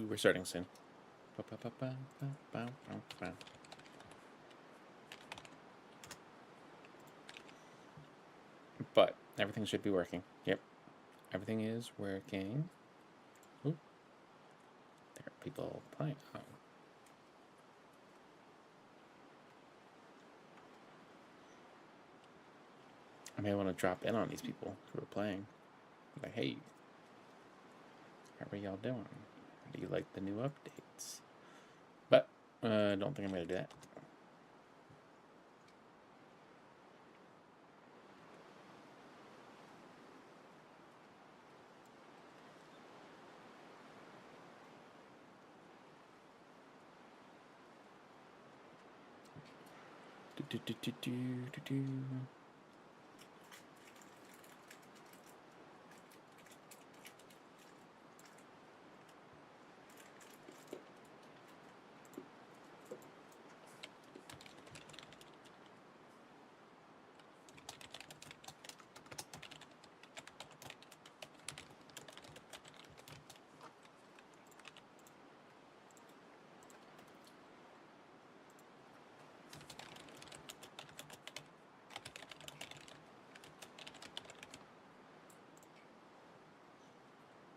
We're starting soon. But everything should be working. Yep. Everything is working. Ooh. There are people playing. Oh. I may want to drop in on these people who are playing. Like, hey, how are y'all doing? Do you like the new updates? But I don't think I'm going to do that.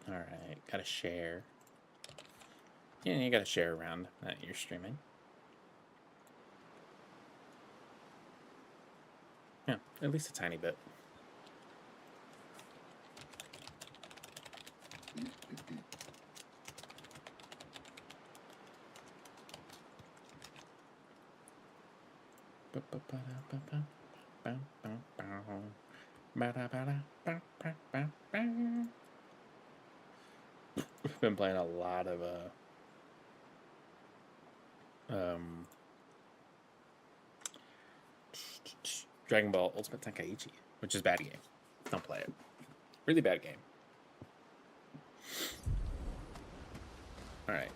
Alright, gotta share. Yeah, you gotta share around that you're streaming. Yeah, at least a tiny bit. We've been playing a lot of Dragon Ball Ultimate Tenkaichi, which is a bad game. Don't play it. Really bad game. Alright,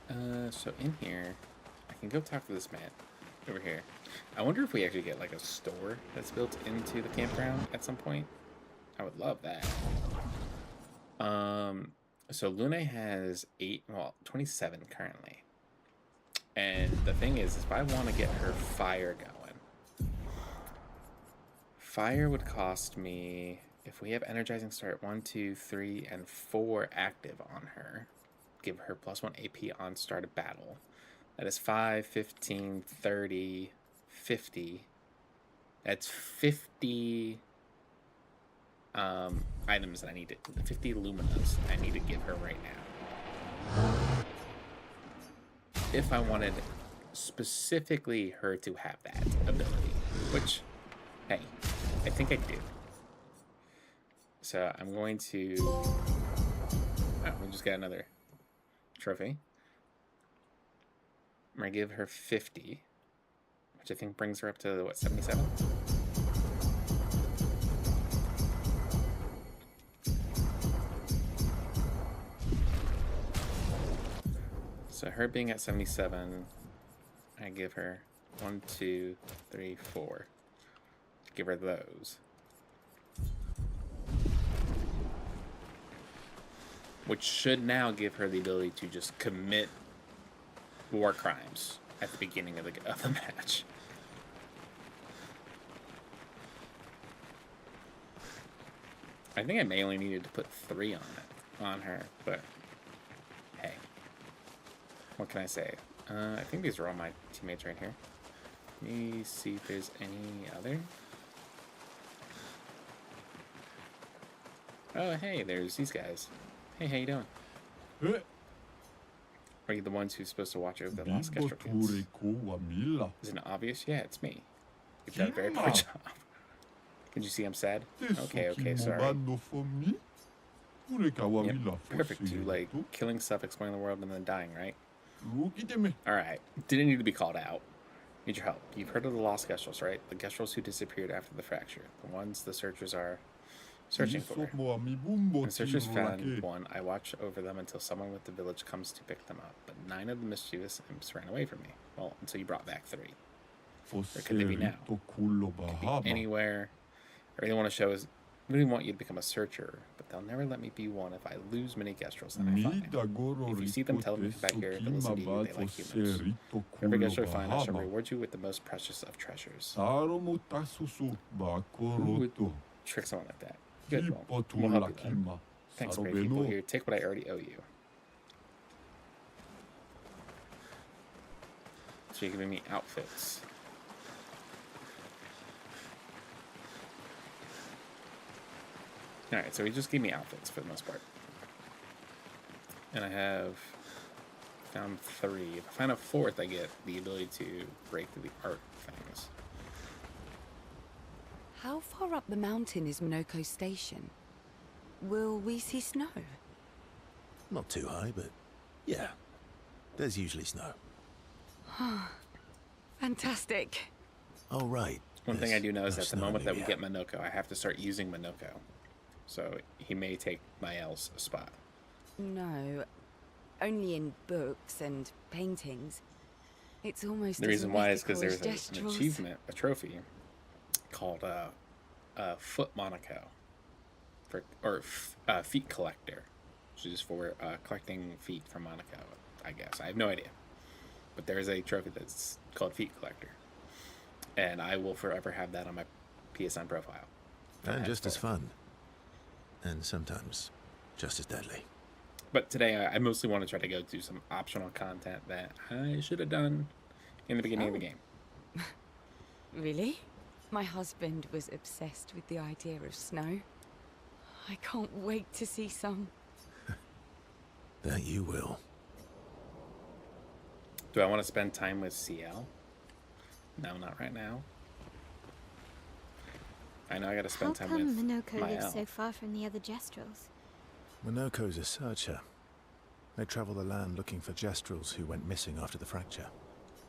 so in here, I can go talk to this man over here. I wonder if we actually get like a store that's built into the campground at some point. I would love that. So Lune has 27 currently. And the thing is if I want to get her fire going, fire would cost me, if we have energizing start 1, 2, 3, and 4 active on her, give her +1 AP on start of battle. That is 5, 15, 30, 50. That's 50 items that I need to, 50 luminas I need to give her right now. If I wanted specifically her to have that ability, which, hey, I think I do. So I'm going to, oh, we just got another trophy. I'm going to give her 50, which I think brings her up to, what, 77? So her being at 77, I give her 1, 2, 3, 4. Give her those. Which should now give her the ability to just commit war crimes at the beginning of the match. I think I may only needed to put 3 on her, but hey. What can I say? I think these are all my teammates right here. Let me see if there's any other. Oh, hey, there's these guys. Hey, how you doing? Are you the ones who's supposed to watch over the Lost Kestrel kids? Is it obvious? Yeah, it's me. You've done a very poor job. Did you see I'm sad? Okay, sorry. Yep, perfect. You like killing stuff, exploring the world, and then dying, right? Alright, didn't need to be called out. Need your help. You've heard of the Lost Kestrels, right? The Kestrels who disappeared after the fracture. The ones the searchers are searching for. When searchers found one, I watch over them until someone with the village comes to pick them up. But 9 of the mischievous imps ran away from me. Well, until you brought back 3. Where could they be now? Could be anywhere. I really want to show is really want you to become a searcher, but they'll never let me be one if I lose many Gestrels that I find. If you see them, tell them to come back here to listen to you. They like humans. Every Gestro you find, I shall reward you with the most precious of treasures. Who would trick someone like that? Good, well, we'll help you then. Thanks, brave people. Here, take what I already owe you. So you're giving me outfits. Alright, so he just gave me outfits for the most part. And I have found 3. If I find a 4th, I get the ability to break through the art things. How far up the mountain is Minoko Station? Will we see snow? Not too high, but yeah, there's usually snow. Fantastic. Oh, right. One thing I do know is that the moment that we get Minoko, I have to start using Minoko. So he may take Mael's spot. No, only in books and paintings. It's almost the reason why is because there's an Gestrels. achievement, a trophy called Foot Monaco, Feet Collector, which is for collecting feet from Monaco. I guess I have no idea, but there is a trophy that's called Feet Collector, and I will forever have that on my PSN profile. And just as fun. And sometimes just as deadly. But today I mostly want to try to go do some optional content that I should have done in the beginning of the game. Really? My husband was obsessed with the idea of snow. I can't wait to see some. That you will. Do I want to spend time with CL? No, not right now. I know I gotta spend time with Minoko Mael. lives so far from the other Gestrels? Minoko's a searcher. They travel the land looking for Gestrels who went missing after the fracture.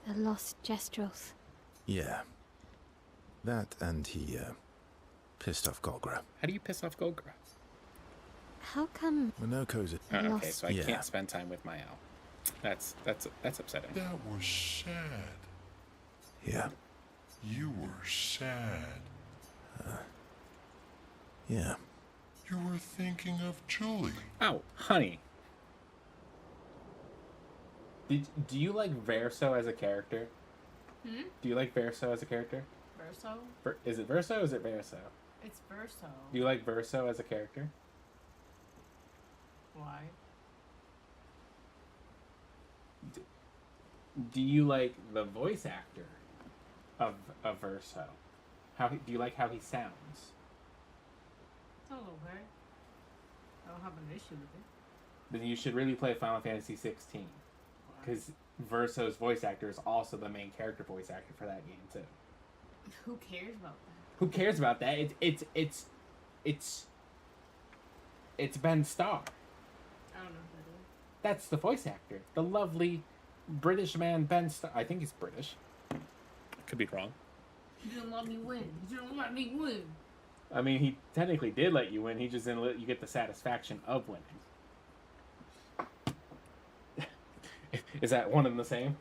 The lost Gestrels. Yeah. That and he, pissed off Golgra. How do you piss off Golgra? How come Minoko's a... Okay, so I can't spend time with Mael. That's upsetting. That was sad. Yeah. You were sad. Yeah. You were thinking of Julie. Oh, honey. Do you like Verso as a character? Hmm? Do you like Verso as a character? Verso? Is it Verso or is it Verso? It's Verso. Do you like Verso as a character? Why? Do you like the voice actor of Verso? Do you like how he sounds? It's all okay. I don't have an issue with it. Then you should really play Final Fantasy 16. Because Verso's voice actor is also the main character voice actor for that game too. Who cares about that? Who cares about that? It's Ben Starr. I don't know who that is. That's the voice actor. The lovely British man Ben Starr. I think he's British. I could be wrong. He didn't let me win. He didn't let me win. I mean, he technically did let you win. He just didn't let you get the satisfaction of winning. Is that one and the same?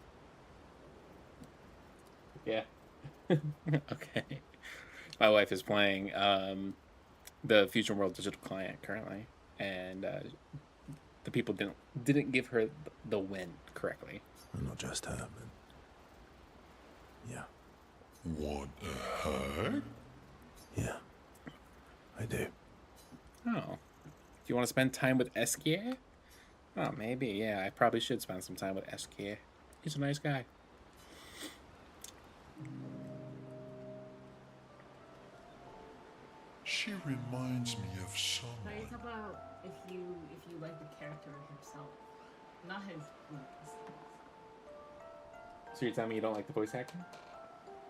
Yeah. Okay. My wife is playing the Future World Digital Client currently, and the people didn't give her the win correctly. Well, not just her, but... Yeah. What the heck? Yeah. I do. Oh. Do you want to spend time with Eskier? Oh, maybe. Yeah, I probably should spend some time with Eskier. He's a nice guy. She reminds me of someone. No, it's about if you like the character himself, not his voice. So you're telling me you don't like the voice acting? I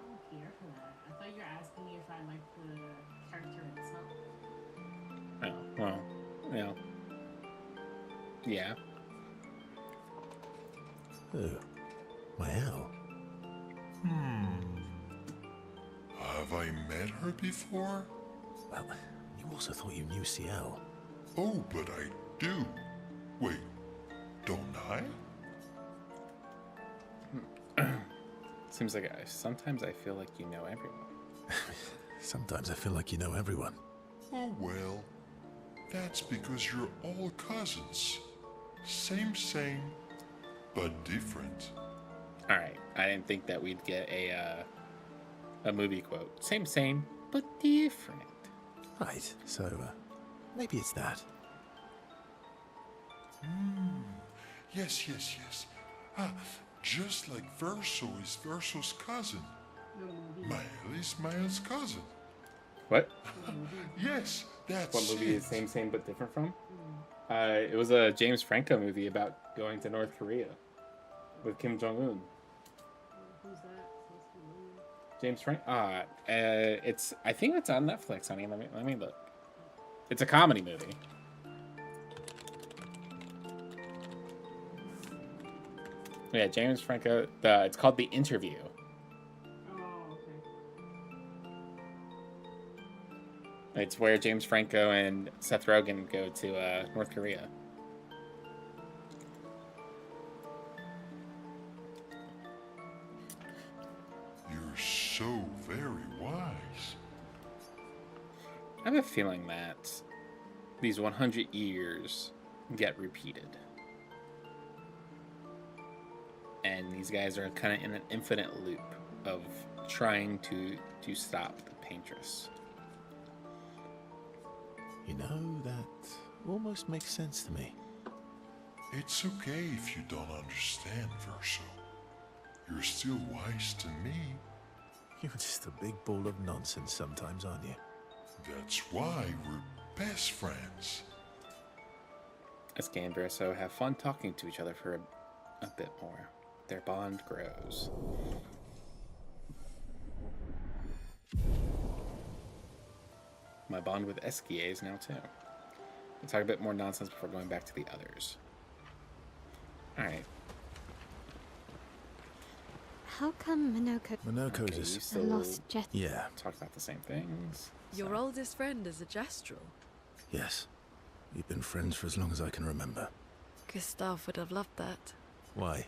don't care for that. I thought you were asking me if I like the character itself. Oh, well, yeah. Yeah. Oh. Mael. Have I met her before? Well, you also thought you knew CL. Oh, but I do. Wait, don't I? Seems like sometimes I feel like you know everyone. Sometimes I feel like you know everyone. Oh well, that's because you're all cousins. Same, but different. All right, I didn't think that we'd get a movie quote. Same, but different. Right, so maybe it's that. Yes. Ah, just like Verso is Verso's cousin. The movie. Mael is Mael's cousin. What? Yes, that's What movie it. is same but different from? It was a James Franco movie about going to North Korea with Kim Jong Un. Who's that? Sounds familiar. James Frank. It's. I think it's on Netflix. Honey, let me look. It's a comedy movie. Yeah, James Franco. It's called The Interview. Oh, okay. It's where James Franco and Seth Rogen go to North Korea. You're so very wise. I have a feeling that these 100 years get repeated. And these guys are kind of in an infinite loop of trying to stop the Paintress. You know, that almost makes sense to me. It's okay if you don't understand, Verso. You're still wise to me. You're just a big ball of nonsense sometimes, aren't you? That's why we're best friends. Eski and Verso have fun talking to each other for a bit more. Their bond grows. My bond with Eskie is now too. We'll talk a bit more nonsense before going back to the others. Alright. How come Minoko's Okay, you is... a still lost Jester? Yeah, talk about the same things. Your so- oldest friend is a Gestrel. yes. We've been friends for as long as I can remember. Gustav would have loved that. Why?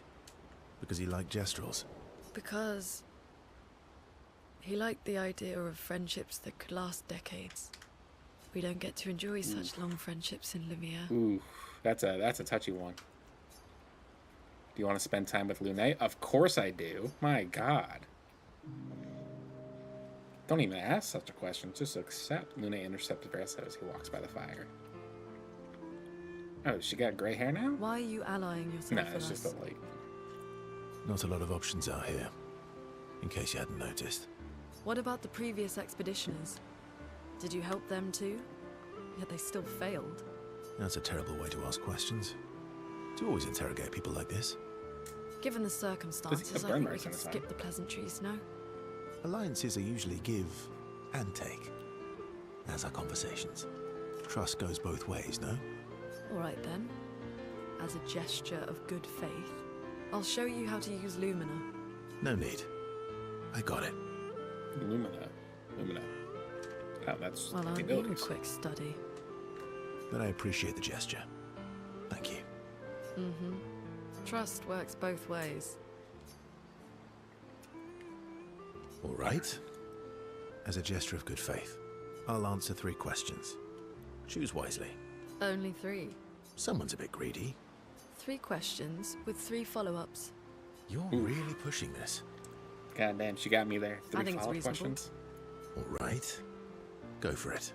Because he liked Gestrels. Because he liked the idea of friendships that could last decades. We don't get to enjoy such long friendships in Lumiere. Ooh, that's a touchy one. Do you want to spend time with Lune? Of course I do. My God. Don't even ask such a question. Just accept. Lune intercepts Verso as he walks by the fire. Oh, she got gray hair now? Why are you allying yourself Nah, with it's us? just a light. Not a lot of options out here, in case you hadn't noticed. What about the previous expeditioners? Did you help them too? Yet they still failed. That's a terrible way to ask questions. Do you always interrogate people like this? Given the circumstances, put I burn think we marks can on his skip arm? the pleasantries, no? Alliances are usually give and take, as are conversations. Trust goes both ways, no? Alright then. As a gesture of good faith, I'll show you how to use Lumina. No need. I got it. Lumina. Oh, that's Well, the aren't you a abilities. quick study? But I appreciate the gesture. Thank you. Mm-hmm. Trust works both ways. All right. As a gesture of good faith, I'll answer 3 questions. Choose wisely. Only 3. Someone's a bit greedy. 3 questions with 3 follow-ups. You're really pushing this. God damn, she got me there. 3 think it's follow-up reasonable. questions. All right. Go for it.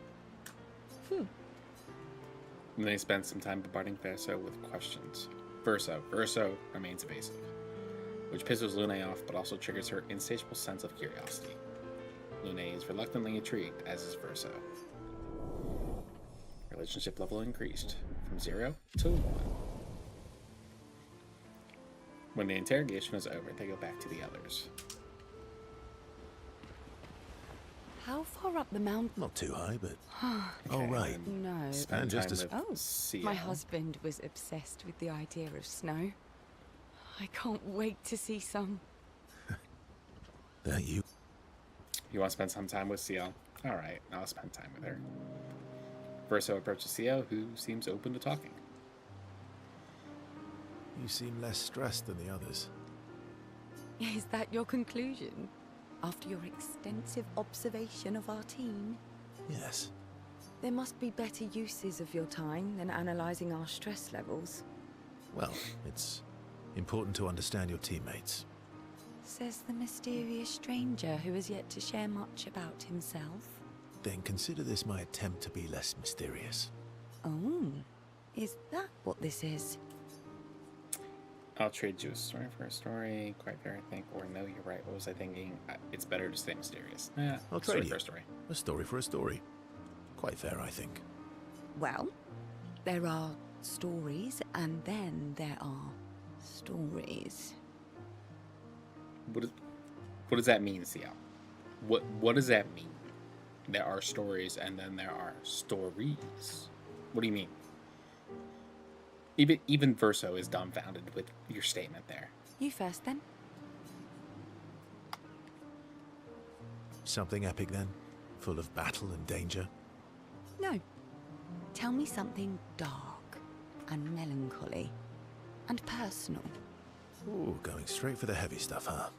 And they spend some time bombarding Verso with questions. Verso remains evasive, which pisses Lune off but also triggers her insatiable sense of curiosity. Lune is reluctantly intrigued, as is Verso. Relationship level increased from 0 to 1. When the interrogation is over, they go back to the others. How far up the mountain? Not too high, but... Okay, All right. and No. spend And just time as- with Oh, Sia. my husband was obsessed with the idea of snow. I can't wait to see some. That you... You want to spend some time with Ciel? Alright, I'll spend time with her. Verso approaches Ciel, who seems open to talking. You seem less stressed than the others. Is that your conclusion? After your extensive observation of our team? Yes. There must be better uses of your time than analysing our stress levels. Well, it's important to understand your teammates. Says the mysterious stranger who has yet to share much about himself. Then consider this my attempt to be less mysterious. Oh, is that what this is? I'll trade you a story for a story. Quite fair, I think. Or no, you're right. What was I thinking? It's better to stay mysterious. Yeah, I'll story trade for you. a story. A story for a story. Quite fair, I think. Well, there are stories, and then there are stories. What does that mean, Ciel? What does that mean? There are stories, and then there are stories. What do you mean? Even Verso is dumbfounded with your statement there. You first, then. Something epic then? Full of battle and danger? No. Tell me something dark and melancholy and personal. Ooh, going straight for the heavy stuff, huh?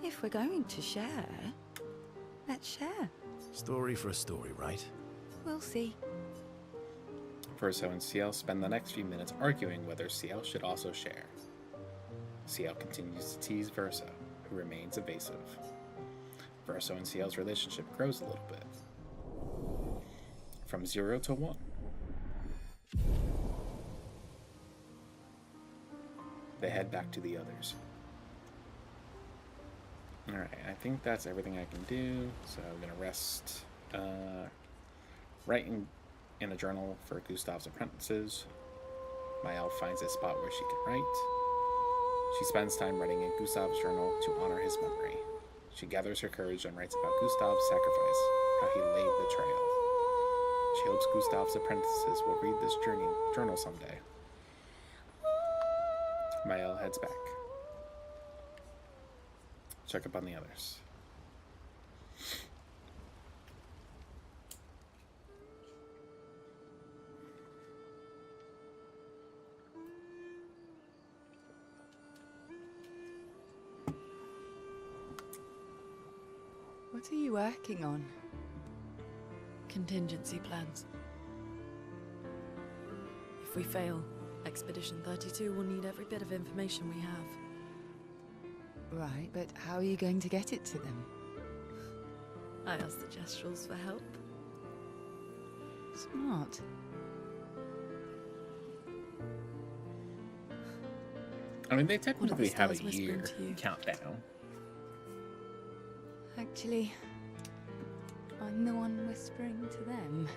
If we're going to share, let's share. Story for a story, right? We'll see. Verso and Ciel spend the next few minutes arguing whether Ciel should also share. Ciel continues to tease Verso, who remains evasive. Verso and Ciel's relationship grows a little bit. From 0 to 1. They head back to the others. Alright, I think that's everything I can do, so I'm gonna rest. Writing in a journal for Gustav's apprentices. Maëlle finds a spot where she can write. She spends time writing in Gustav's journal to honor his memory. She gathers her courage and writes about Gustav's sacrifice, how he laid the trail. She hopes Gustav's apprentices will read this journal someday. Maëlle heads back. Check up on the others. What are you working on? Contingency plans. If we fail, Expedition 32 will need every bit of information we have. Right, but how are you going to get it to them? I asked the Gestrals for help. Smart. I mean, they What are the technically have a stars whispering year to you? countdown. Actually, I'm the one whispering to them.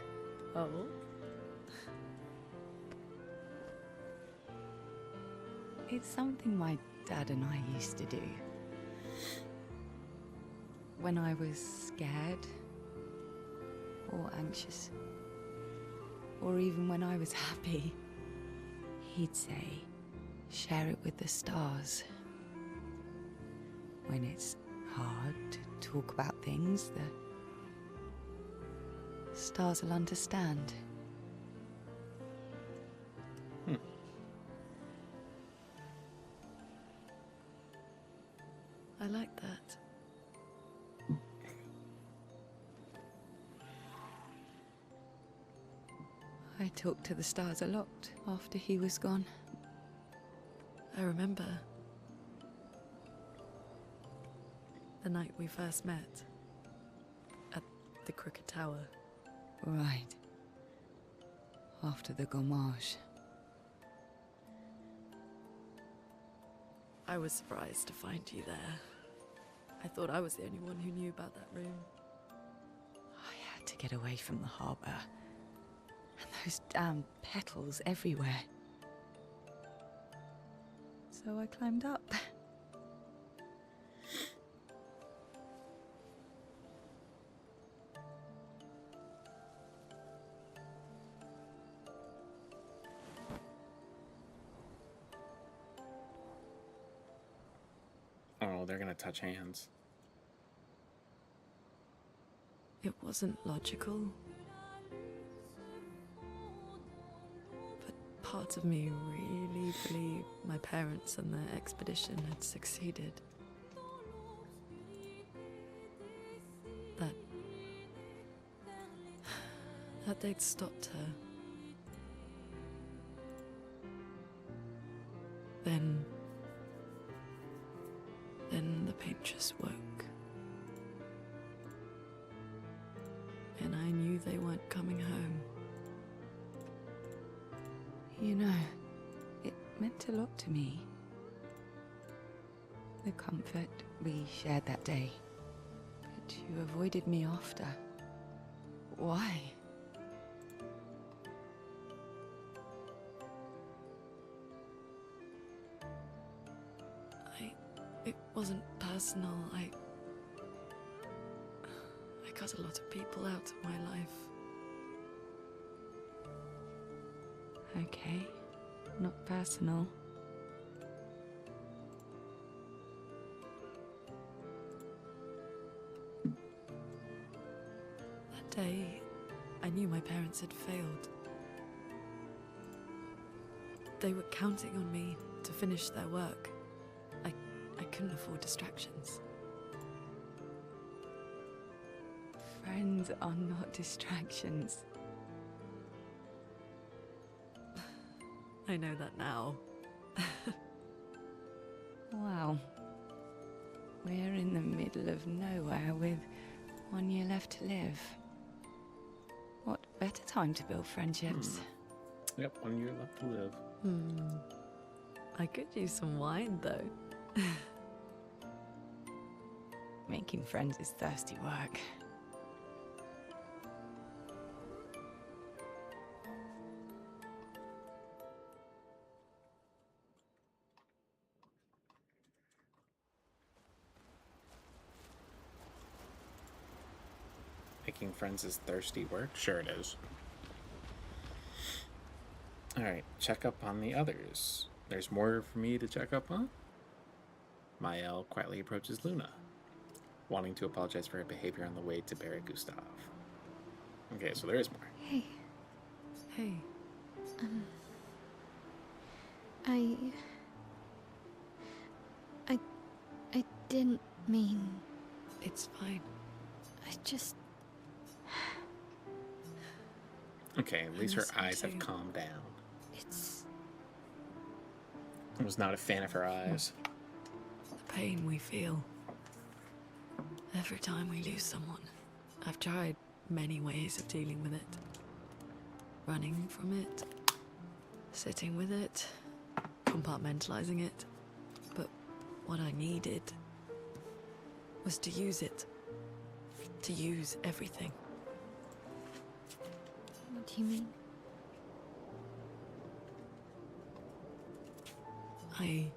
Oh? It's something my dad and I used to do. When I was scared, or anxious, or even when I was happy, he'd say, share it with the stars. When it's hard to talk about things, the stars will understand. I like that. I talked to the stars a lot after he was gone. I remember the night we first met at the Crooked Tower. Right. After the gommage. I was surprised to find you there. I thought I was the only one who knew about that room. I had to get away from the harbour. And those damn petals everywhere. So I climbed up. Oh, they're gonna touch hands. It wasn't logical. But parts of me really believed my parents and their expedition had succeeded. That that they'd stopped her. Then the pain just woke. And I knew they weren't coming home. You know, it meant a lot to me. The comfort we shared that day. But you avoided me after. Why? It wasn't personal. I cut a lot of people out of my life. Okay, not personal. That day, I knew my parents had failed. They were counting on me to finish their work. I couldn't afford distractions. Friends are not distractions. I know that now. Wow. We're in the middle of nowhere with 1 year left to live. What better time to build friendships? Yep, 1 year left to live. I could use some wine, though. Making friends is thirsty work. Making friends is thirsty work? Sure it is. Alright, check up on the others. There's more for me to check up on? Mael quietly approaches Luna, wanting to apologize for her behavior on the way to bury Gustav. Okay, so there is more. Hey, Hey, I didn't mean. it's fine. I just. Okay, at least her miss you eyes have too. calmed down. It's. I was not a fan of her eyes. The pain we feel every time we lose someone. I've tried many ways of dealing with it. Running from it, sitting with it, compartmentalizing it. But what I needed was to use it. To use everything. What do you mean? I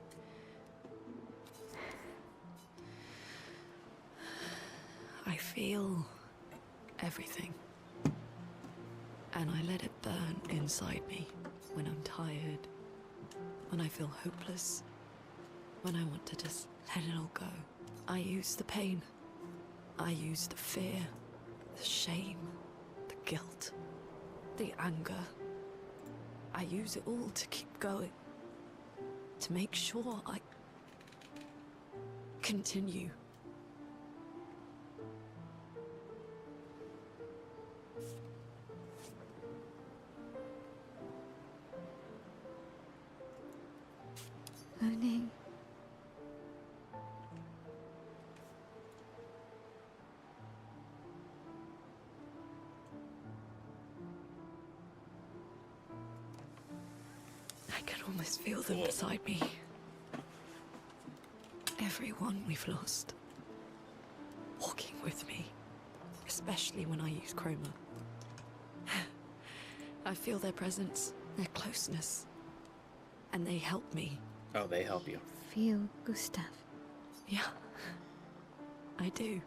feel everything. And I let it burn inside me when I'm tired, when I feel hopeless, when I want to just let it all go. I use the pain. I use the fear, the shame, the guilt, the anger. I use it all to keep going. To make sure I continue. Moaning. I can almost feel them beside me. Everyone we've lost. Walking with me. Especially when I use chroma. I feel their presence, their closeness. And they help me. Oh, they help you. Feel Gustav. Yeah. I do.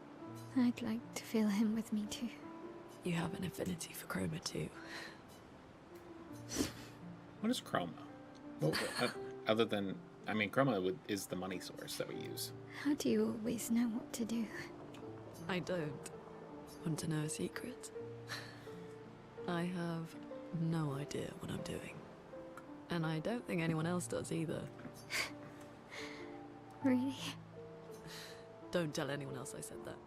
I'd like to feel him with me too. You have an affinity for chroma too. What is chroma? Well, other than, I mean, chroma is the money source that we use. How do you always know what to do? I don't. Want to know a secret? I have no idea what I'm doing. And I don't think anyone else does either. Really? Don't tell anyone else I said that.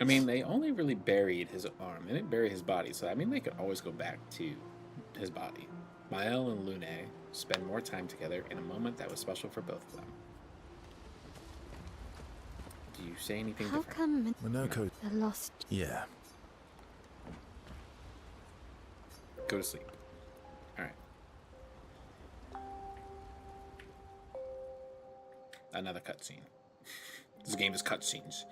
I mean, they only really buried his arm. They didn't bury his body, so I mean, they could always go back to his body. Mael and Lune spend more time together in a moment that was special for both of them. Do you say anything How different? come Minoko. the lost? Yeah. Go to sleep. Alright. Another cutscene. This game is cutscenes.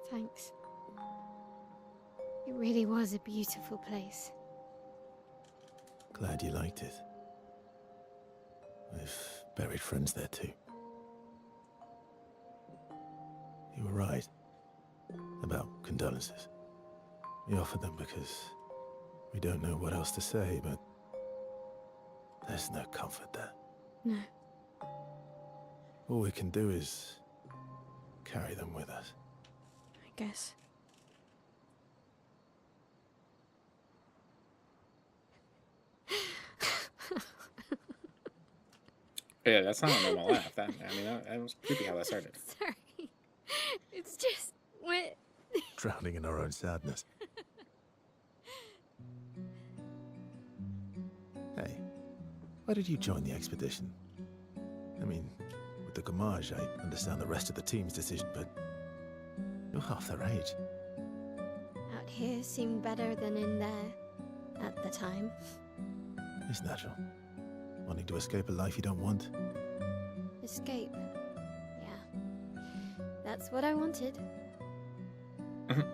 Thanks. It really was a beautiful place. Glad you liked it. We've buried friends there too. You were right about condolences. We offered them because we don't know what else to say, but there's no comfort there. No. All we can do is carry them with us. I guess. Yeah, that's not a normal laugh. That was creepy how that started. Sorry. It's just what. Drowning in our own sadness. Hey, why did you join the expedition? I mean, with the Gamage, I understand the rest of the team's decision, but you're half their age. Out here seemed better than in there at the time. It's natural. Wanting to escape a life you don't want. Escape. Yeah. That's what I wanted. But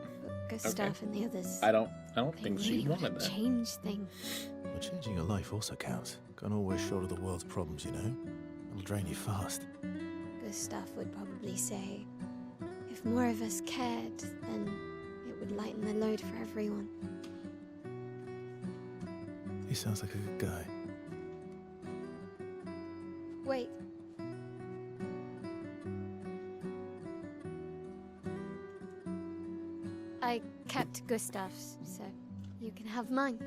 Gustav and the others. I don't they think really she wanted that. change things. But changing a life also counts. Can't always shoulder the world's problems, you know? It'll drain you fast. Gustav would probably say, if more of us cared, then it would lighten the load for everyone. He sounds like a good guy. Wait. I kept Gustav's, so you can have mine.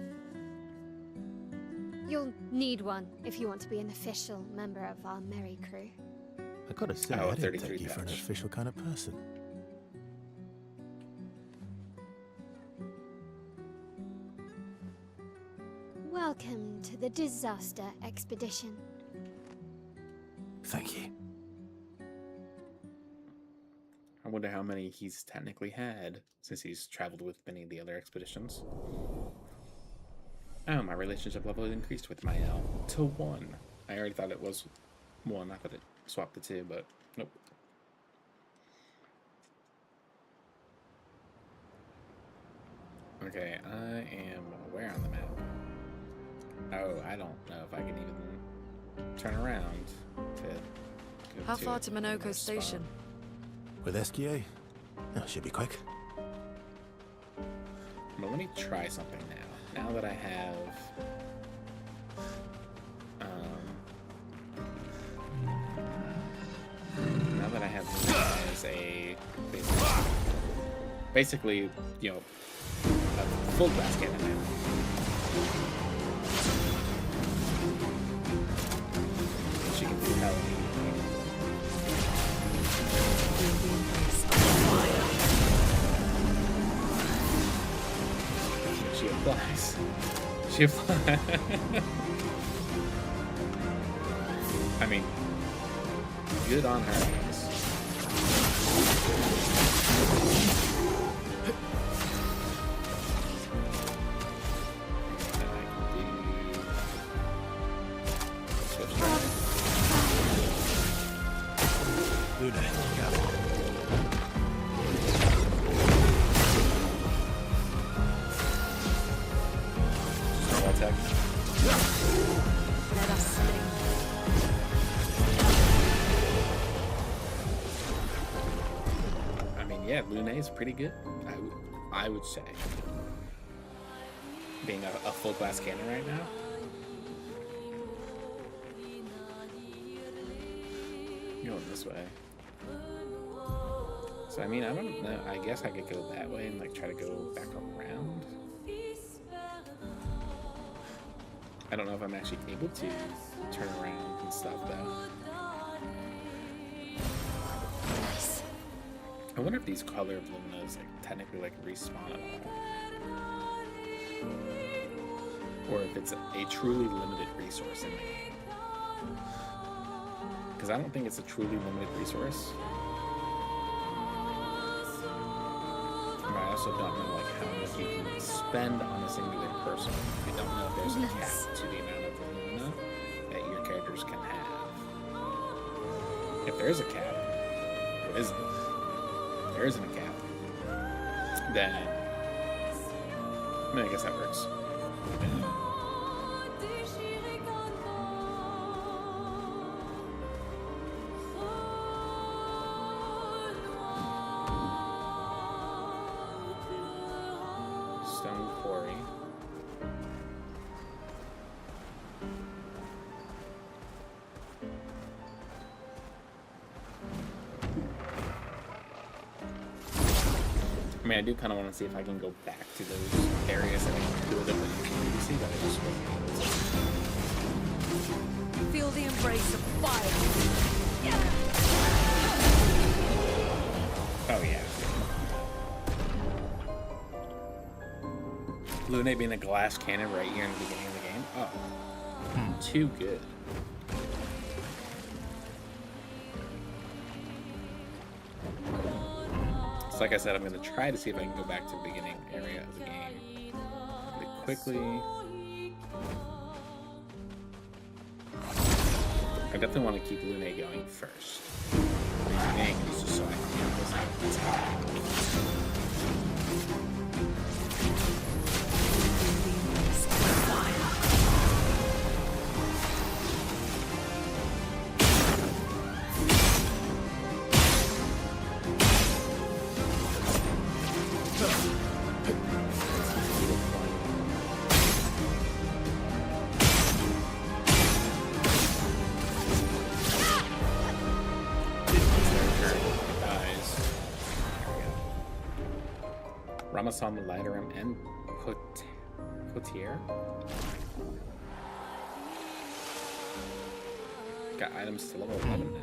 You'll need one if you want to be an official member of our merry crew. I gotta say, Oh, I didn't 33 take you for an patch. official kind of person. Welcome to the disaster expedition. Thank you. I wonder how many he's technically had since he's traveled with many of the other expeditions. Oh, my relationship level has increased with Mael to 1. I already thought it was 1. I thought it swapped to 2, but nope. Okay, I am where on the map? Oh, I don't know if I can even turn around to go How far to another Minoko spot. Station? With SKA? Oh, should be quick. But let me try something now. Now that I have, now that I have this as a basically, you know, a full glass cannon now. She can do hell anything. She applies. She applies. I mean, good on her, I guess. And I can do switch track. Luna, careful. Normal attack. Let us sting. I mean, yeah, Lune is pretty good. I would say. Being a full glass cannon right now. Going this way. So I mean, I don't know. I guess I could go that way and like try to go back around. I don't know if I'm actually able to turn around and stuff though. Nice. I wonder if these color luminas like technically like respawn at all, or if it's a truly limited resource in the game. Because I don't think it's a truly limited resource. But I also don't know like how much you can spend on a singular person. I don't know if there's a cap to the amount of lumina that your characters can have. If there is a cap, what is it? If there isn't a cap, then I mean, I guess that works. Stone quarry. I mean, I do kind of want to see if I can go back to those areas that I could have previously, but I just wasn't able to. Feel the embrace of fire. Oh, yeah. Lune being a glass cannon right here in the beginning of the game. Oh, too good. So like I said, I'm going to try to see if I can go back to the beginning area of the game really quickly. I definitely want to keep Lune going first. Dang, it's just so I can get this out. Ramasan, Lighterem, and Potier. Got items to level 11 now.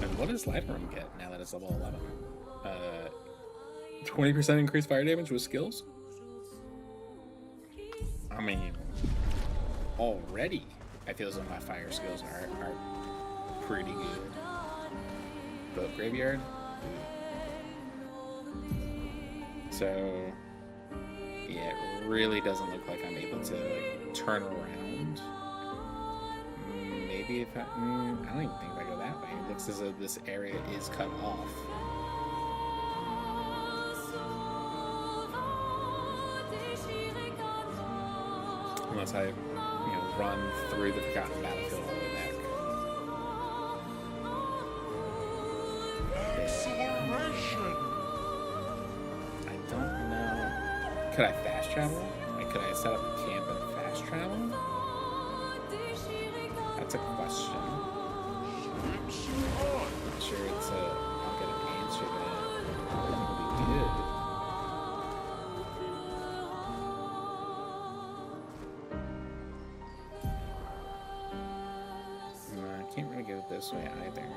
And what does Lighterem get now that it's level 11? 20% increased fire damage with skills? I mean, already I feel as though my fire skills are pretty good. But Graveyard? So, yeah, it really doesn't look like I'm able to like turn around. Maybe if I don't even think if I go that way. It looks as though this area is cut off. Unless I, run through the Forgotten Battlefield all the way back. Could I fast travel? Like, could I set up a camp and fast travel? That's a question. I'm sure I'll get an answer that will be good. No, I can't really go this way either.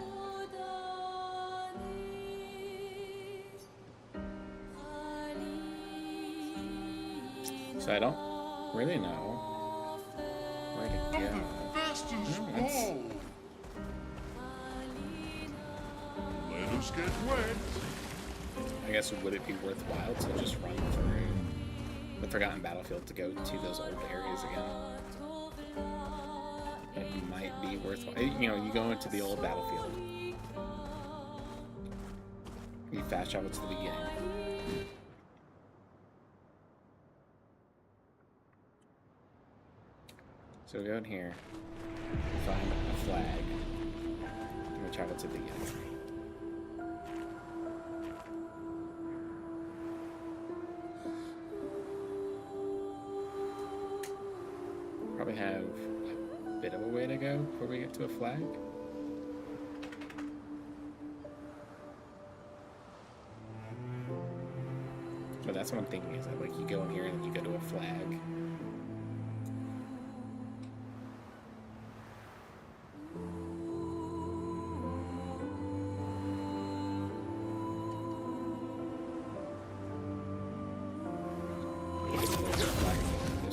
So I don't really know where to go. Let us get wet. I guess would it be worthwhile to just run through the Forgotten Battlefield to go to those old areas again? It might be worthwhile. You go into the old battlefield. You fast travel to the beginning. So we go in here, find a flag, and we travel to the beginning. Probably have a bit of a way to go before we get to a flag. But that's what I'm thinking, is that like you go in here and then you go to a flag.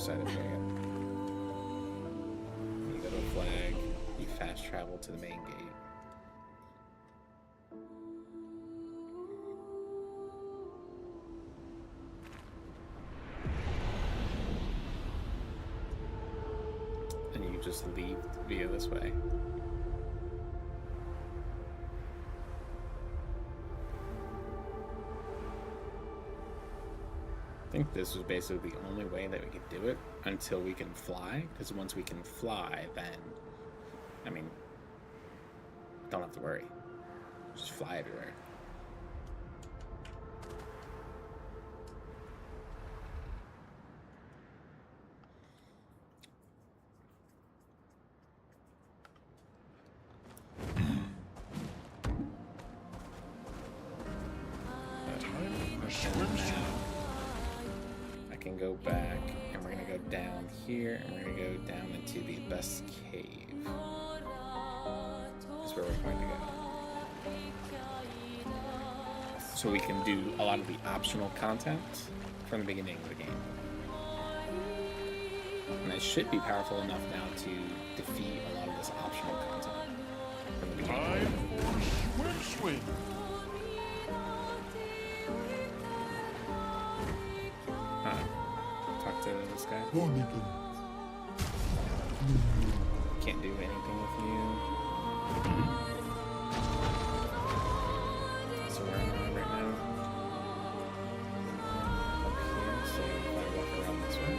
side of here. You go to a flag, you fast travel to the main gate. And you just leave via this way. I think this was basically the only way that we could do it until we can fly, because once we can fly, then, I mean, don't have to worry. Just fly everywhere. I can go back, and we're gonna go down here, and we're gonna go down into the best cave. That's where we're going to go. So we can do a lot of the optional content from the beginning of the game. And it should be powerful enough now to defeat a lot of this optional content from the beginning. Time for swim. Talk to this guy. Can't do anything with you. So where am I right now? Up here, so if I walk around this way.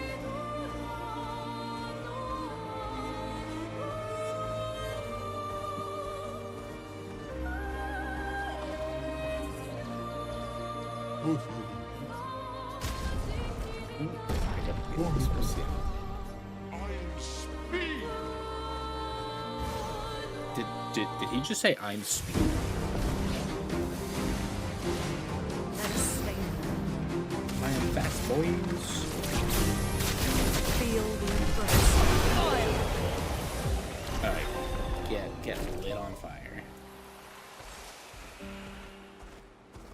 Did he just say I'm speed? I am fast, boys. Feel the embrace. Alright, get lit on fire.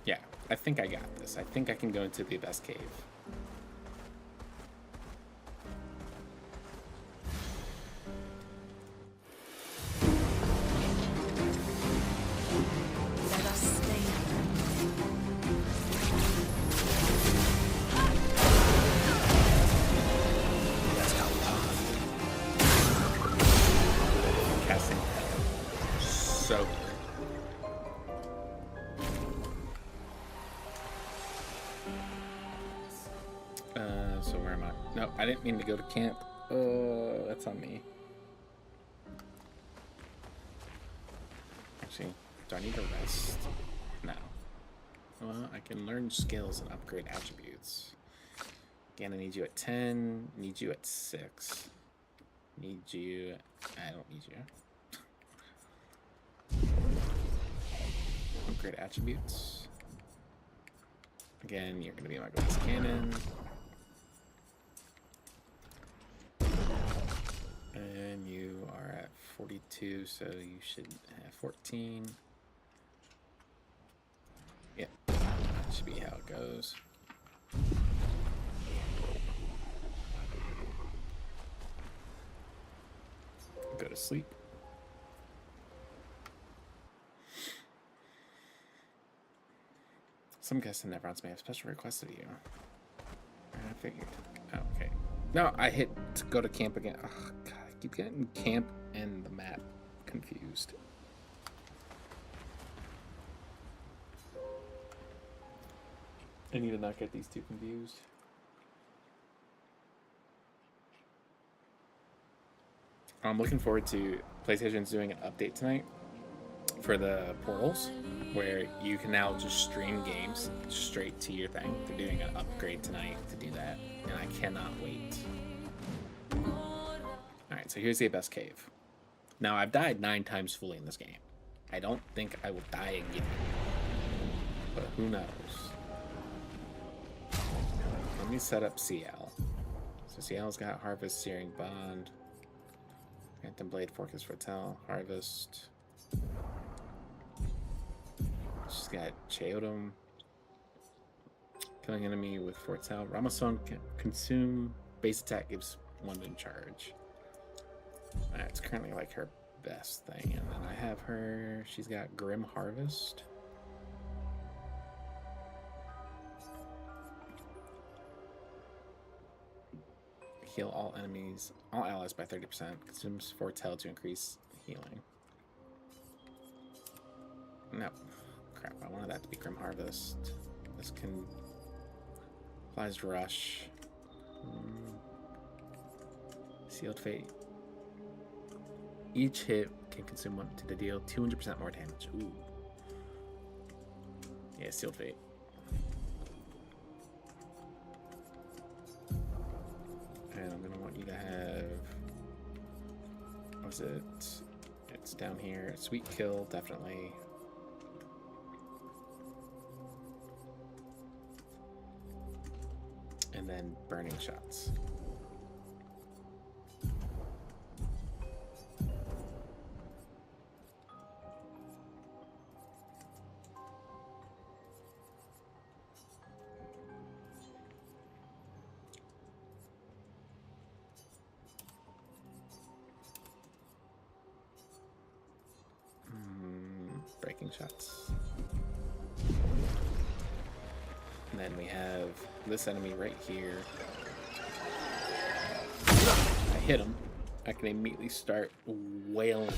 Yeah, I think I got this. I think I can go into the best cave. So where am I? No, I didn't mean to go to camp. That's on me. Actually, do I need to rest? No. Well, I can learn skills and upgrade attributes. Again, I need you at 10. Need you at 6. Need you... I don't need you. Upgrade attributes. Again, you're going to be my glass cannon. And you are at 42, so you should have 14. Yep, that should be how it goes. Go to sleep. Some guests and Nevrons may have special requests of you. I figured. Oh, okay. No, I hit to go to camp again. Oh, God, I keep getting camp and the map confused. I need to not get these two confused. I'm looking forward to PlayStation's doing an update tonight for the portals, where you can now just stream games straight to your thing. They're doing an upgrade tonight to do that, and I cannot wait. Alright, so here's the Abyss Cave. Now, I've died 9 times fully in this game. I don't think I will die again, but who knows. Let me set up CL. So CL's got Harvest, Searing Bond, Phantom Blade, Fortress Foretell, Harvest. She's got Cheodum, killing enemy with Foretell. Ramason, Consume, Base attack gives 1 moon charge. That's currently like her best thing. And then I have her, she's got Grim Harvest. Heal all enemies, all allies by 30%. Consumes foretell to increase healing. No. Crap, I wanted that to be Grim Harvest. This can... applies to Rush. Sealed Fate. Each hit can consume 1 to deal 200% more damage. Ooh. Yeah, Sealed Fate. And I'm gonna want you to have... what's it? It's down here. Sweet Kill, definitely. And then Burning Shots. Breaking Shots. And then we have this enemy right here. I hit him. I can immediately start wailing. A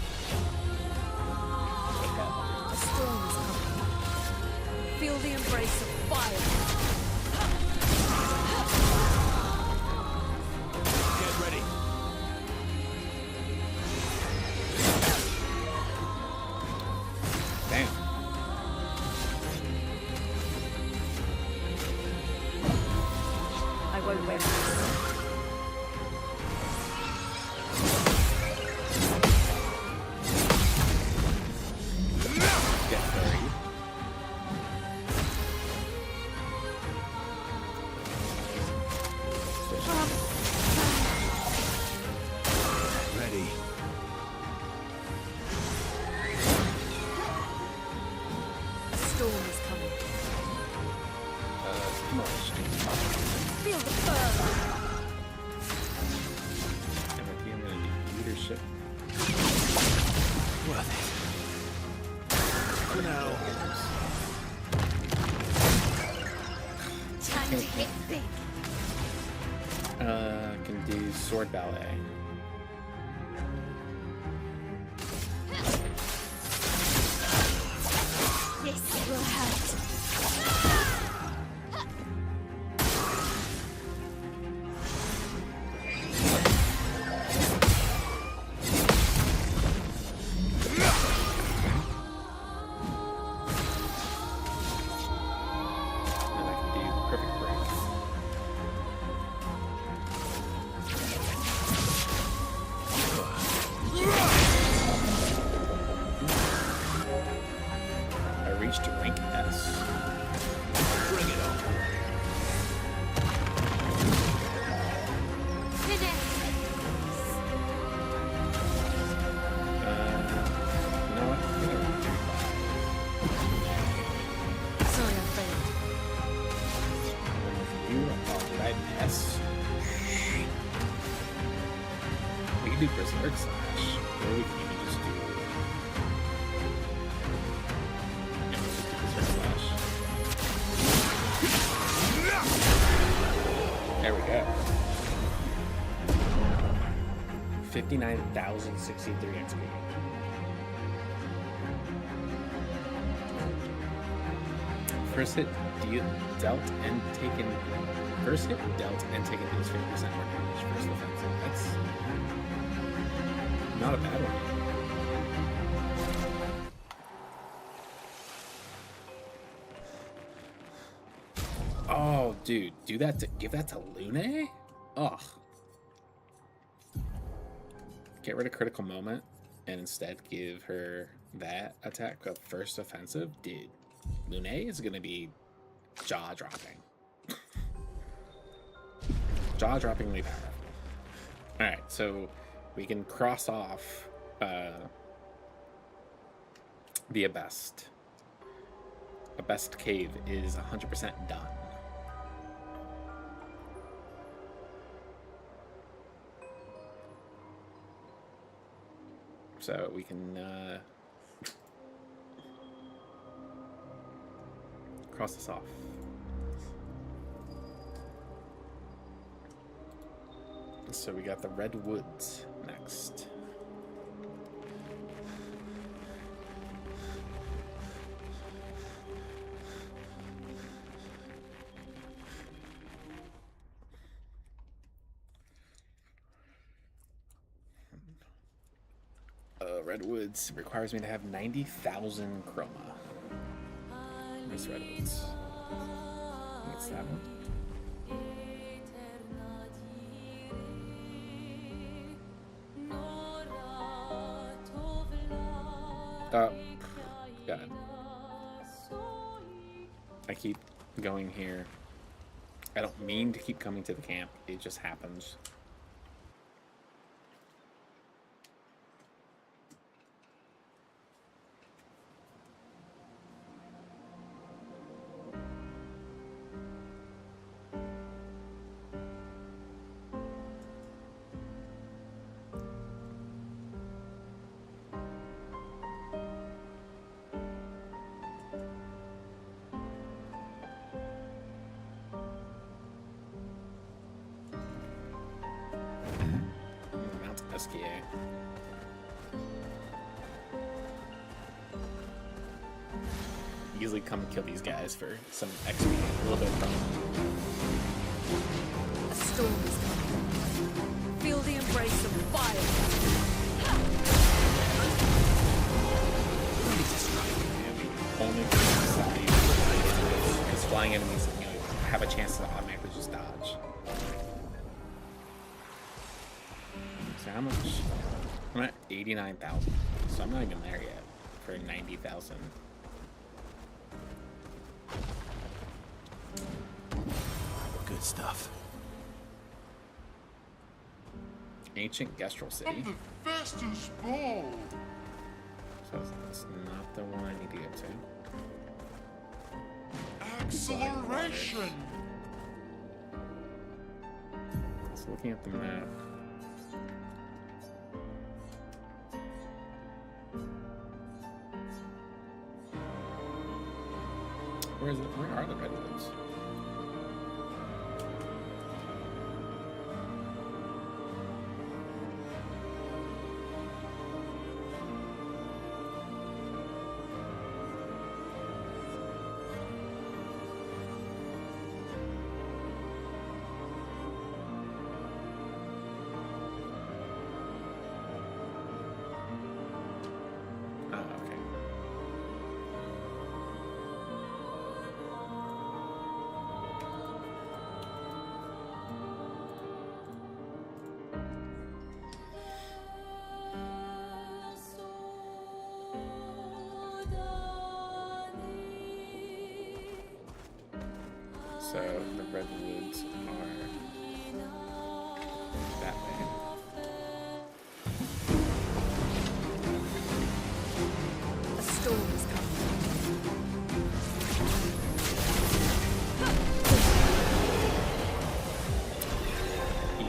storm is coming. Feel the embrace of fire. Get ready. Damn. I won't wait. Get buried. Ready. A storm is coming. Come on, stupid. Feel the burn. And I think I'm gonna do leadership. Worth it. For now. Time to hit big. Can do sword ballet. This will hurt. And I can do perfect break. I reached rank S. Bring it on. You know what? I'm gonna Sorry, I failed. you are right S. We can do Berserk Slash, or we can even just do. Yeah, let's just do Berserk Slash. There we go. 59,063 XP. First hit dealt and taken. First hit dealt and taken deals 50% more damage. First offensive. That's not a bad one. Oh, dude, do that to give that to Lune? Ugh. Get rid of critical moment and instead give her that attack of first offensive. Dude, Lune is gonna be jaw dropping. Jaw droppingly powerful. Alright, so we can cross off the Abest. Abest Cave is 100% done. so we can cross this off. So we got the Redwoods next. Redwoods requires me to have 90,000 chroma. Where's Redwoods? I think it's that one. Got it. I keep going here. I don't mean to keep coming to the camp. It just happens. SKA. Easily come kill these guys for some XP, a little bit of fun. A storm is coming. Feel the embrace of fire. Only because flying enemies, you know, have a chance to automatically just dodge. So how much? I'm at 89,000, so I'm not even there yet for 90,000. Good stuff. Ancient Gestrel City. I'm the fastest ball. So that's not the one I need to get to. Acceleration. So looking at the map. Where is it? Where are the Redwoods? So the Redwoods are that way. A storm is coming.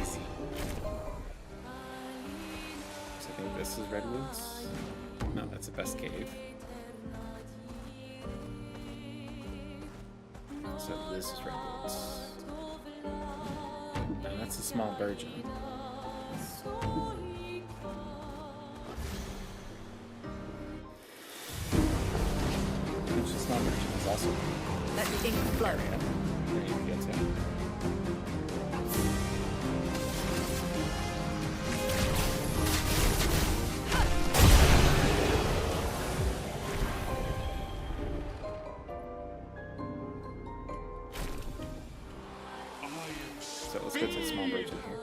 Easy. So I think this is Redwoods. No, that's the best cave. So this is Redwoods. And that's a small virgin. Which is small virgin is also Let the ink flow. area where you can get to. So let's go to the small virgin here.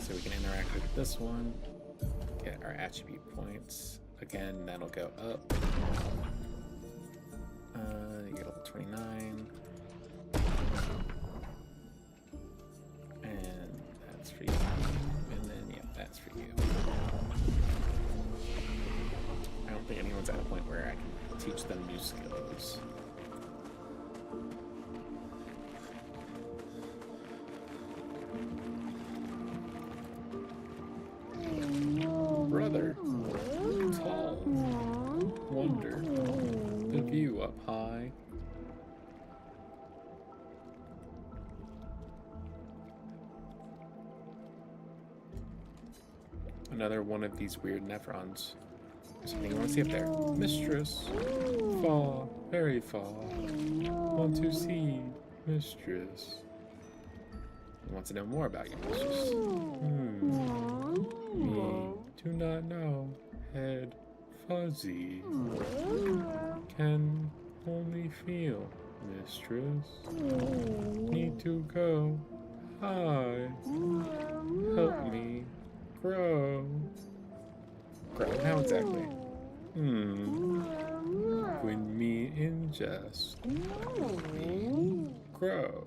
So we can interact with this one, get our attribute points. Again, that'll go up. You get level 29. And that's for you. And then, yeah, that's for you. I don't think anyone's at a point where I can teach them new skills. view up high. Another one of these weird nephrons. Something you want to see up there. Mistress. Far, very far. Want to see mistress. He wants to know more about your mistress. Me. Do not know. Head fuzzy. Can only feel mistress. Need to go high. Help me grow. Grow? How exactly? When me ingest. Me grow.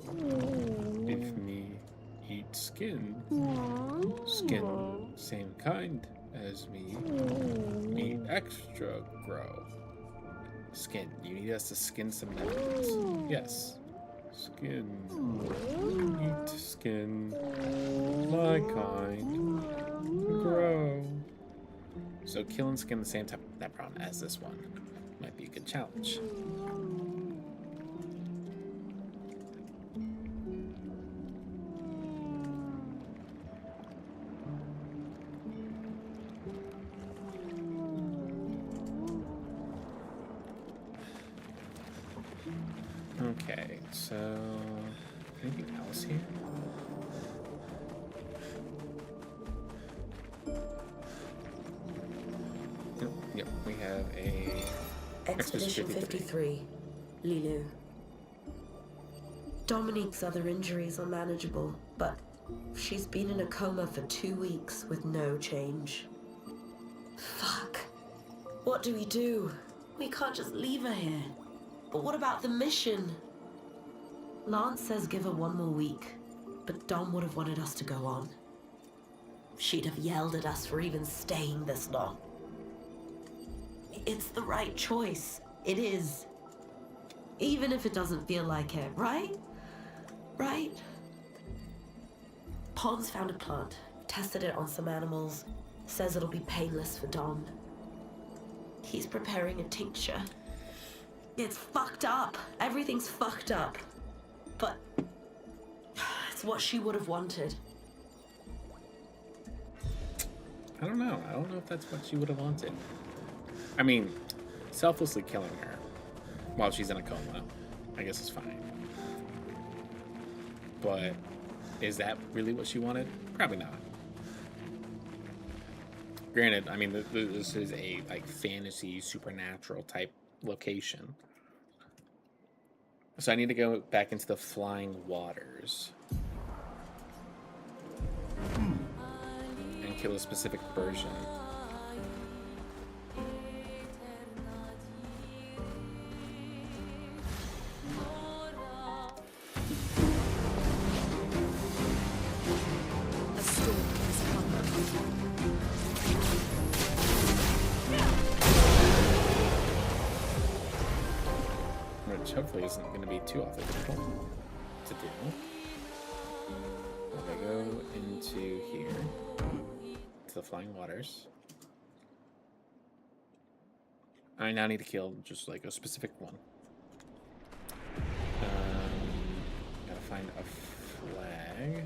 If me eat skin. Skin same kind as me. Me extra grow. Skin. You need us to skin some nephrons. Yes. Skin. Eat skin. My kind. Grow. So kill and skin the same type of nephron as this one might be a good challenge. Okay, so anything else here? Yep, we have a Expedition 53, Lilu. Dominique's other injuries are manageable, but she's been in a coma for 2 weeks with no change. Fuck. What do we do? We can't just leave her here. But what about the mission? Lance says give her 1 more week, but Dom would have wanted us to go on. She'd have yelled at us for even staying this long. It's the right choice. It is. Even if it doesn't feel like it, right? Right? Pons found a plant, tested it on some animals, says it'll be painless for Dom. He's preparing a tincture. It's fucked up. Everything's fucked up. But it's what she would have wanted. I don't know. I don't know if that's what she would have wanted. I mean, selflessly killing her while she's in a coma, I guess is fine. But is that really what she wanted? Probably not. Granted, I mean, this is a like fantasy, supernatural type location. So I need to go back into the flying waters and kill a specific version. A storm has come. Which hopefully isn't going to be too awfully difficult to do. If I go into here, to the flying waters, I now need to kill just like a specific one. Gotta find a flag.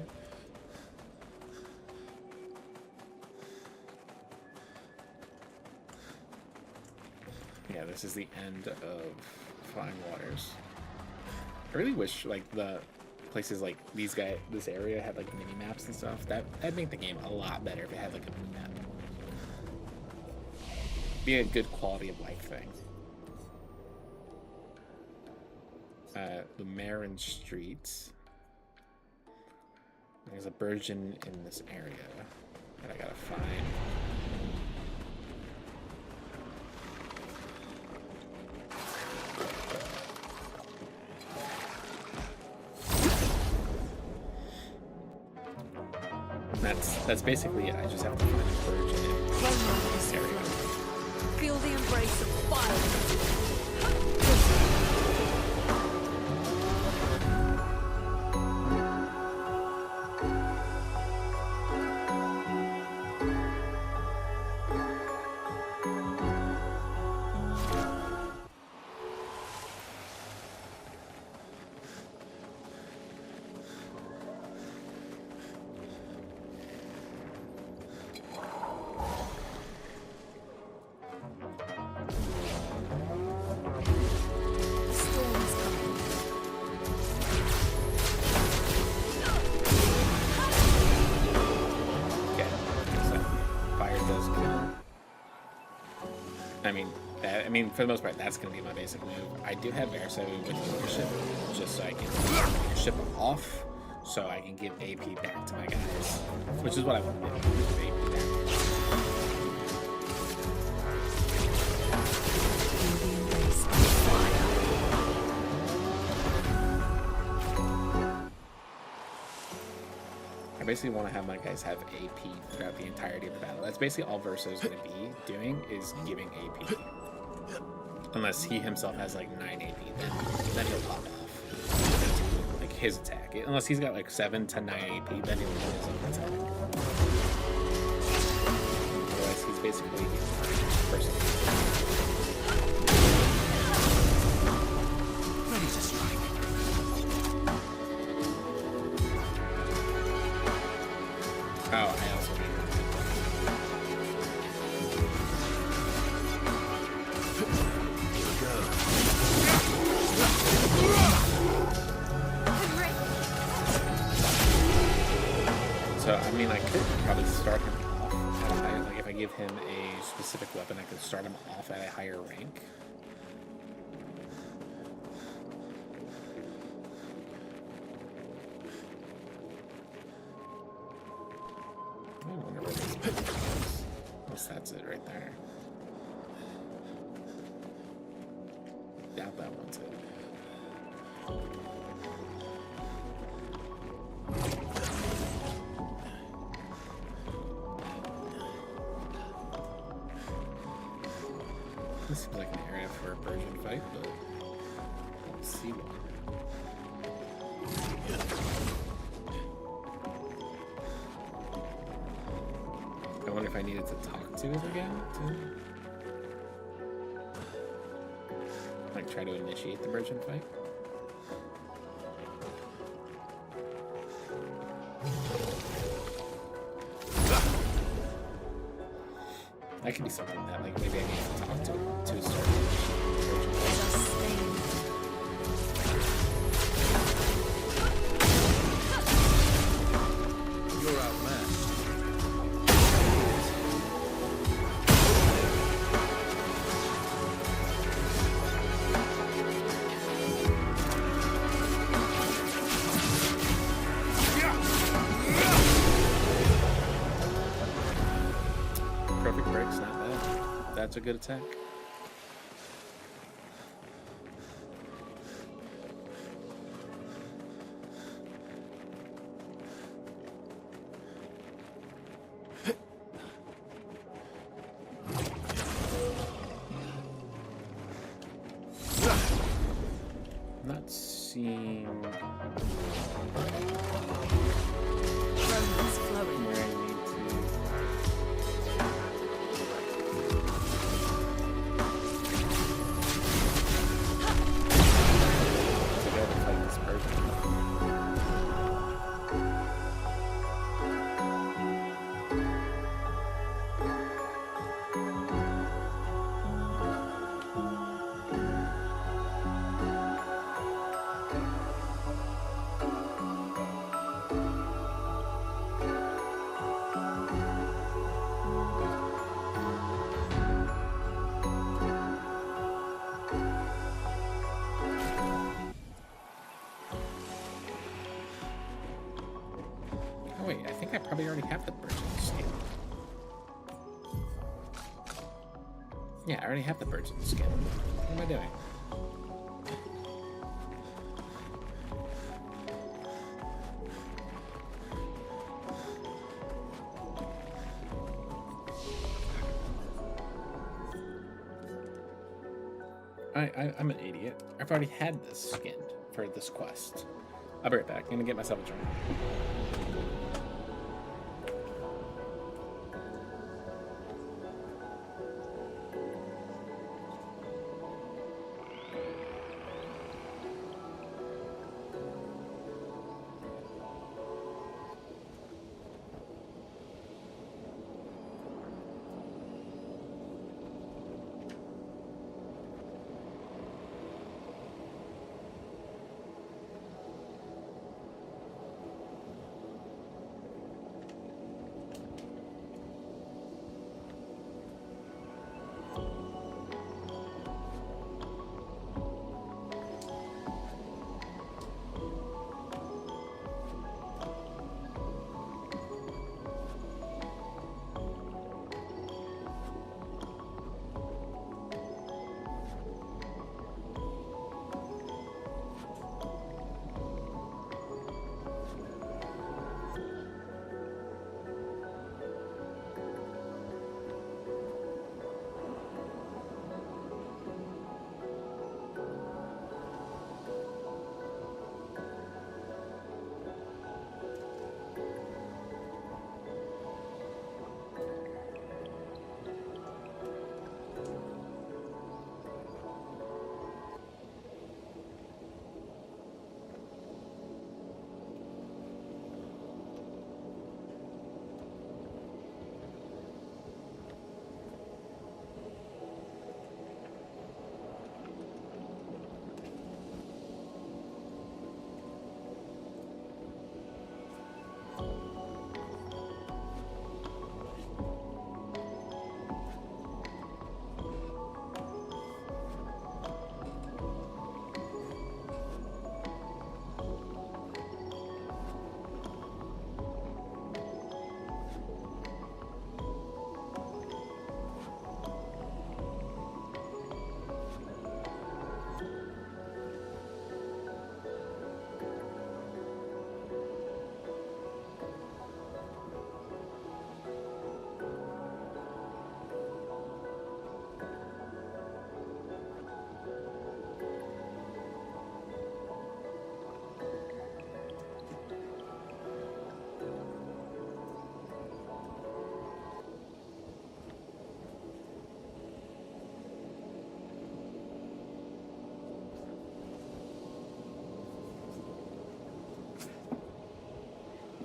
Yeah, this is the end of Flying Waters. I really wish like the places like this area had like mini maps and stuff. That'd make the game a lot better if it had like a mini map. Be a good quality of life thing. The Marin Streets. There's a virgin in this area that I gotta find. That's basically it. I just have to find a virgin in this area. Feel the embrace of fire. mean, for the most part, that's going to be my basic move. I do have Verso with leadership, just so I can ship them off, so I can give AP back to my guys, which is what I want to do. Give AP back. I basically want to have my guys have AP throughout the entirety of the battle. That's basically all Verso is going to be doing, is giving AP. Unless he himself has like 9 AP, then he'll pop off. Like his attack. Unless he's got like 7 to 9 AP, then he'll do his own attack. Otherwise, he's basically a person. Ready to strike. Oh, I also need So, I mean, I could probably start him off at a higher, like if I give him a specific weapon, I could start him off at a higher rank. I wonder where this is. Unless that's it right there. Doubt that one's it. This seems like an area for a Persian fight, but I don't see one. I wonder if I needed to talk to it again, too. Like, try to initiate the Persian fight. That could be something that, like, maybe I need to talk to start. You're outmatched. Perfect break's not bad. That's a good attack. Not seeing where I need to go to fight this person. Oh wait, I think I probably already have the Persian skin. Yeah, I already have the Persian skin. What am I doing? I'm an idiot. I've already had this skin for this quest. I'll be right back. I'm gonna get myself a drink.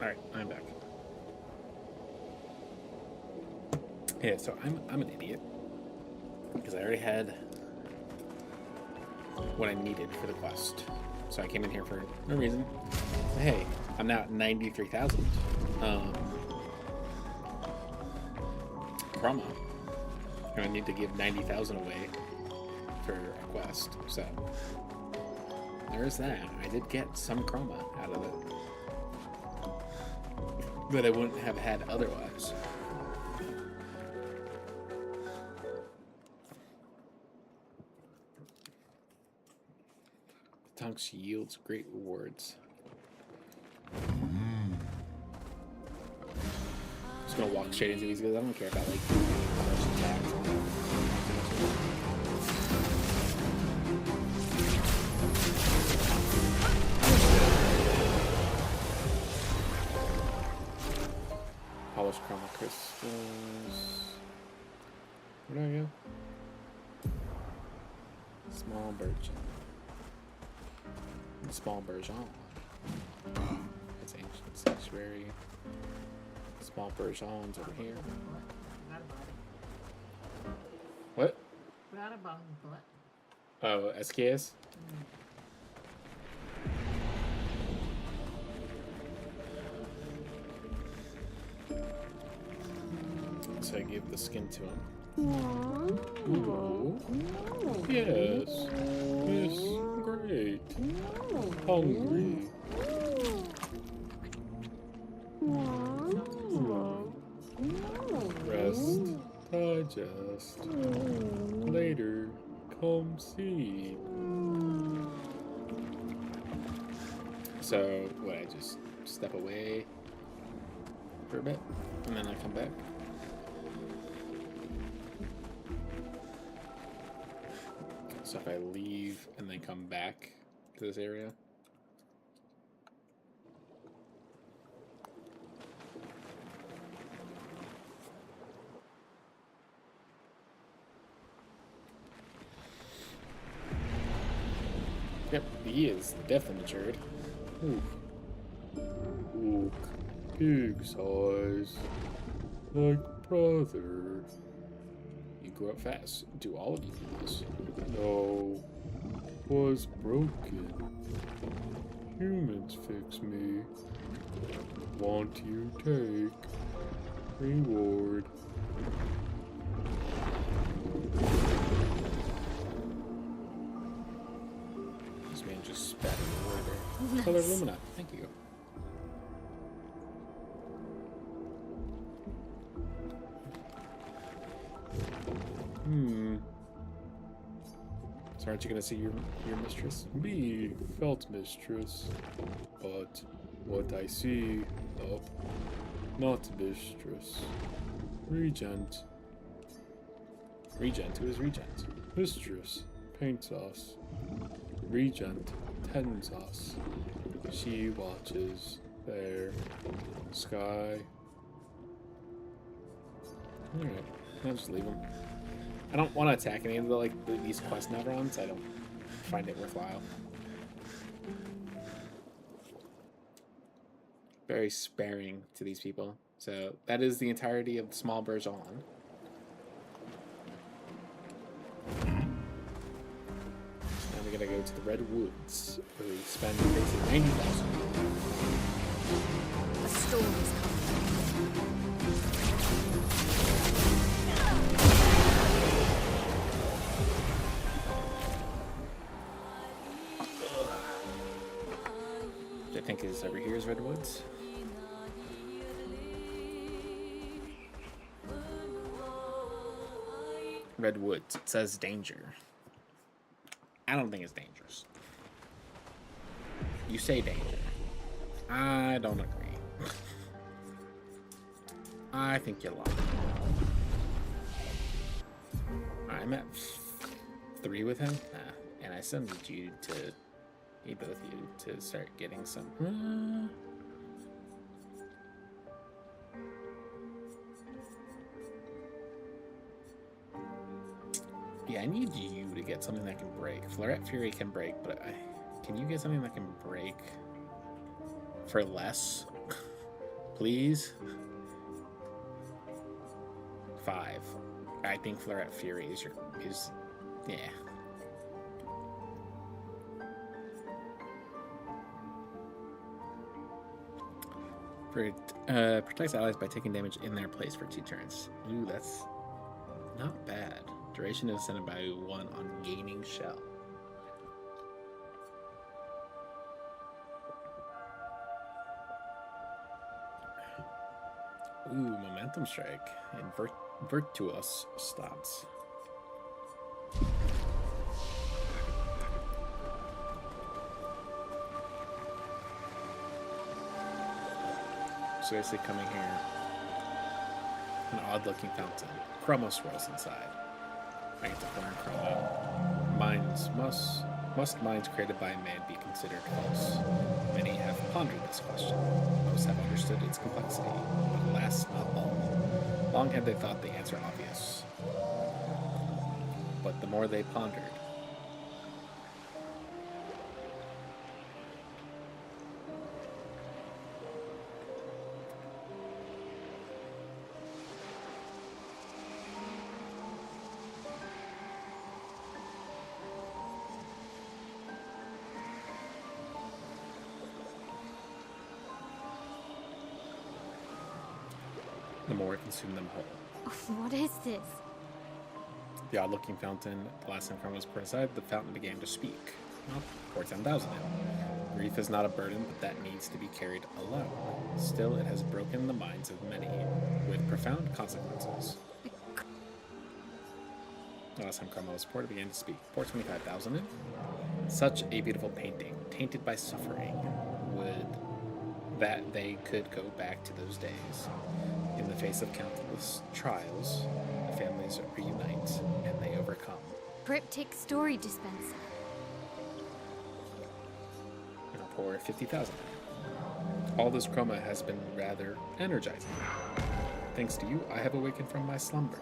Alright, I'm back. Yeah, so I'm an idiot. Because I already had what I needed for the quest. So I came in here for no reason. So, hey, I'm now at 93,000. Chroma. And I need to give 90,000 away for a quest. So there's that. I did get some chroma out of it that I wouldn't have had otherwise. Tonks yields great rewards. Just gonna walk straight into these guys. I don't care about like attacks. Polished chroma crystals. Where do I go? Small birch. Small Burgeon. It's ancient sanctuary. Small Burgeon's over here. What? Forgot about his butt. Oh, SKS? So I gave the skin to him. Ooh. Yes. Yes. Great. Hungry. Rest. Digest. Later. Come see. So, what, I just step away for a bit, and then I come back? So if I leave and then come back to this area. Yep, he is definitely matured. Ooh. Ooh, pig size. Like brother. You grow up fast. Do all of you do this? No. Was broken. Humans fix me. Want you take. Reward. This man just spat in the water. Nice. Color Lumina. Thank you. So aren't you gonna see your mistress? Me, felt mistress. But what I see, nope. Not mistress. Regent. Regent? Who is Regent? Mistress. Paints us. Regent. Tends us. She watches. There. Sky. Alright. I'll just leave him. I don't want to attack any of the, these quest nevrons. I don't find it worthwhile. Very sparing to these people. So that is the entirety of the small Burgeon. Now we gotta go to the Red Woods, where we spend basically 90,000. A storm is coming. I think is over here is Red Woods. Red Woods. It says danger. I don't think it's dangerous. You say danger. I don't agree. I think you're lying. I'm at 3 with him. And I still need you to, need both of you to start getting some. Yeah, I need you to get something that can break. Florette Fury can break, but can you get something that can break for less? please. 5. I think Flare Fury is yeah. Protects allies by taking damage in their place for 2 turns. Ooh, that's not bad. Duration is extended by 1 on gaining shell. Ooh, Momentum Strike and Virtuous stats. So basically coming here, an odd-looking fountain. Chroma swirls inside. I get to learn Chroma. Must mines created by man be considered false? Many have pondered this question. Most have understood its complexity, but alas, not all. Long had they thought the answer obvious. But the more they pondered, the more it consumed them whole. What is this? The odd-looking fountain, the last time Chroma was put aside, the fountain began to speak. Well, for 10,000 now. Grief is not a burden, but that needs to be carried alone. Still, it has broken the minds of many, with profound consequences. The last time Chroma was poured, it began to speak. Pour 25,000 in. Such a beautiful painting, tainted by suffering. Would that they could go back to those days. In the face of countless trials, the families reunite and they overcome. Cryptic story dispenser. And I'll pour 50,000. All this chroma has been rather energizing. Thanks to you, I have awakened from my slumber.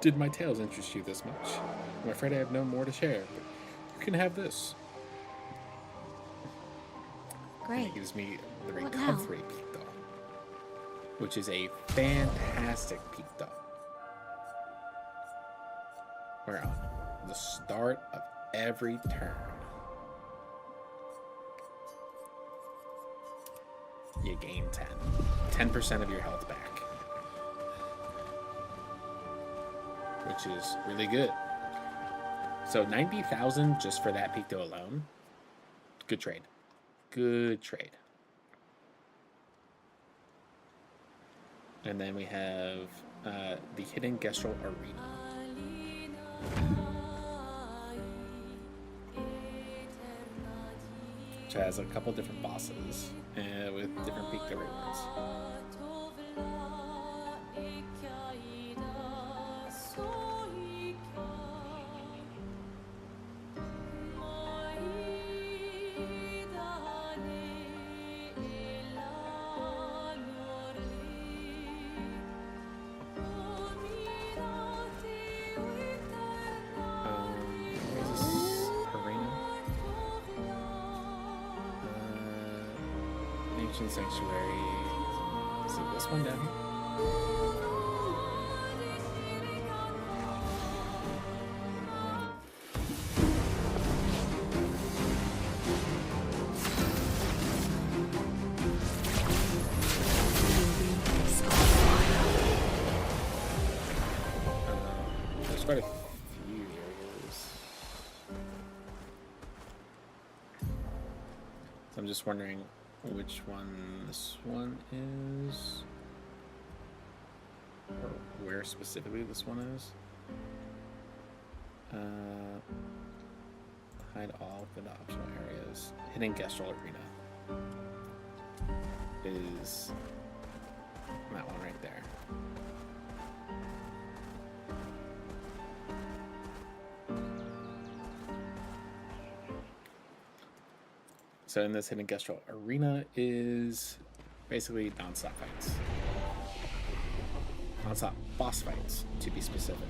Did my tales interest you this much? I'm afraid I have no more to share, but you can have this. Great. And it gives me the recovery peak, though, which is a fantastic peak, though. We're on the start of every turn. You gain 10. 10% of your health back, which is really good. So 90,000 just for that peak, though, alone. Good trade. Good trade. And then we have the Hidden Gestral Arena, which has a couple different bosses with different peak rewards. Sanctuary. See this one down. There's quite a few areas. So I'm just wondering which one this one is, or where specifically this one is. Hide all good optional areas. Hidden Gestral Arena is that one right there. So in this Hidden Gestral Arena is basically non-stop fights. Non-stop boss fights, to be specific.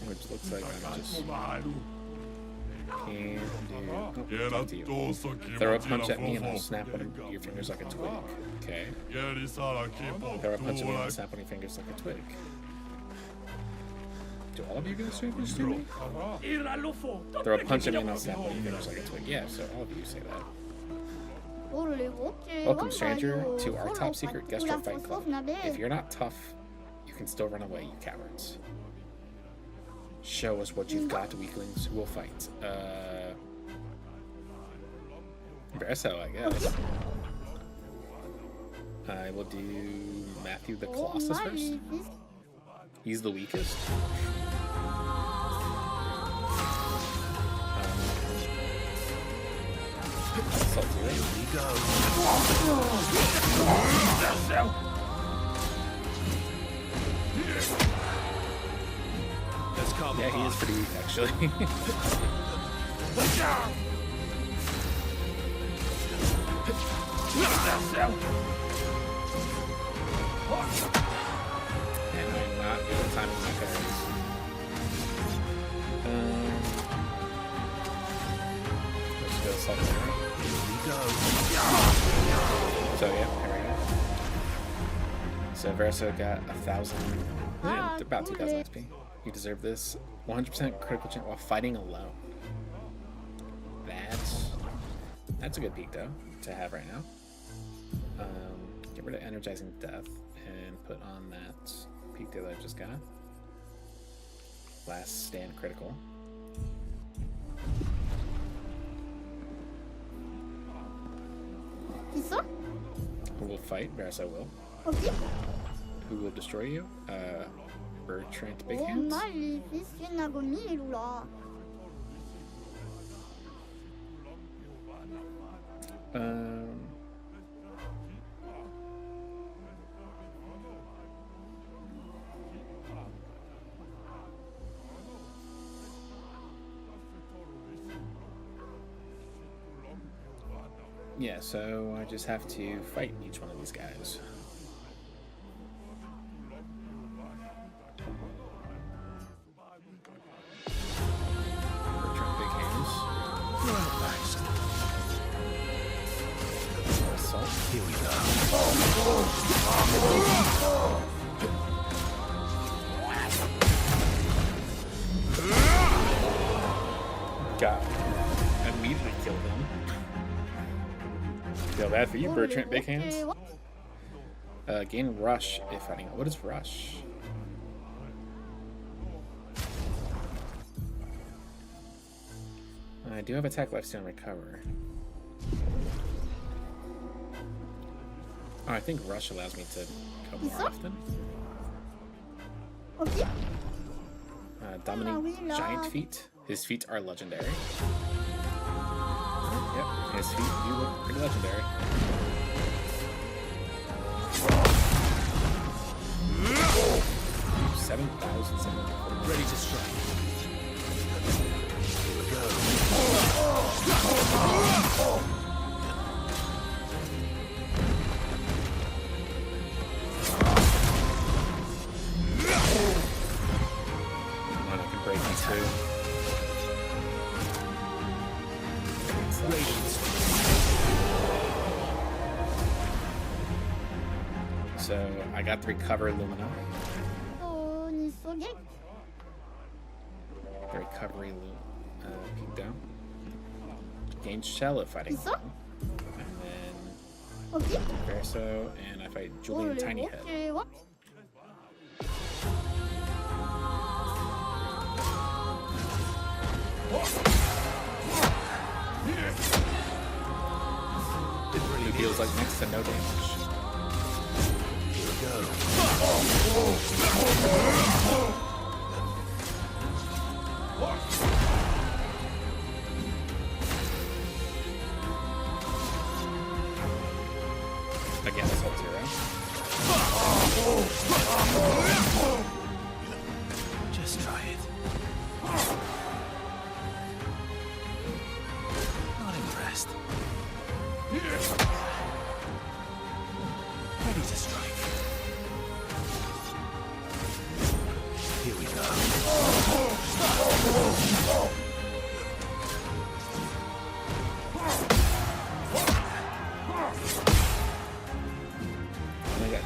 Which looks looks like I'm just can do talk to you. Throw a punch at me and I'll snap one of your fingers like a twig. Okay. Throw a punch at me and I'll snap one of your fingers like a twig. Do all of you gonna say this to me? Throw a punch at me and I'll snap one of your fingers like a twig. Yeah, so all of you say that. Welcome, stranger, to our top secret guest room fight club. If you're not tough, you can still run away, you cowards. Show us what you've got, weaklings. Who will fight? Verso, I guess. I will do Matthew the Colossus first. He's the weakest. Here we go. Yeah, he is pretty weak, actually. And I'm not good at timing my parries. Let's go something. So yeah, here we go. So Verso got 1,000, about 2,000 XP. You deserve this. 100% critical chance while fighting alone. That's a good peak though to have right now. Get rid of energizing death and put on that peak that I just got. Last stand critical. Who will fight? Verso will. Okay. Who will destroy you? Bertrand Big Hands. Yeah, so I just have to fight each one of these guys. Bertrand Big Hands. Assault. Here we go. God. Immediately killed him. Feel bad for you, Bertrand Big Hands. Gain rush if fighting. What is rush? I do have attack lifesteal and recover. Oh, I think rush allows me to go more often. Dominate giant feet. His feet are legendary. Yep, his feet do look pretty legendary. 7,740. Ready to strike. Here we go. And I can break them too. So I got to recover Lumina. The recovery peek down. Gain shell at fighting alone. And then Verso, and I fight Julian Tiny Head. It really feels like next to no damage. Here we go. Again, this whole 0. Just try it. Not impressed. Ready to strike. Here we go.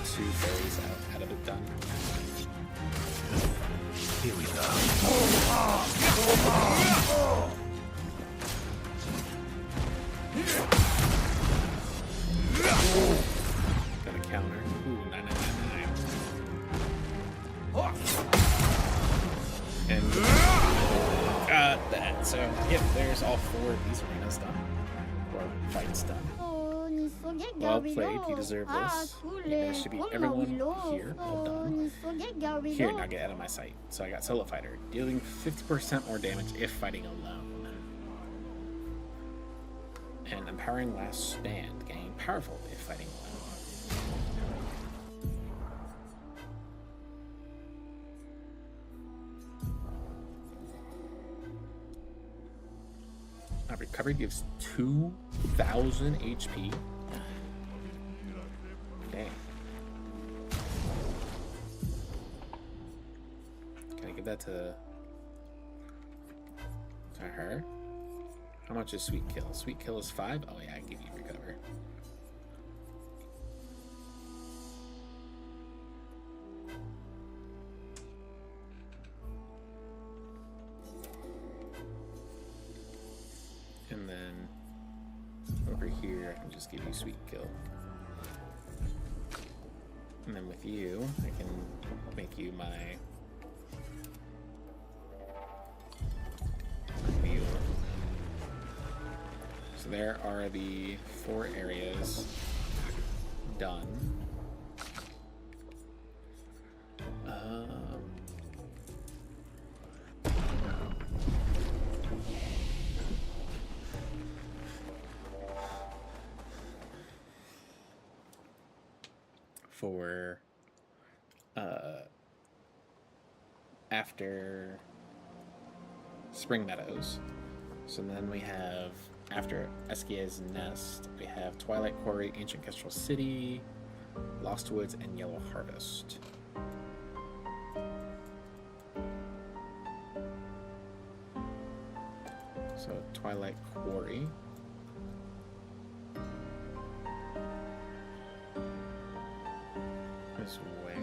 2 fairies out of it done. Here we go. Got a counter. Ooh, 9999. And got that. So, yep, there's all 4 of these arenas done. Or fights done. Well played, you deserve this. You managed to beat everyone here. Well done. Here, now get out of my sight. So I got Solo Fighter, dealing 50% more damage if fighting alone. And Empowering Last Stand, getting powerful if fighting alone. Recovery gives 2,000 HP. Dang. Can I give that to her? How much is Sweet Kill? Sweet Kill is 5? Oh yeah, I can give you Recover. And then over here, I can just give you Sweet Kill. And then with you, I can make you my wheel. So there are the 4 areas done. For after Spring Meadows. So then we have after Esquia's Nest, we have Twilight Quarry, Ancient Kestrel City, Lost Woods, and Yellow Harvest. So Twilight Quarry. Is where?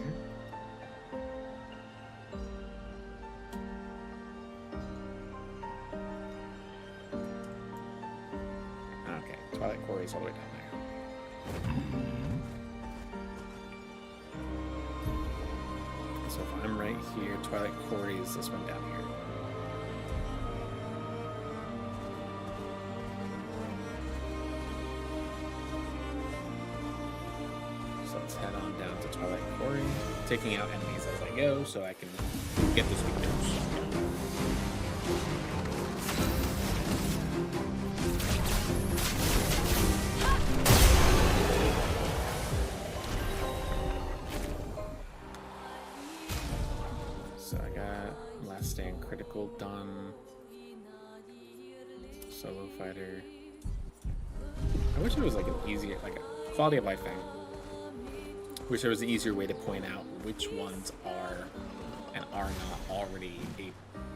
Okay, Twilight Quarry is all the way down there. So if I'm right here, Twilight Quarry is this one down here. So let's head on down to Twilight Quarry, taking out enemies as I go so I can get this weakness. So I got Last Stand Critical done. Solo Fighter. I wish it was like an easier, like a quality of life thing. Wish there was an easier way to point out which ones are and are not already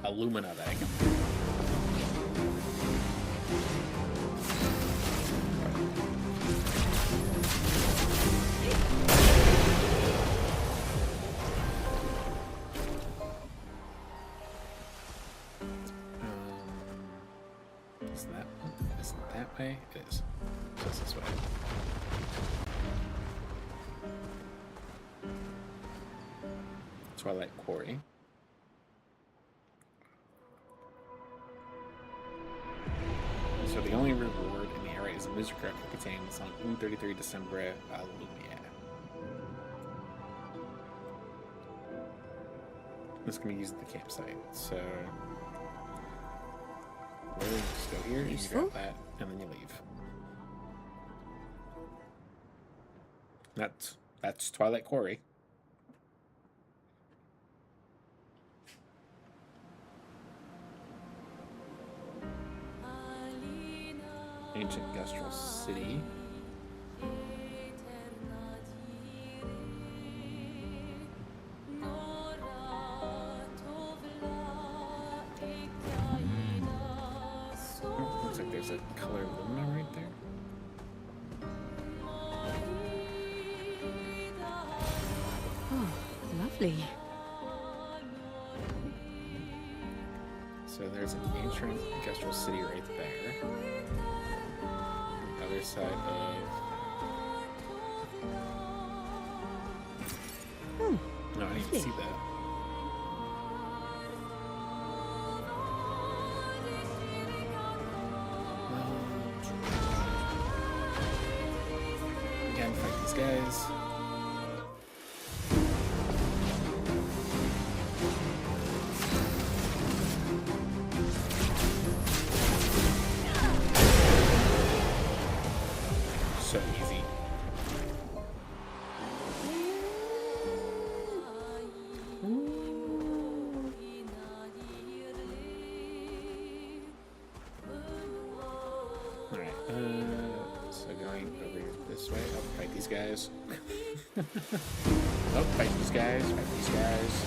a Lumina that I can pick. Isn't that way? It is. Just this way. Twilight Quarry. So the only reward in the area is a music record contains on 33 December Lumia. This can be used at the campsite. So really just go here, you grab that, and then you leave. That's Twilight Quarry. Ancient Kestrel City. Looks like there's a color Lumina right there. lovely. So there's an ancient industrial city right there. Other side of... Oh, No, I didn't even see that. Again, fight these guys. So easy. Alright, so going over this way. Oh, fight these guys. Oh, fight these guys, fight these guys.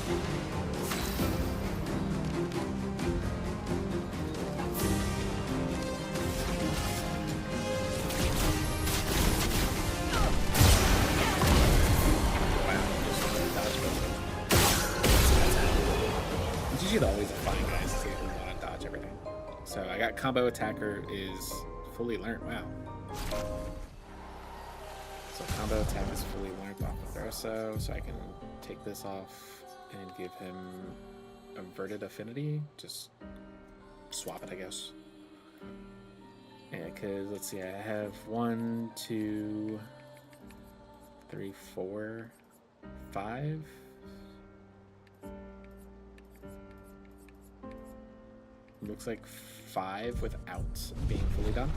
It's usually always a fine guys to want to dodge everything. So I got combo attacker is fully learned. Wow. So combo attack is fully learned off of Throso, so I can take this off and give him averted affinity. Just swap it, I guess. Yeah, because let's see, I have 1, 2, 3, 4, 5. Looks like 5 without being fully done.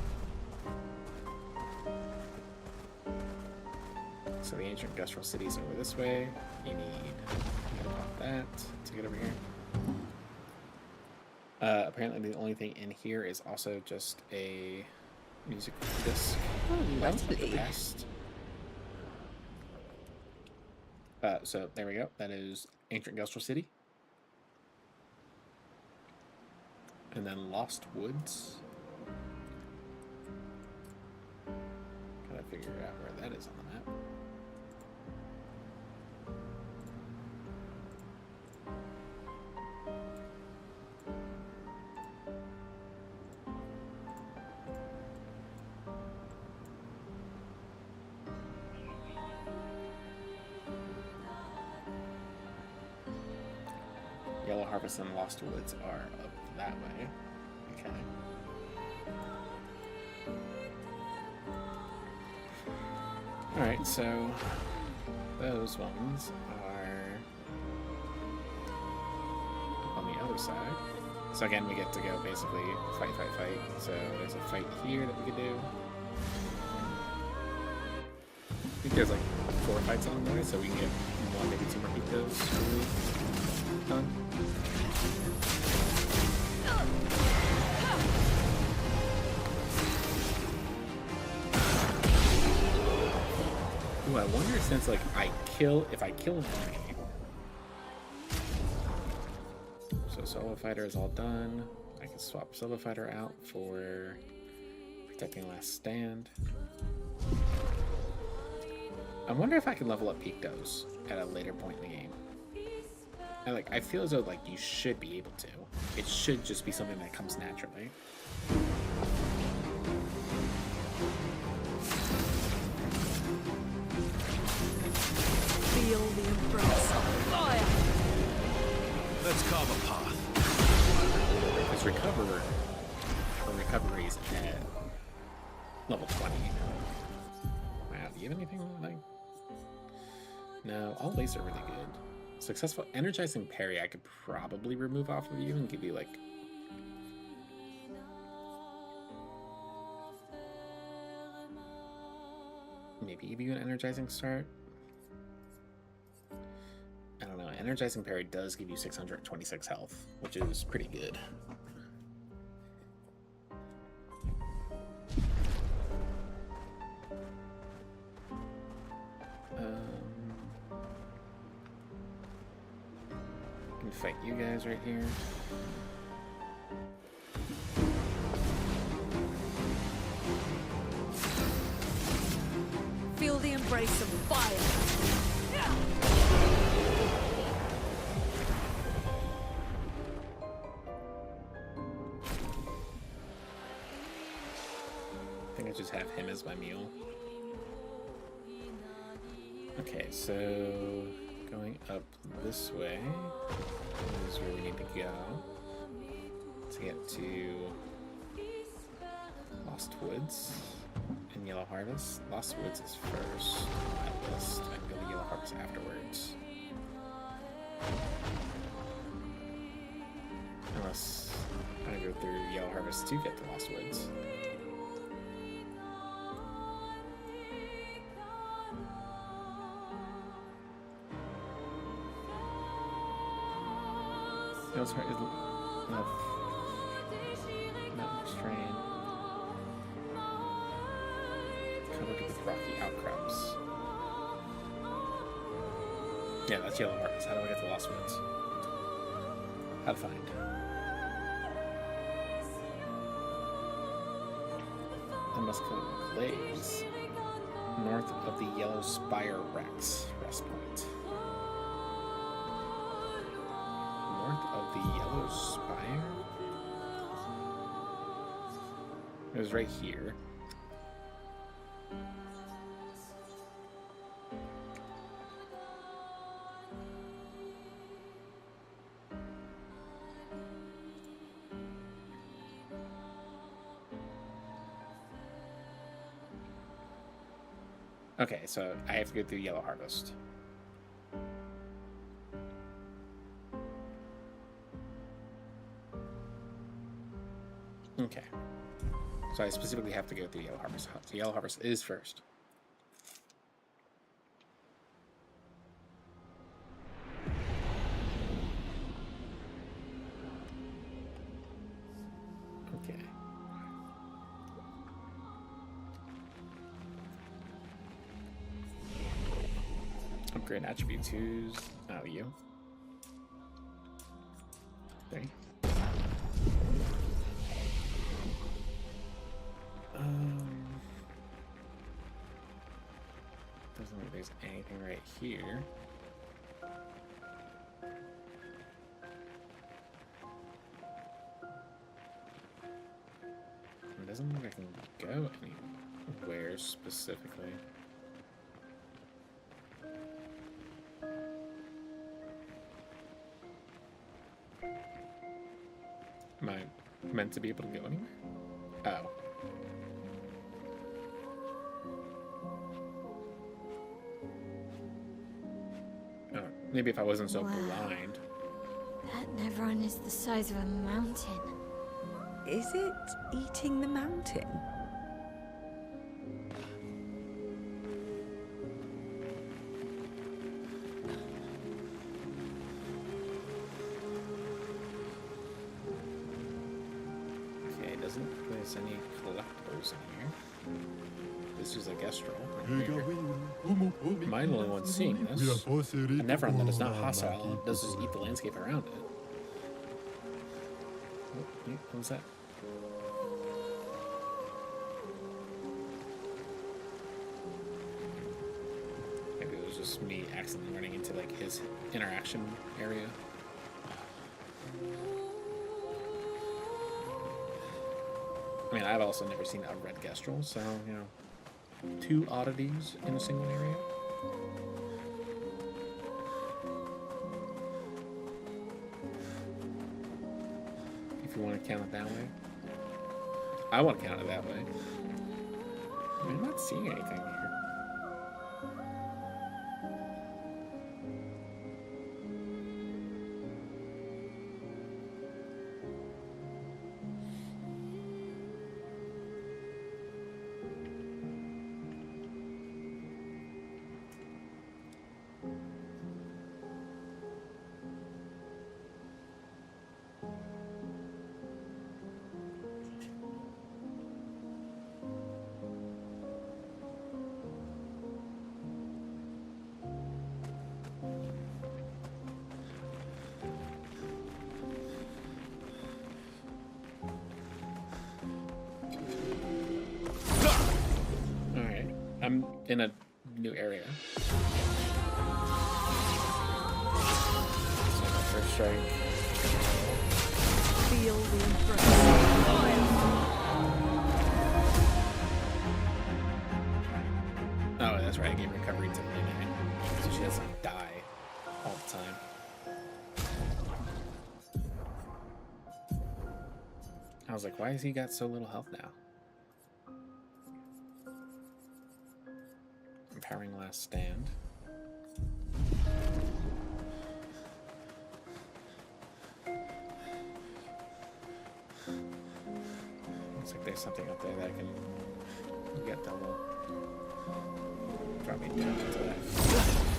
So the ancient industrial city's over this way. You gotta pop that to get over here. Apparently the only thing in here is also just a music disc. Oh, That's the lovely. past. So there we go. That is ancient industrial city. And then Lost Woods. Gotta figure out where that is on the map. Yellow Harvest and Lost Woods are up that way. Okay. Alright, so those ones are up on the other side. So again, we get to go basically fight, fight, fight. So there's a fight here that we could do. I think there's like 4 fights on the way, so we can get 1, maybe 2 more picos done. Ooh, I wonder since like if I kill an enemy. So solo fighter is all done. I can swap solo fighter out for protecting last stand. I wonder if I can level up Pictos at a later point in the game. I feel as though like you should be able to. It should just be something that comes naturally. Feel the embrace of fire. Let's carve a path. Because recoveries at level 20. Wow, do you have anything like? No, all these are really good. Successful energizing parry I could probably remove off of you and give you like maybe give you an energizing start. I don't know, energizing parry does give you 626 health, which is pretty good. Can fight you guys right here. Feel the embrace of fire. just have him as my mule. Okay, so going up this way is where we need to go to get to Lost Woods and Yellow Harvest. Lost Woods is first on my list. I can go to Yellow Harvest afterwards. Unless I go through Yellow Harvest to get to Lost Woods. No, it's hard. Mountain strain. Covered with rocky outcrops. Yeah, that's Yellow Harvest. How do I get to Lost Woods? How to find. I must go to Glaze, north of the Yellow Spire Rex rest point. North of the Yellow Spire? It was right here. Okay, so I have to go through Yellow Harvest. Okay. So I specifically have to go through Yellow Harvest. So Yellow Harvest is first. Okay. Upgrade attribute 2s. Oh, you. There. Doesn't look like there's anything right here. It doesn't look like I can go anywhere specifically. Am I meant to be able to go anywhere? Oh. Oh, maybe if I wasn't so blind. That Nevron is the size of a mountain. Is it eating the mountain? Okay, it doesn't look like there's any collectibles in here. This is a Gestrel. Am I the only one seeing this? A Nevron that is not hostile, it does just eat the landscape around it. What was that? Maybe it was just me accidentally running into like his interaction area. I mean, I've also never seen a red Gestrel, so, you know, 2 oddities in a single area. If you want to count it that way. I want to count it that way. I mean, I'm not seeing anything here. I'm in a new area. So my first strike. Feel the impression. time. I was like, why has he got so little health now? Empowering last stand. Looks like there's something up there that I can get that will drop me down to that.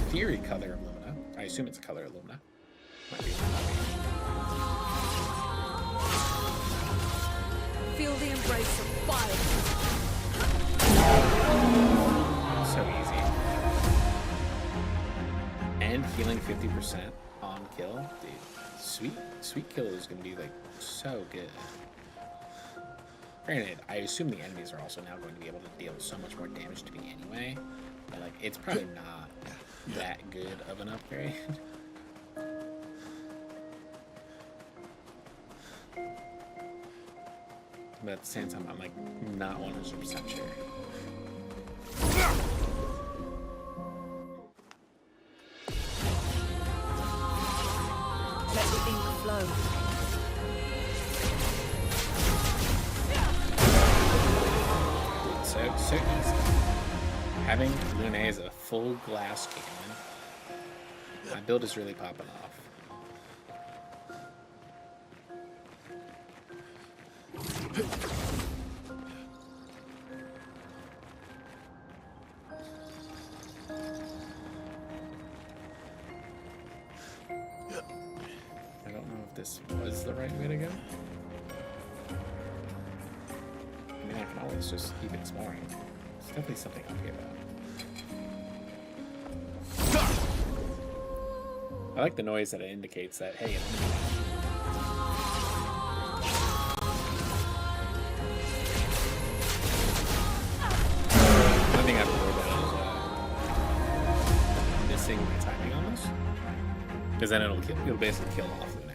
Theory color Illumina. I assume it's a color Illumina. Might be. Feel the embrace of fire. So easy. And healing 50% on kill. Dude, sweet kill is gonna be like so good. Granted, I assume the enemies are also now going to be able to deal so much more damage to me anyway. But like, it's probably not that good of an upgrade. But at the same time, I'm like not 100% sure. Let the ink flow. So easy. Having Lune as a full glass cannon, my build is really popping off. I don't know if this was the right way to go. I mean, I can always just keep exploring. There's definitely something up here, though. I like the noise that it indicates that, hey, an enemy. One thing I've worried about is missing my timing on this. Because then it'll basically kill off Lune.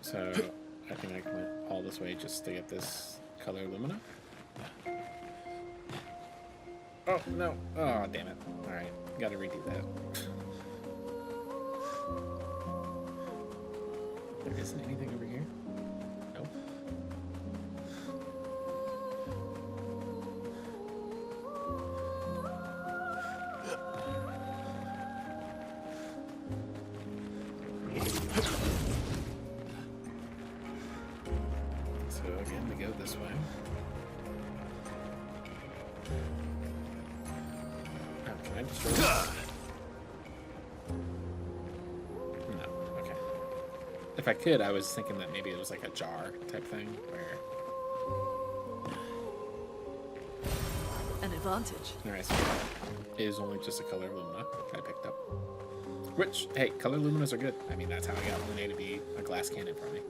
So I think I went all this way just to get this color Illumina. Oh no! Oh damn it! All right, gotta redo that. There isn't anything over here. Nope. So again, we go this way. Oh, can I destroy this? No, okay. If I could, I was thinking that maybe it was like a jar type thing where. An advantage. Alright, so it is only just a color Lumina that I picked up. Which, hey, color Luminas are good. I mean, that's how I got Lune to be a glass cannon for me.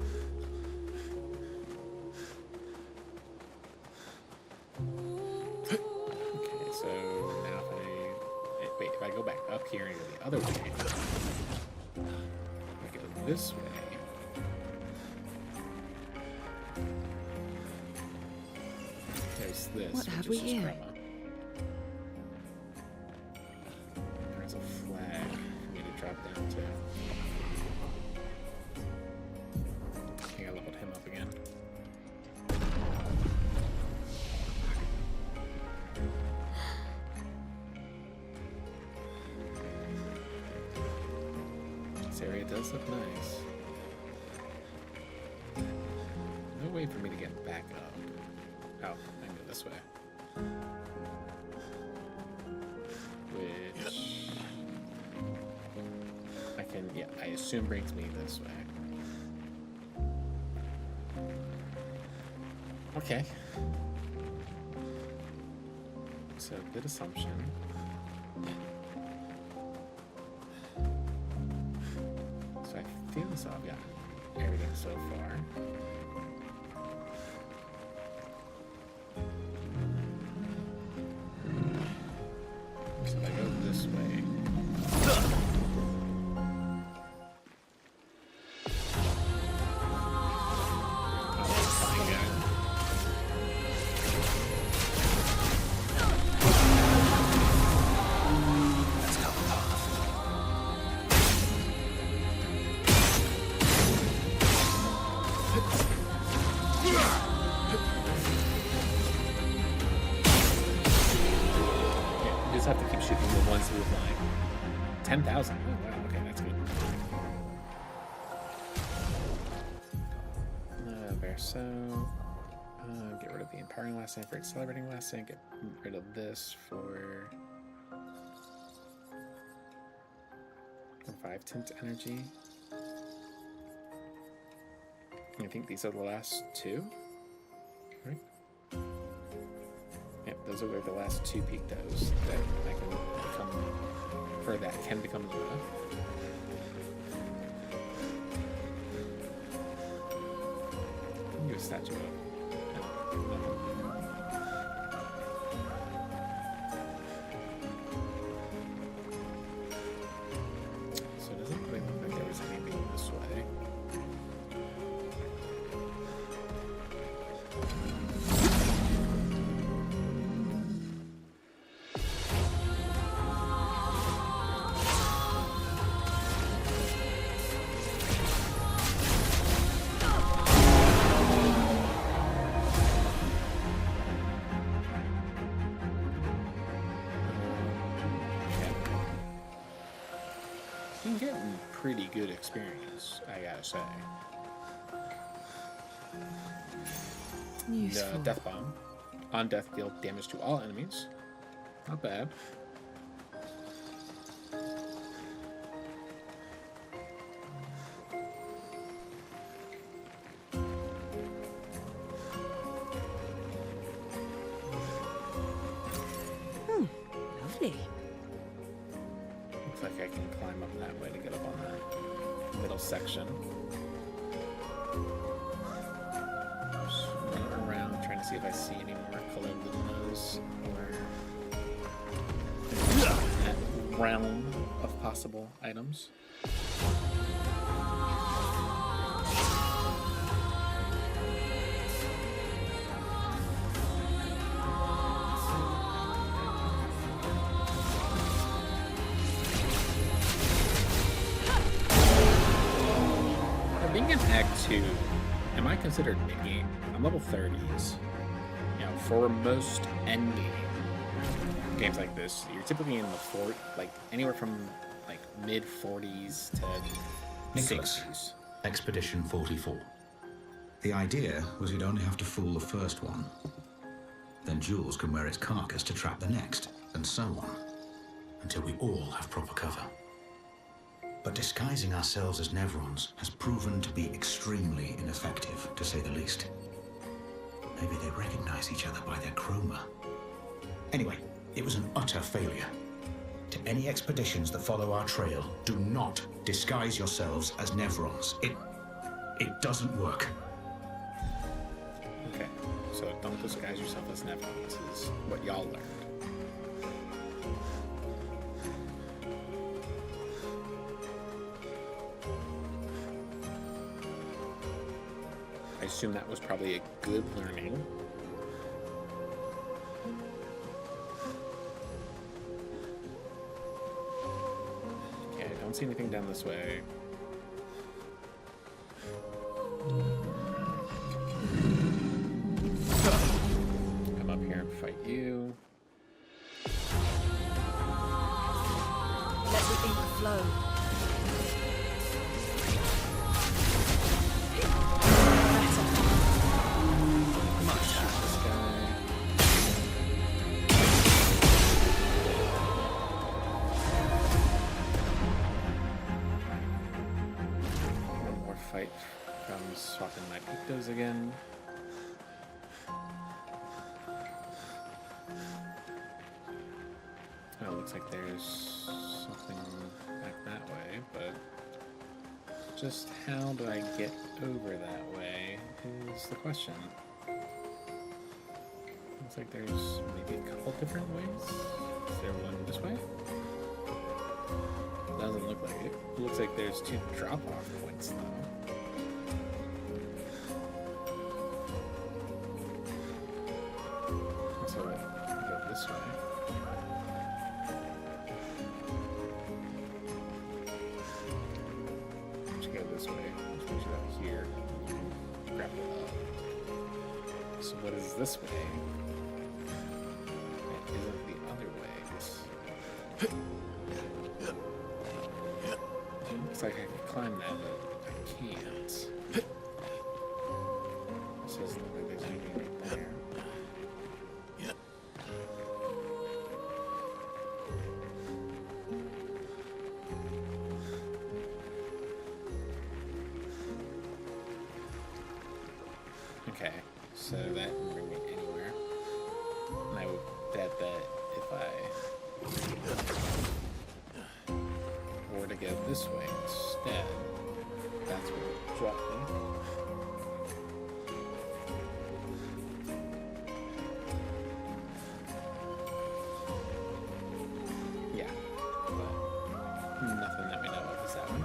Okay, so now if I go back up here and go the other way, I go this way. There's this. What have which we is here? Chroma. There's a flag for me to drop down to. I think I leveled him up again. This area does look nice. No way for me to get back up. Oh, I can go this way. Which I can, yeah, I assume brings me this way. Okay. So, good assumption. So I feel as though I've got everything so far. So if I go this way. 10,000. Oh, wow. Okay, that's good. Verso. Get rid of the empowering last name for accelerating last name. Get rid of this for 5 tint energy. I think these are the last two, right? Yep, those are the last two pictos that I can become, or that can become Luna. I'll give a statue up. So it doesn't quite look like there was anything this way. Been getting pretty good experience, I gotta say. Useful. The death bomb. On death, deal damage to all enemies. Not bad. Lovely. Looks like I can climb up that way to get up on that middle section. Just running around trying to see if I see any more colored luminos or that realm of possible items. Being in Act 2, am I considered mid-game? I'm level 30s. You know, for most endgame games like this, you're typically in the like anywhere from like mid-40s to Nicholas, 60s. Expedition 44. The idea was you'd only have to fool the first one. Then Jules can wear its carcass to trap the next, and so on, until we all have proper cover. But disguising ourselves as Nevrons has proven to be extremely ineffective, to say the least. Maybe they recognize each other by their chroma. Anyway, it was an utter failure. To any expeditions that follow our trail, do not disguise yourselves as Nevrons. It doesn't work. Okay, so don't disguise yourself as Nevrons is what y'all learned. I assume that was probably a good learning. Okay, I don't see anything down this way. Come up here and fight you. Let the ink flow. Fight from swapping my pictos again. Oh, it looks like there's something back that way, but just how do I get over that way is the question. Looks like there's maybe a couple different ways. Is there one this way? Doesn't look like it. It looks like there's two drop-off points though. So we go this way. Let's go this way. Let's push it up here. Grab it up. So what is this way? It isn't the other way. This Looks like I can climb that, but I can't. This doesn't look like there's anything right there. Okay, so that didn't bring me anywhere. And I would bet that if I were to go this way instead, that's what would drop me. Yeah, but nothing that we know of is that one.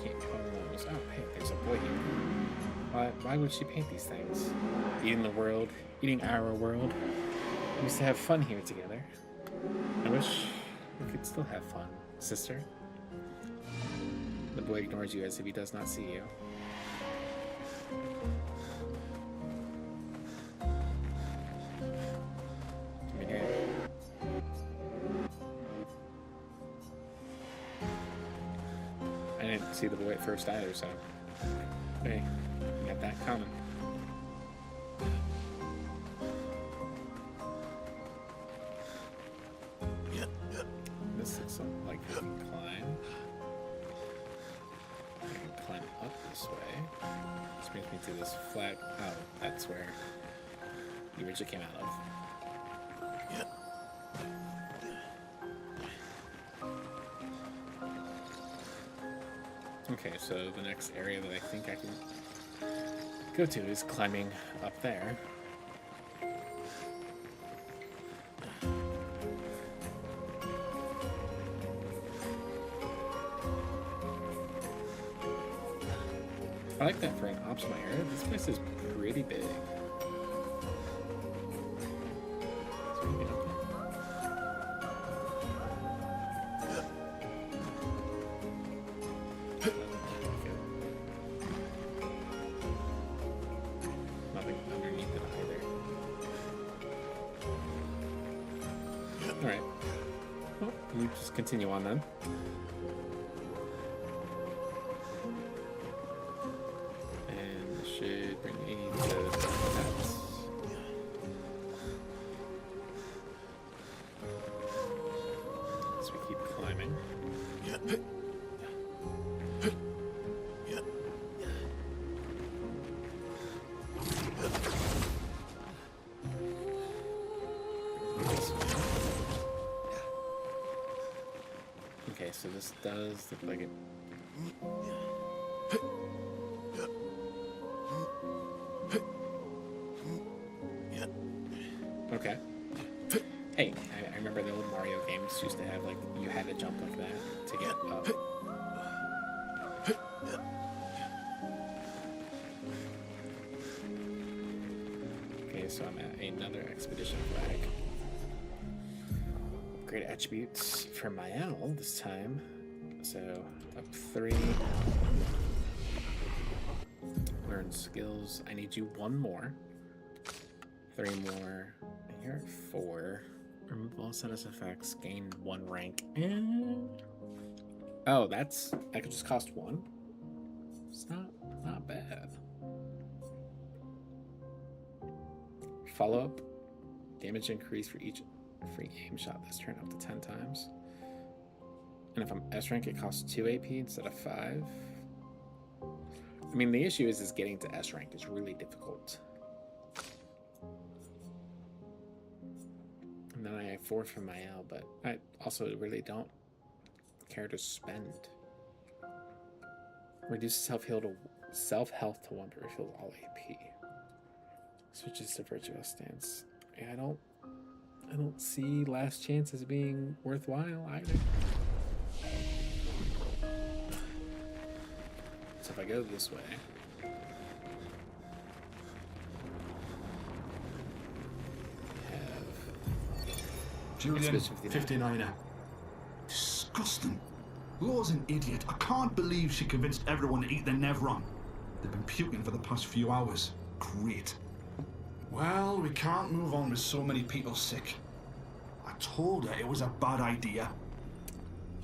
Can't call those. Oh, hey, there's a boy here. Why would she paint these things? Eating the world, eating our world. We used to have fun here together. I wish we could still have fun, sister. The boy ignores you as if he does not see you. Come in here. I didn't see the boy at first either, so hey, you got that coming. This looks like we can climb. I can climb up this way. This brings me to this flat. Oh, that's where the originally came out of. Okay, so the next area that I think I can go to is climbing up there. I like that for an optional area. This place is pretty big. So we can get up there. Nothing underneath it either. Alright. Well, you just continue on then. Should bring me to that. As we keep climbing. Okay, so this does look like it. Okay. Hey, I remember the old Mario games used to have, like, you had to jump like that to get up. Okay, so I'm at another expedition flag. Great attributes for my owl this time. So, up 3. Learn skills. I need you 1 more. 3 more. You're at 4. Remove all status effects. Gain 1 rank. And oh, that could just cost 1. It's not bad. Follow up. Damage increase for each free aim shot this turn up to 10 times. And if I'm S rank, it costs 2 AP instead of 5. I mean, the issue is getting to S rank is really difficult. And then I have 4 from my L, but I also really don't care to spend. Reduce self-health to 1, but refills all AP. Switches to virtuous stance. Yeah, I don't see last chance as being worthwhile either. So if I go this way, Julian, 59 out. Disgusting. Law's an idiot. I can't believe she convinced everyone to eat their Nevron. They've been puking for the past few hours. Great. Well, we can't move on with so many people sick. I told her it was a bad idea.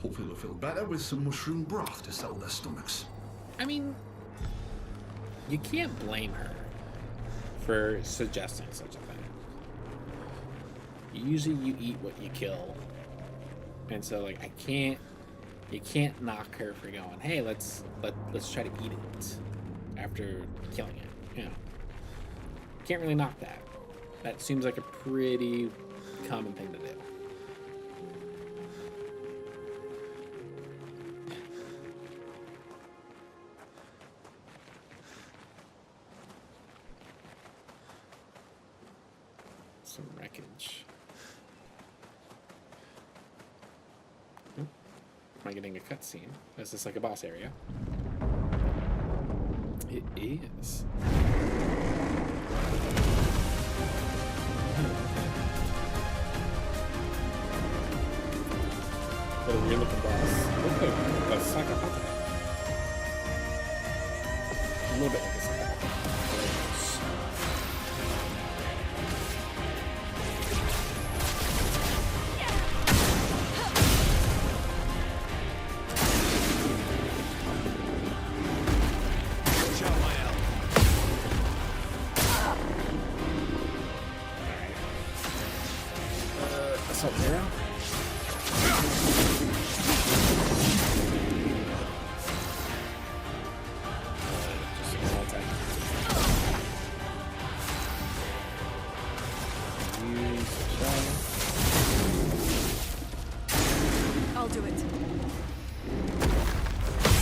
Hopefully they'll feel better with some mushroom broth to settle their stomachs. I mean, you can't blame her for suggesting such a thing. Usually you eat what you kill. And so like you can't knock her for going, hey, let's try to eat it after killing it. You know. Can't really knock that. That seems like a pretty common thing to do. Some wreckage. Am I getting a cutscene? Is this like a boss area? It is. What a weird looking boss. Looks like a psychopath. A little bit like a psychopath. Assault Zero? Just a small attack. Use shell. I'll do it.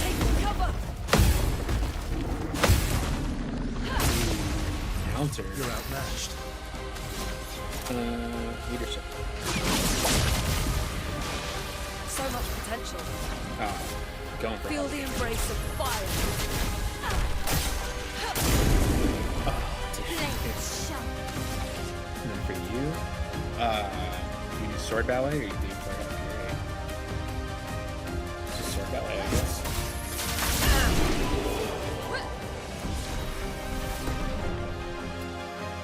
Take cover. Counter. You're outmatched. Leadership. So much potential. Going for Feel the embrace of fire. And then for you, you do sword ballet or you do fire up fury? Just sword ballet, I guess.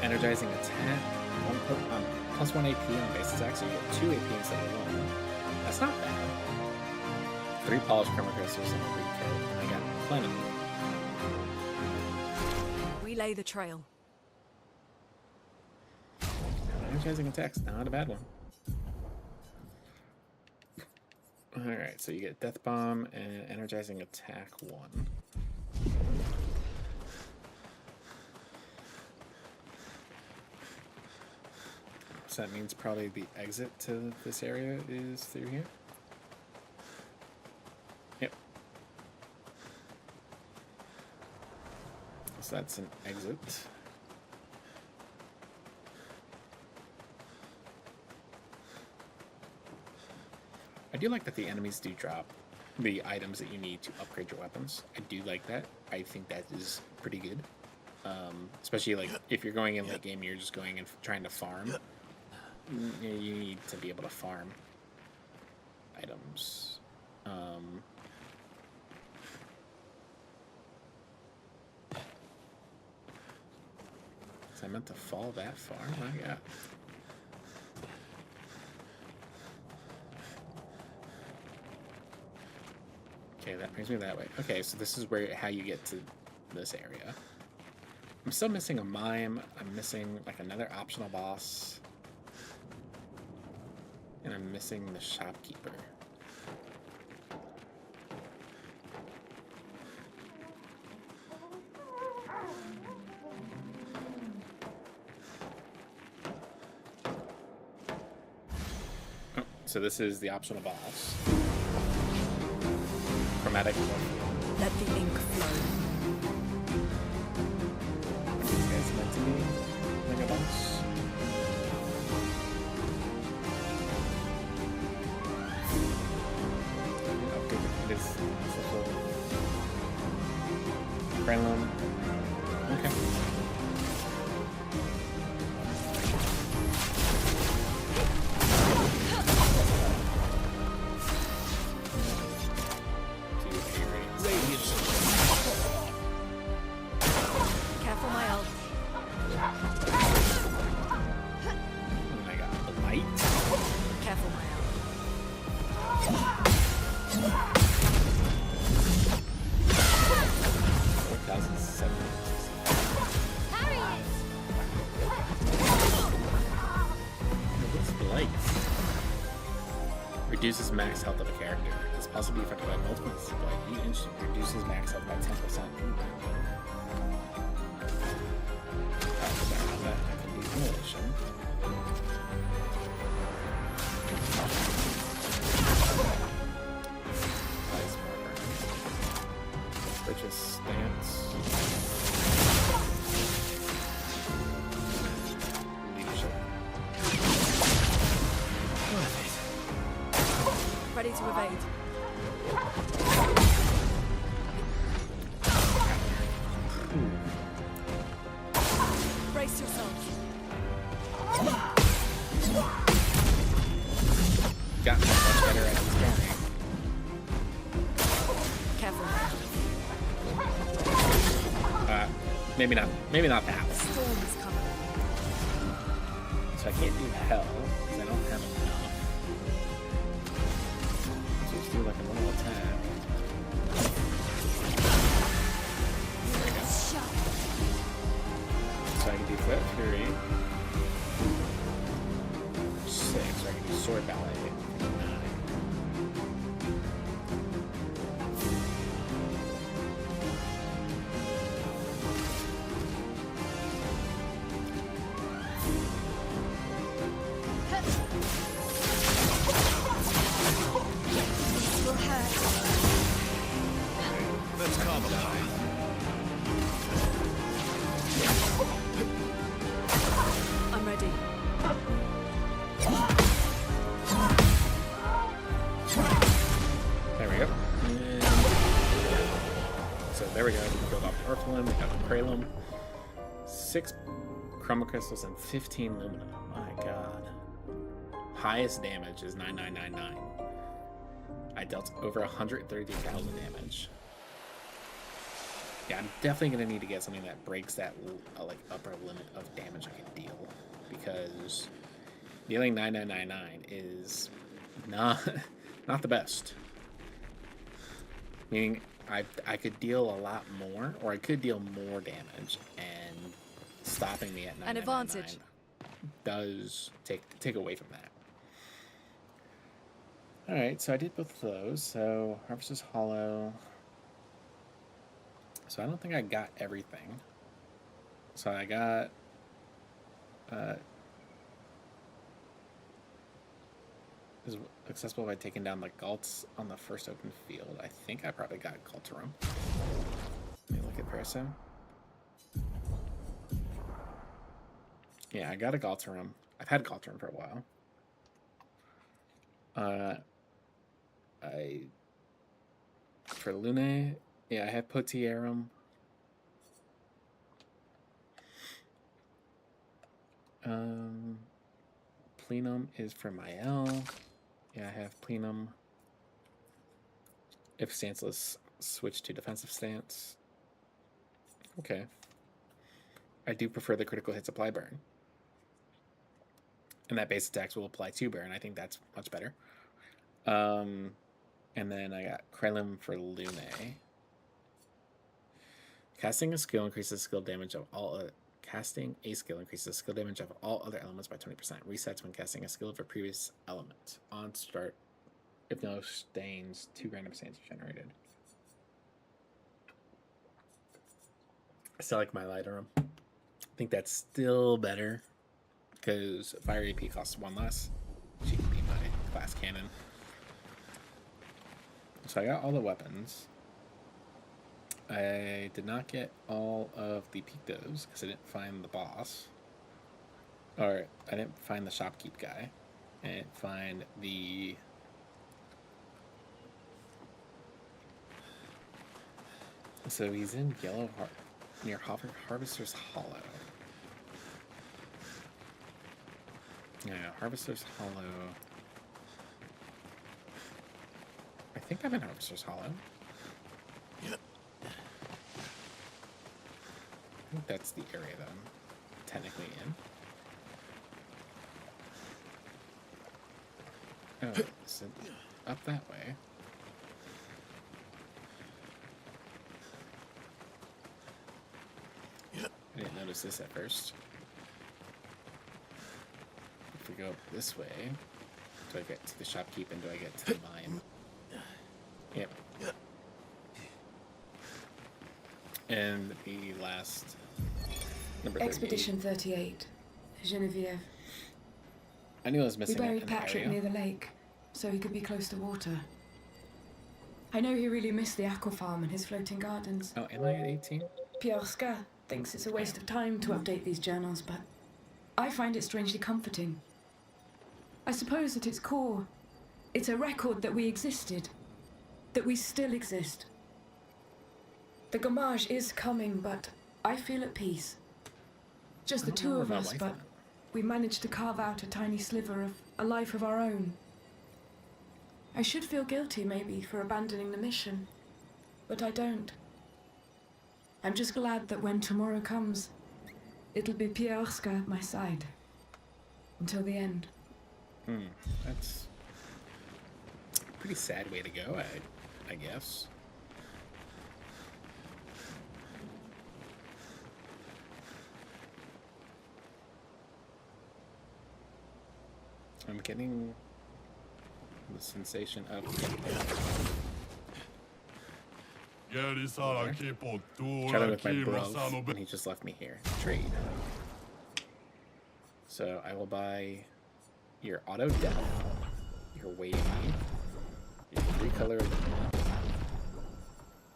Energizing attack. Plus 1 AP on base attack, so you get 2 AP instead of 1. That's not bad. 3 polished chroma crystals and a free kit, and I got plenty. Relay the trail. Energizing attack's not a bad one. Alright, so you get Death Bomb and Energizing Attack 1. So that means probably the exit to this area is through here. Yep. So that's an exit. I do like that the enemies do drop the items that you need to upgrade your weapons. I do like that. I think that is pretty good. Especially like if you're going in late game, you're just going and trying to farm. You need to be able to farm items. Was I meant to fall that far? My God. Okay, that brings me that way. Okay, so this is how you get to this area. I'm still missing a mime. I'm missing like another optional boss. And I'm missing the shopkeeper. Oh, so this is the optional boss. Chromatic. Let the ink flow. These guys meant to be like a boss. This Gremlin. Okay. Careful, my ult. Reduces max health of a character. It's possibly affected by multiple exploit. Each inch reduces max health by 10%. That can do simulation. Ice marker. Purchase stance. Leadership. Ready to evade. Brace yourselves. Got much better at sparing. Careful. Maybe not. Maybe not that one. Storm is coming. So I can't do hell because I don't have enough. So just do like a little attack. There we go. So I can do Flip Fury. 6, or I can do Sword Ballet. 9. This will hurt. Let's carve a path. I'm ready. There we go. And so there we go. We build off the Orphalum, we got the Kralum. 6 Chroma Crystals and 15 Lumina. My god. Highest damage is 9999. I dealt over 130,000 damage. Yeah, I'm definitely going to need to get something that breaks that like upper limit of damage I can deal. Because dealing 9999 is not the best. Meaning I could deal a lot more, or I could deal more damage, and stopping me at 9999 An advantage does take away from that. Alright, so I did both of those. So Harvester's Hollow. So I don't think I got everything. So I got is accessible by taking down the Galts on the first open field. I think I probably got Galterum. Let me look at Parasol. Yeah, I got a Galterum. I've had Galterum for a while. For Lune, yeah, I have Potierum. Plenum is for Mael. Yeah, I have Plenum. If stanceless, switch to defensive stance. Okay. I do prefer the critical hits apply burn. And that base attacks will apply 2 burn. I think that's much better. And then I got Kralum for Lune. Casting a skill increases the skill damage of all other. Casting a skill increases the skill damage of all other elements by 20%. Resets when casting a skill of a previous element. On start, if no stains, 2 random stains are generated. I still like my Lighter. I think that's still better because Fire AP costs 1 less. She can be my class cannon. So I got all the weapons. I did not get all of the Pictos because I didn't find the boss. Or I didn't find the shopkeep guy. I didn't find the... So he's in Yellow near Harvester's Hollow. Yeah, Harvester's Hollow. I think I'm in Harvester's Hollow. I think that's the area that I'm technically in. Oh, is it up that way? I didn't notice this at first. If we go this way, Do I get to the shopkeep and do I get to the mine? Yep. And the last number 38. Expedition 38, Genevieve. I knew I was We missing buried an Patrick area. near the lake, so he could be close to water. I know he really missed the aqua farm and his floating gardens. Oh, am I at 18? Pierre Ska thinks it's a waste of time to update these journals, but I find it strangely comforting. I suppose at its core, it's a record that we existed, that we still exist. The Gamage is coming, but I feel at peace. Just the two of us, but we managed to carve out a tiny sliver of a life of our own. I should feel guilty, maybe, for abandoning the mission, but I don't. I'm just glad that when tomorrow comes, it'll be Pierre Ska at my side. Until the end. That's a pretty sad way to go, I guess. I'm getting the sensation of chatting with my bro, and he just left me here. Trade. So I will buy your auto death, your wavy, your 3-color,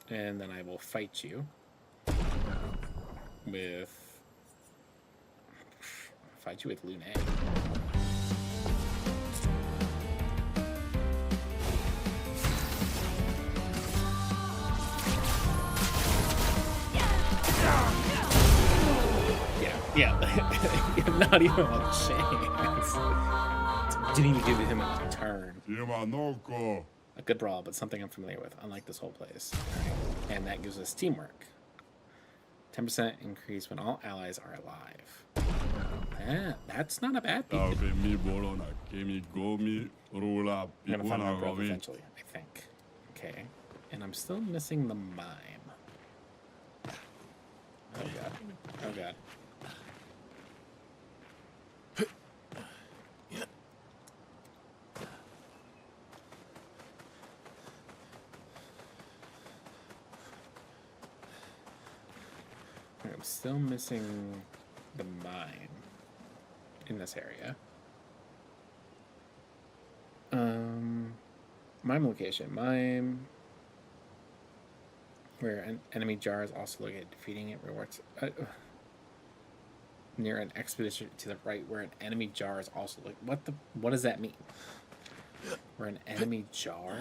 and then I will fight you with Lune. Yeah, not even a chance. Didn't even give him a turn. A good brawl, but something I'm familiar with, unlike this whole place. Right. And that gives us teamwork. 10% increase when all allies are alive. That's not a bad thing. I'm gonna find my bro eventually, I think. Okay. And I'm still missing the mime. Oh god. Oh god. I'm still missing the mine in this area. Mime location. Mime. Where an enemy jar is also located. Defeating it rewards. Near an expedition to the right, where an enemy jar is also located. What does that mean? Where an enemy jar?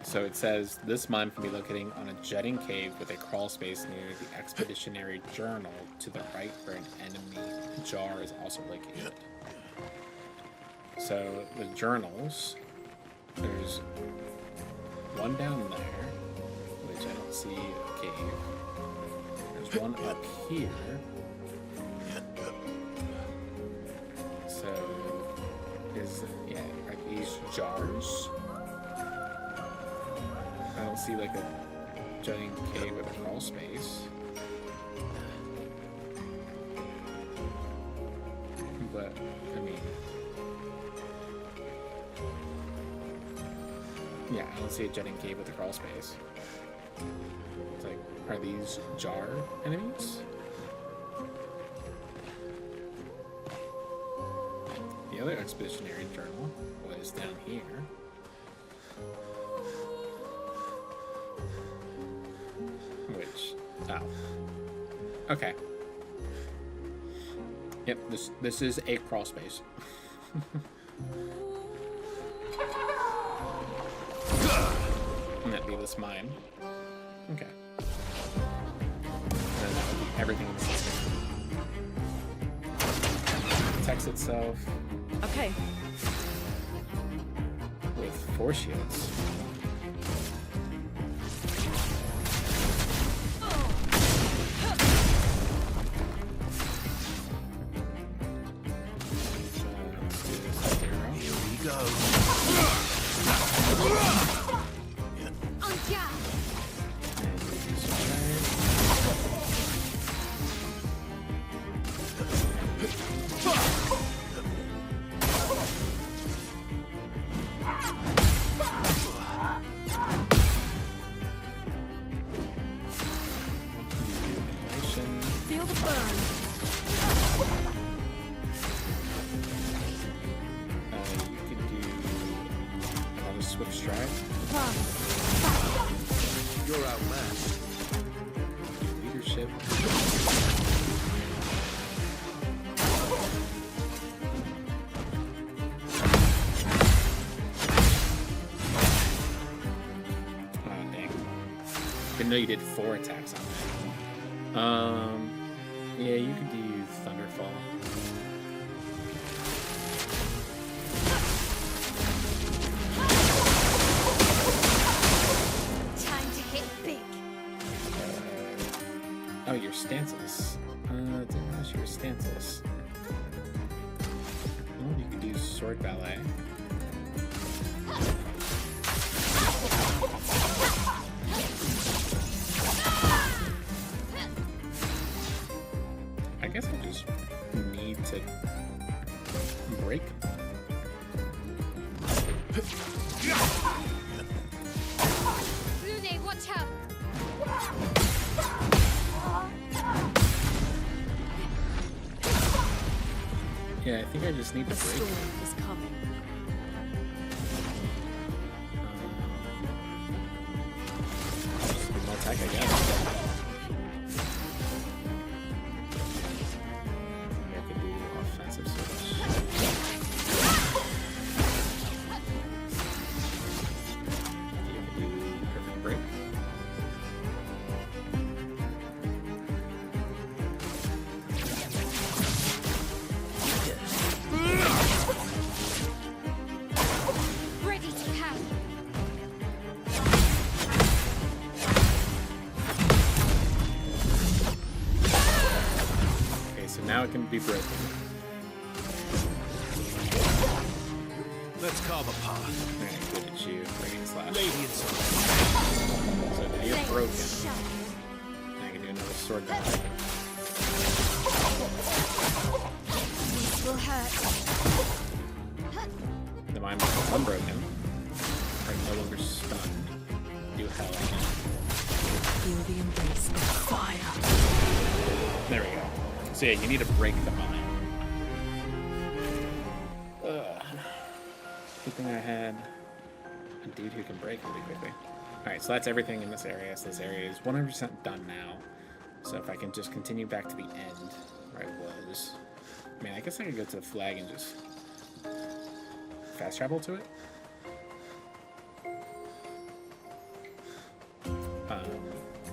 So it says this mine can be located on a jutting cave with a crawl space near the expeditionary journal to the right, where an enemy jar is also located. So the journals, there's one down there, which I don't see a cave. There's one up here. So are these jars? I don't see like a jutting cave with a crawl space. But, I mean... yeah, I don't see a jutting cave with a crawl space. It's like, are these jar enemies? The other expeditionary journal was down here. Oh. Okay. Yep, this is a crawl space. And that'd be this mine. Okay. And that would be everything in the system. Protects itself. Okay. With 4 shields. go. Feel the burn. You could do another swift stride. You're outmatched. Leadership. Oh, dang. Didn't know you did 4 attacks on that. Yeah, you could do Thunderfall. Time to hit big. Oh, your stances. Didn't realize you were stances. Oh, you could do Sword Ballet. I guess I just need to break. Lune, watch out! Yeah, I think I just need to The break. storm is coming. Just give my attack, I guess. I could do offensive switch. You could do perfect break. Ready to pound. Okay, so now it can be broken. Let's carve a path. Alright, good at you. Radiant Slash. Radiant So now you're broken. Now I can do another sword battle. This will hurt. The mind becomes unbroken. Are no longer stunned. Do hell. Feel the embrace of fire. There we go. So yeah, you need to break the mind. Good thing I had a dude who can break really quickly. Alright, so that's everything in this area. So this area is 100% done now. So if I can just continue back to the end where I was. I mean, I guess I could go to the flag and just fast travel to it.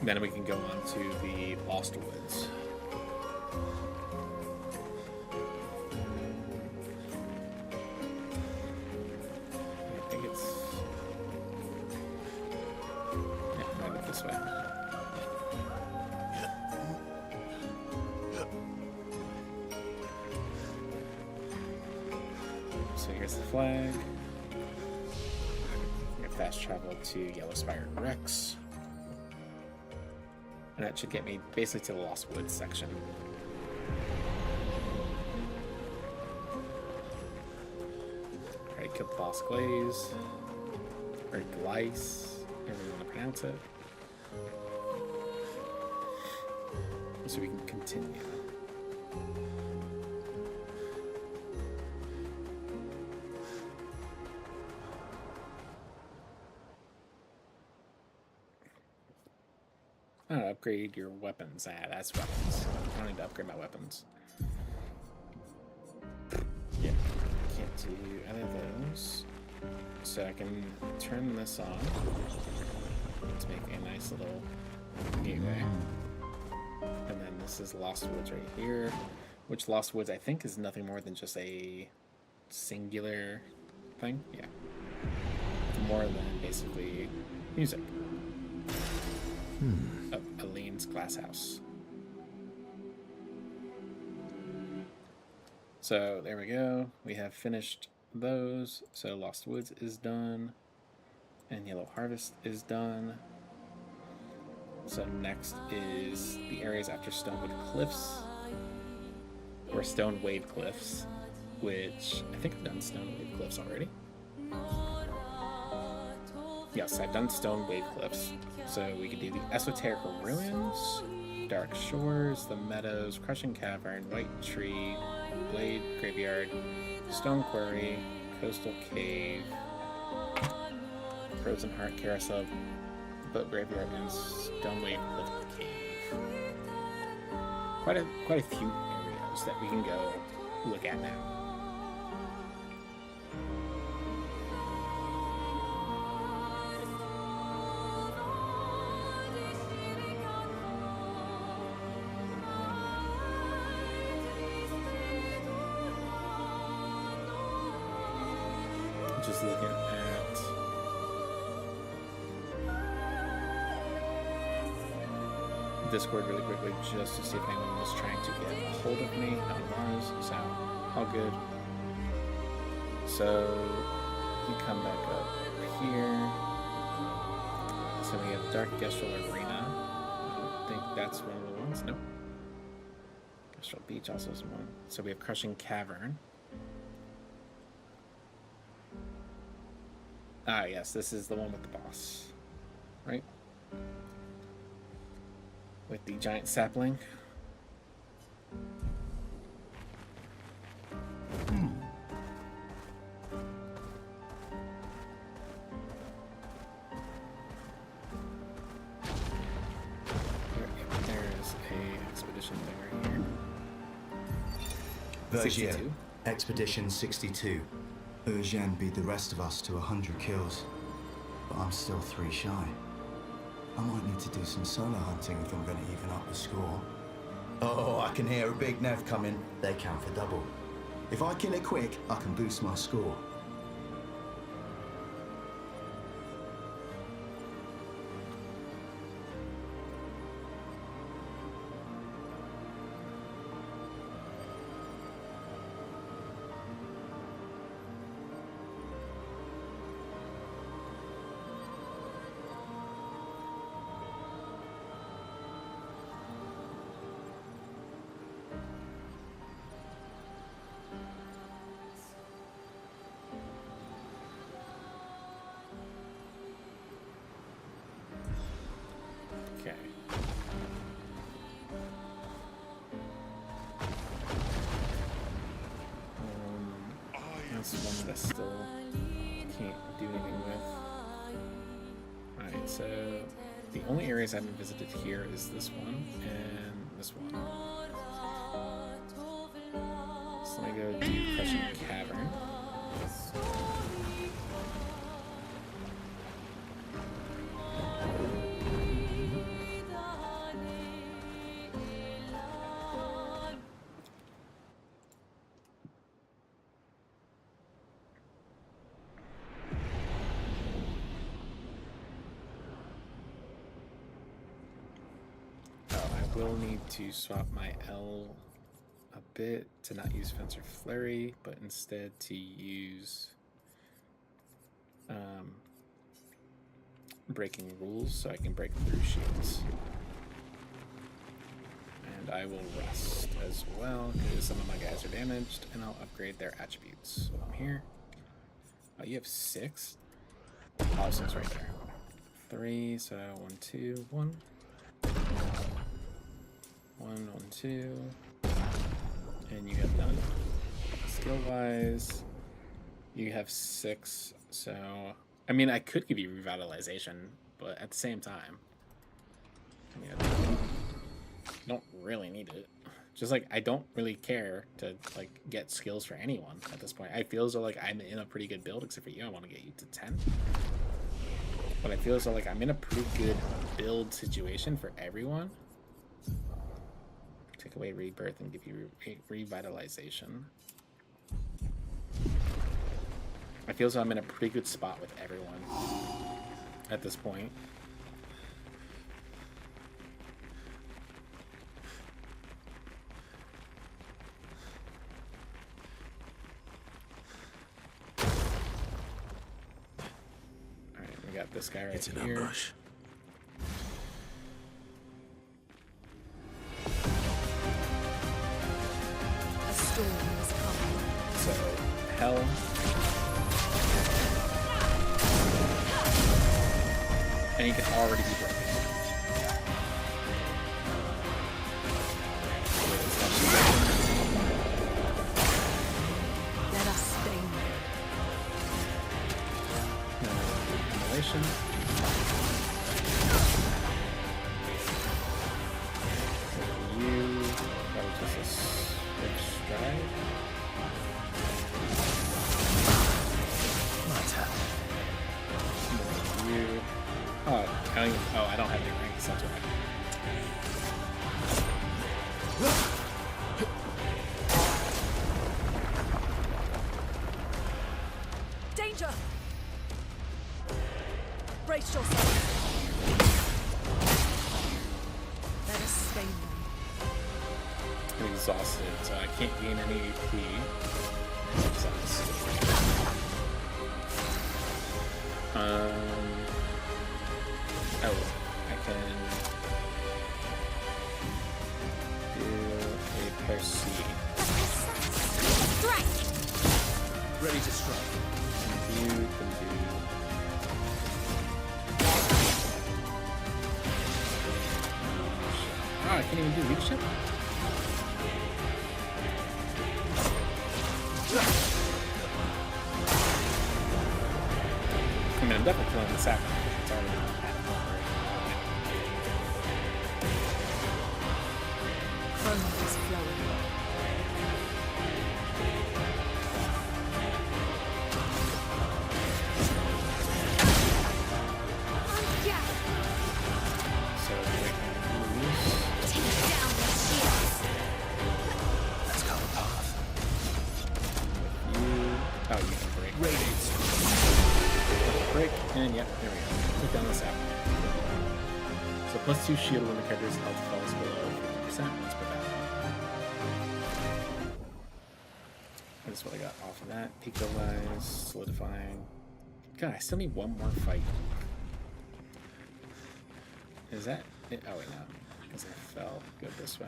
Then we can go on to the Lost Woods. I think it's... Yeah, I'll go this way. So here's the flag. I'm gonna fast travel to Yellow Spire Rex. And that should get me basically to the Lost Woods section. Alright, killed the boss Glaze. Or Glice, however you want to pronounce it. So we can continue. Oh, upgrade your weapons. Ah, that's weapons. I don't need to upgrade my weapons. Yeah, can't do any of those. So I can turn this on. Let's make a nice little gateway. And then this is Lost Woods right here. Which Lost Woods I think is nothing more than just a singular thing. Yeah. More than basically music. Of Aline's glass house. So there we go. We have finished those. So Lost Woods is done. And Yellow Harvest is done. So next is the areas after Stonewood Cliffs. Or Stone Wave Cliffs. Which I think I've done Stone Wave Cliffs already. Yes, I've done Stone Wave Cliffs. So we could do the Esoteric Ruins, Dark Shores, the Meadows, Crushing Cavern, White Tree, Blade Graveyard, Stone Quarry, Coastal Cave, Frozen Heart Carousel, Boat Graveyard, and Stone Wave Cliff Cave. Quite a few areas that we can go look at now. Just looking at Discord really quickly just to see if anyone was trying to get a hold of me. No one was, so all good. So we come back up here. So we have Dark Gestrel Arena. I don't think that's one of the ones. Nope. Gestrel Beach also is one. So we have Crushing Cavern. Ah, yes, this is the one with the boss, right? With the giant sapling. There's a expedition thing right here. Vergier, 62. Expedition 62. Eugène beat the rest of us to 100 kills, but I'm still 3 shy. I might need to do some solo hunting if I'm going to even up the score. Oh, I can hear a big Nev coming. They count for double. If I kill it quick, I can boost my score. Okay. That's one that I still can't do anything with. Alright, so the only areas I haven't visited here is this one and this one. So let me go to Crushing Cavern. Will need to swap my L a bit to not use Fence or Flurry, but instead to use Breaking Rules so I can break through shields. And I will rest as well because some of my guys are damaged, and I'll upgrade their attributes. So I'm here. Oh, you have 6? Oh, 6 right there. 3, so 1, 2, 1. 1, 1, 2, and you have none. Skill wise, you have 6, so I mean, I could give you revitalization, but at the same time, I mean, I don't really need it. Just like I don't really care to like get skills for anyone at this point. I feel as though like I'm in a pretty good build, except for you. I want to get you to 10, but I feel as though like I'm in a pretty good build situation for everyone. Take away rebirth and give you revitalization. I feel as though I'm in a pretty good spot with everyone at this point. this guy right It's an here. ambush. A storm is coming. So, hell. And he can already be broken. Let us stay there. Annihilation. You. That was just a switch stride. You. Oh, I don't have any ranks, that's right. Danger! Brace yourself. Let us stay there. I'm exhausted, so I can't gain any AP. That sucks. Oh, I can do a Percy. Ready to strike. You can do. Oh, I can't even do leadership? I mean, I'm definitely killing the sack. It's already at Chrome is flowing. So we can lose. Let's cut a path. You. Oh, you can break. Break, and yeah, there we go. Put down the sack. So +2 shield when the character's health falls below 50%. Let's put that on. That's what I got off of that. Pico Lies, solidifying. God, I still need one more fight. Is that it? Oh, wait, no. Because I fell. Go this way.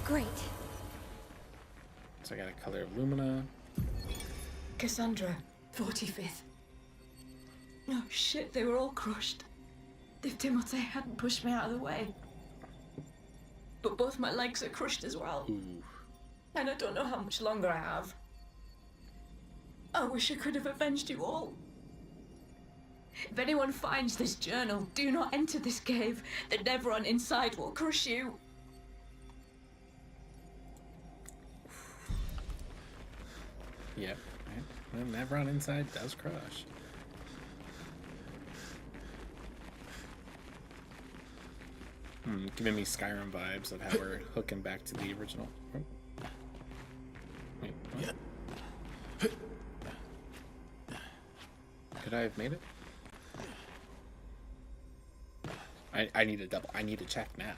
Great. So I got a color of Lumina. Cassandra, 45th. Oh shit, they were all crushed. If Timote hadn't pushed me out of the way. But both my legs are crushed as well. Ooh. And I don't know how much longer I have. I wish I could have avenged you all. If anyone finds this journal, do not enter this cave. The Nevron inside will crush you. Yep. Right. Well, Nevron inside does crush. Giving me Skyrim vibes of how we're hooking back to the original. Oh. Wait, what? Could I have made it? I need a double. I need to check now.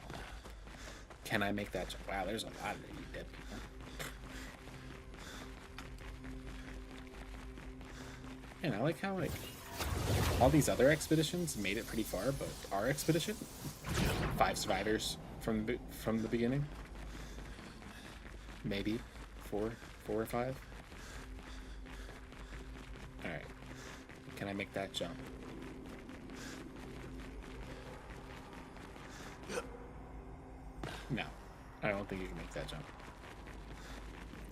Can I make that? Wow, there's a lot of you dead people. And I like how like all these other expeditions made it pretty far, but our expedition, 5 survivors from the beginning. Maybe 4 or 5. All right. Can I make that jump? No, I don't think you can make that jump.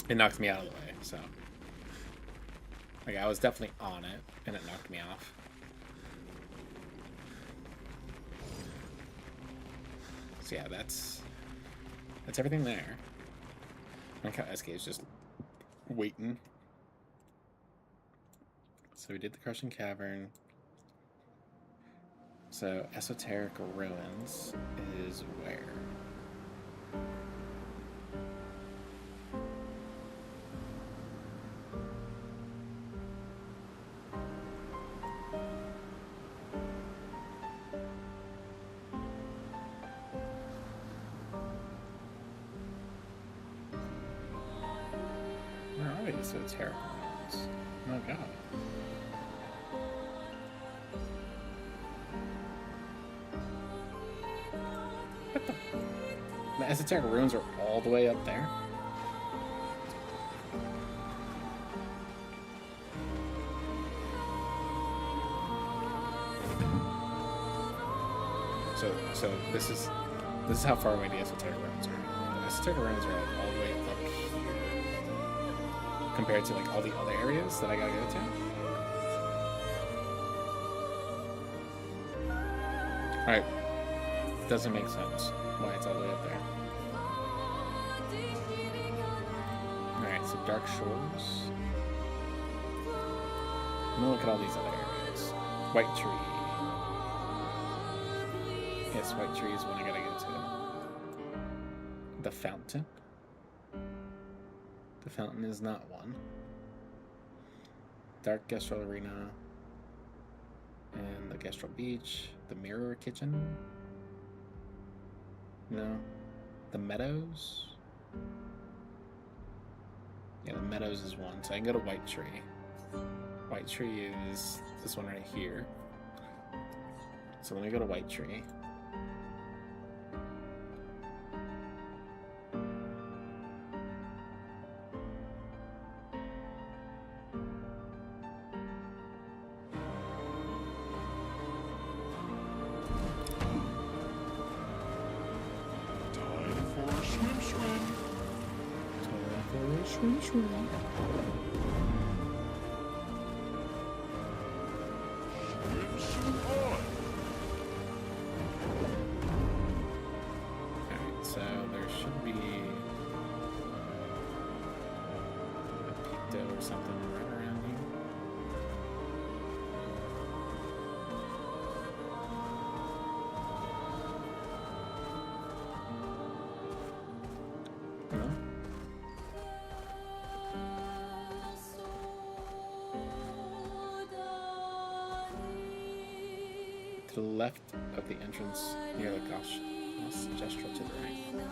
It knocked me out of the way, so. Like, I was definitely on it, and it knocked me off. So yeah, that's everything there. I like how SK is just waiting. So we did the Crushing Cavern. So Esoteric Ruins is where? esoteric ruins. Oh god. What the? The esoteric ruins are all the way up there? So this is how far away the esoteric ruins are. The esoteric ruins are like all the way up here compared to like all the other areas that I gotta go to. Alright. Doesn't make sense why it's all the way up there. Alright, so Dark Shores. I'm gonna look at all these other areas. White Tree. Yes, White Tree is one I gotta go to. The Fountain. The Fountain is not one. Dark Gestrel Arena. And the Gestrel Beach. The Mirror Kitchen. No. The Meadows. Yeah, the Meadows is one. So I can go to White Tree. White Tree is this one right here. So let me go to White Tree. Or something right around here. No? To the left of the entrance near the Gosh Gestrel to the right.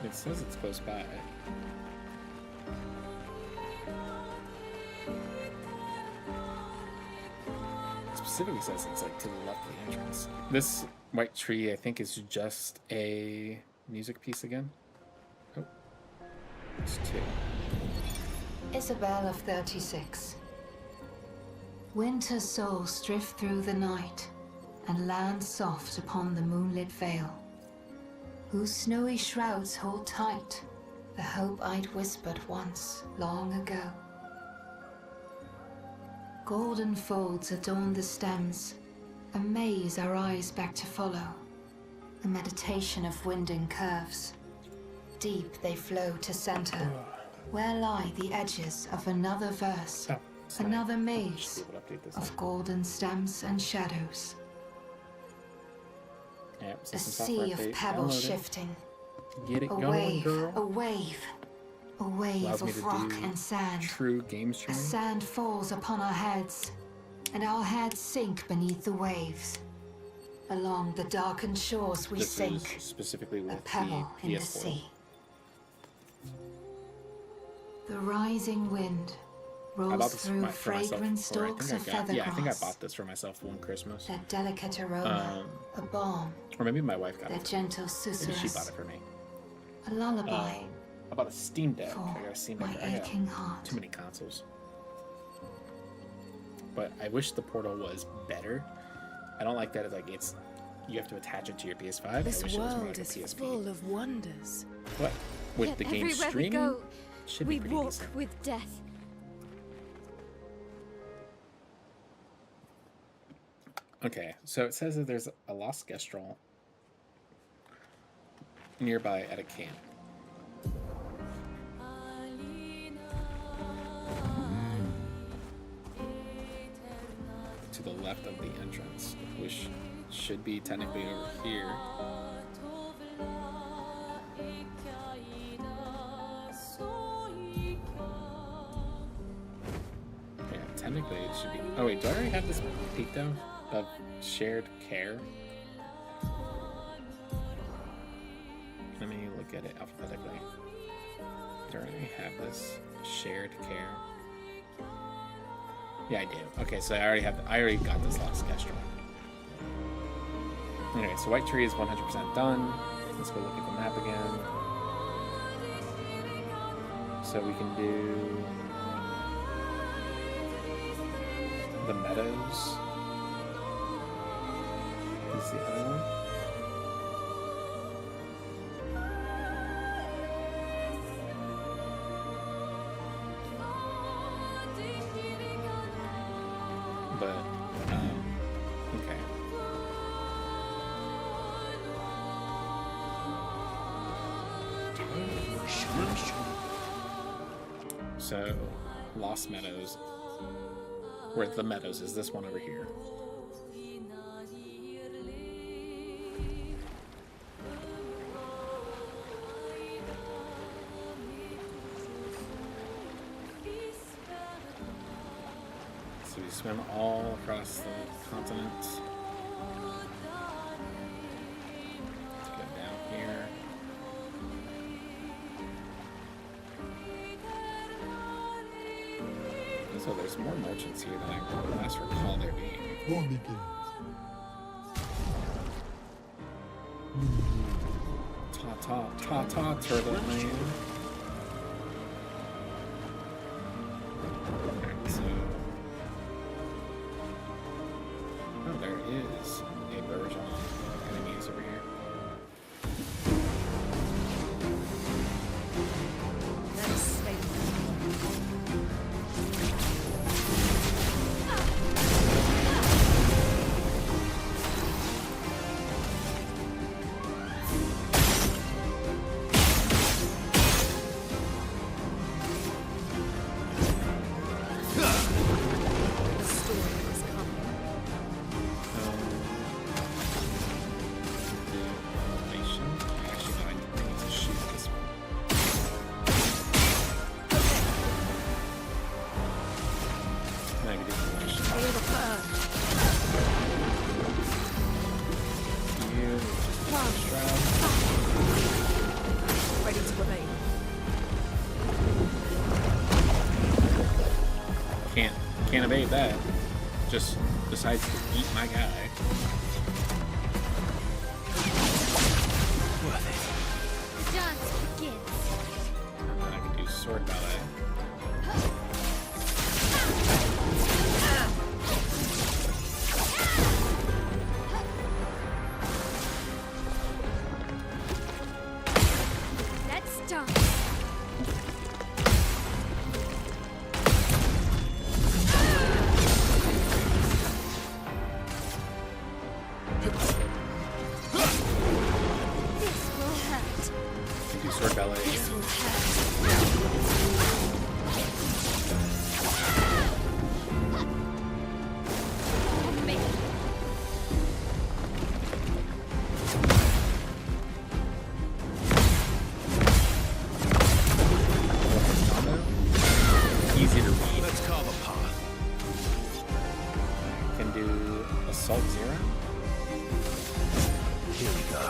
It says it's close by. It specifically says it's like to the left of the entrance. This White Tree, I think, is just a music piece again. Oh, it's two. Isabel of 36. Winter souls drift through the night and land soft upon the moonlit vale, whose snowy shrouds hold tight the hope I'd whispered once, long ago. Golden folds adorn the stems, a maze our eyes back to follow, a meditation of winding curves. Deep they flow to center, where lie the edges of another verse, another maze of golden stems and shadows. Yep, a sea of pebbles shifting. Get it a going, wave, girl. a wave of rock and sand. True game streaming. As sand falls upon our heads, and our heads sink beneath the waves. Along the darkened shores we sink, specifically with a pebble the in the PS4. sea. The rising wind rolls through fragrant stalks of feather Yeah, I think I grass. bought this for myself one Christmas. Their delicate aroma, a balm. Or maybe my wife got their it. gentle Maybe susurrus. she bought it for me. A lullaby. I bought a Steam Deck. For I got a Steam Deck. my I got aching heart. too many consoles. But I wish the Portal was better. I don't like that it's you have to attach it to your PS5. This I wish it was more world like a is PSP. full of wonders. What? With Yet the game everywhere streaming? we go, should we be pretty walk decent. with death. Okay, so it says that there's a Lost Gestrel nearby at a camp. the left of the entrance, which should be technically over here. Yeah, technically it should be. Oh wait, do I already have this peak though of shared care? Let me look at it alphabetically. Do I already have this shared care? Yeah, I do. Okay, so I already got this last Kestrel. Anyway, so White Tree is 100% done. Let's go look at the map again. So we can do the Meadows. Is the other one? But, okay. So, Lost Meadows, where the Meadows is this one over here. So we swim all across the continent. Let's go down here. So there's more merchants here than I last recall there being. Ta-ta, turtle man. Alright, so... Oh, there is a version of enemies over here. Can't evade that. Just decides to eat my guy. The dance begins. And then I can do sword ballet. Let's dance. Sword ballet again. Easy to read. Let's carve a path. Can do Assault 0. Here we go.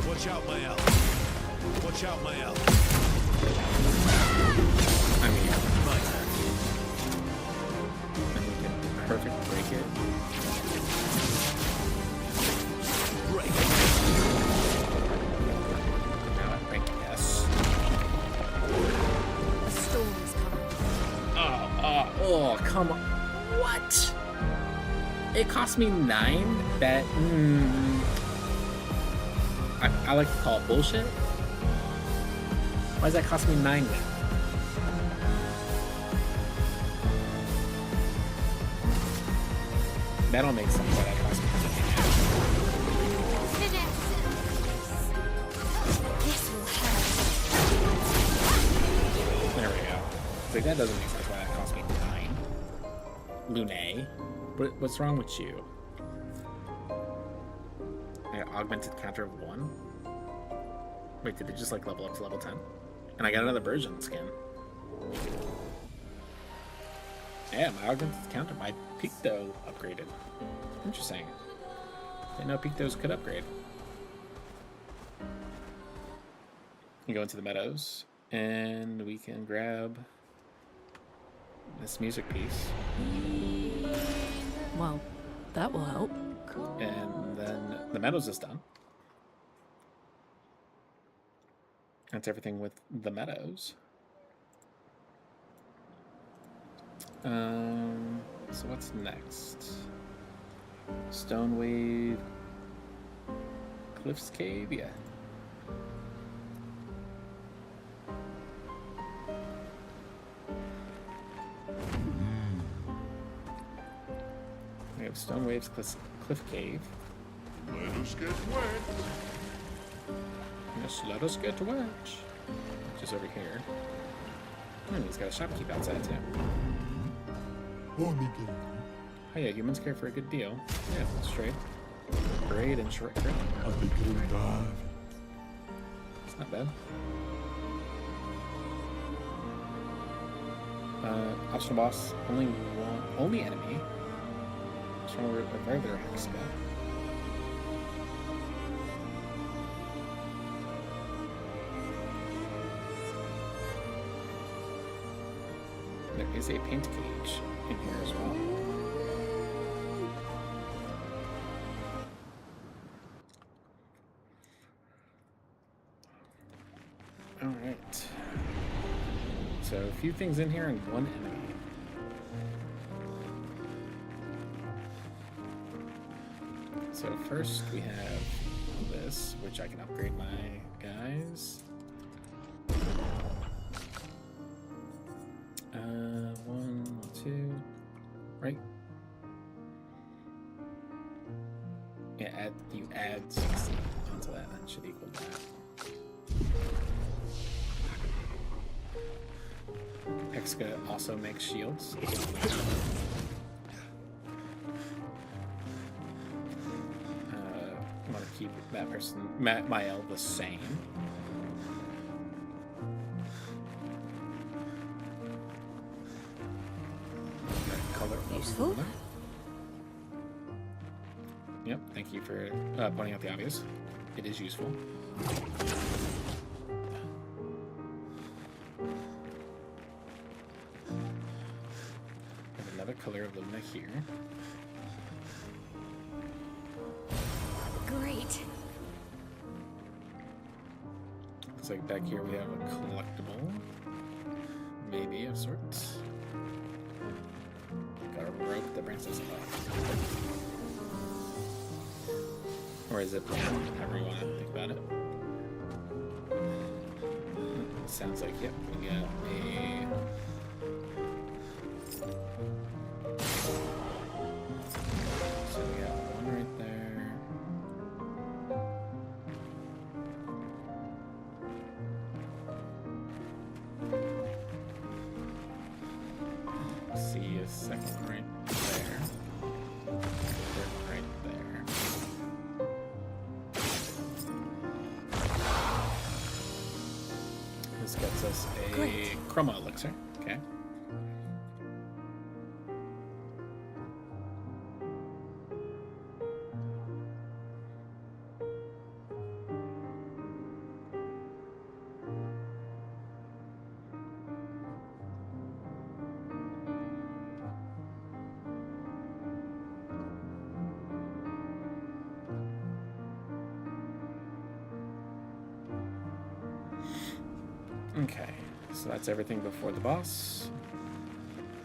Watch out, my elf. Watch out, my elf. I mean, My turn. and we can perfect break it. Break. Now I break yes. A storm is coming. Oh, come on. What? It cost me 9? That, I like to call it bullshit. Why does that cost me 9 now? That don't make sense why that cost me 9 now. This will hurt. There we go. Like, that doesn't make sense why that cost me 9. Lune, what's wrong with you? I got augmented counter of 1. Wait, did it just like level up to level 10? And I got another version skin. Yeah, my augmented counter, my Picto upgraded. Interesting. Didn't know Pictos could upgrade. You go into the meadows, and we can grab this music piece. Well, that will help. And then the meadows is done. That's everything with the meadows. So what's next? Stone Wave, Cliffs Cave, yeah. We have Stone Waves, Cliff Cave. Let us get wet. Yes, let us get wet. Which is over here. And he's got a shopkeep outside too. Oh yeah, humans care for a good deal. Yeah, that's straight. Parade and short trip. It's not bad. Optional boss, only enemy. Just want to revive their Hexa. There is a paint cage in here as well. Alright. So a few things in here and one enemy. So first we have this, which I can upgrade my guys. 1, 2, right? Yeah, you add 60 onto that, that should equal that. Hexa also makes shields. I want to keep that person, Mael, the same. Useful. Yep, thank you for pointing out the obvious. It is useful. Have another color of Lumina here. Great. Looks like back here we have a collectible, maybe of sorts. Got a rope that brings us up. Or is it however you want to think about it? Sounds like, yep, we got a... So we got one right there. See a second right there. Third right there. This gets us a chroma elixir. Okay. Okay, so that's everything before the boss.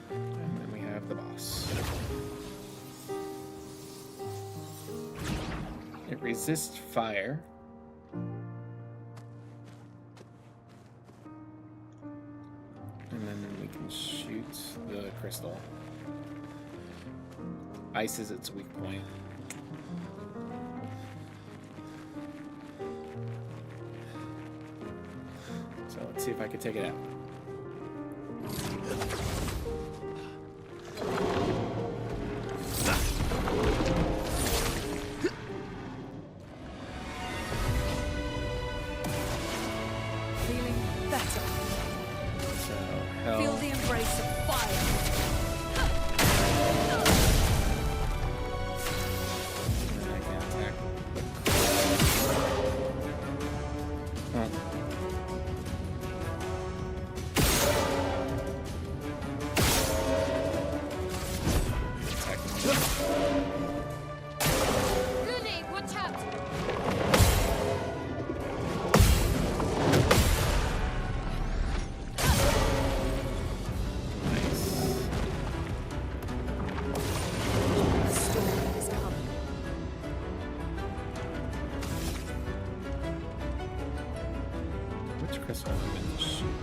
And then we have the boss. It resists fire. then we can shoot the crystal. Ice is its weak point. So let's see if I can take it out. Feeling better. So, hell. Feel the embrace of fire. I can't attack. Huh. Rooney, watch out! Storm is coming. Which crystal am I meant to shoot?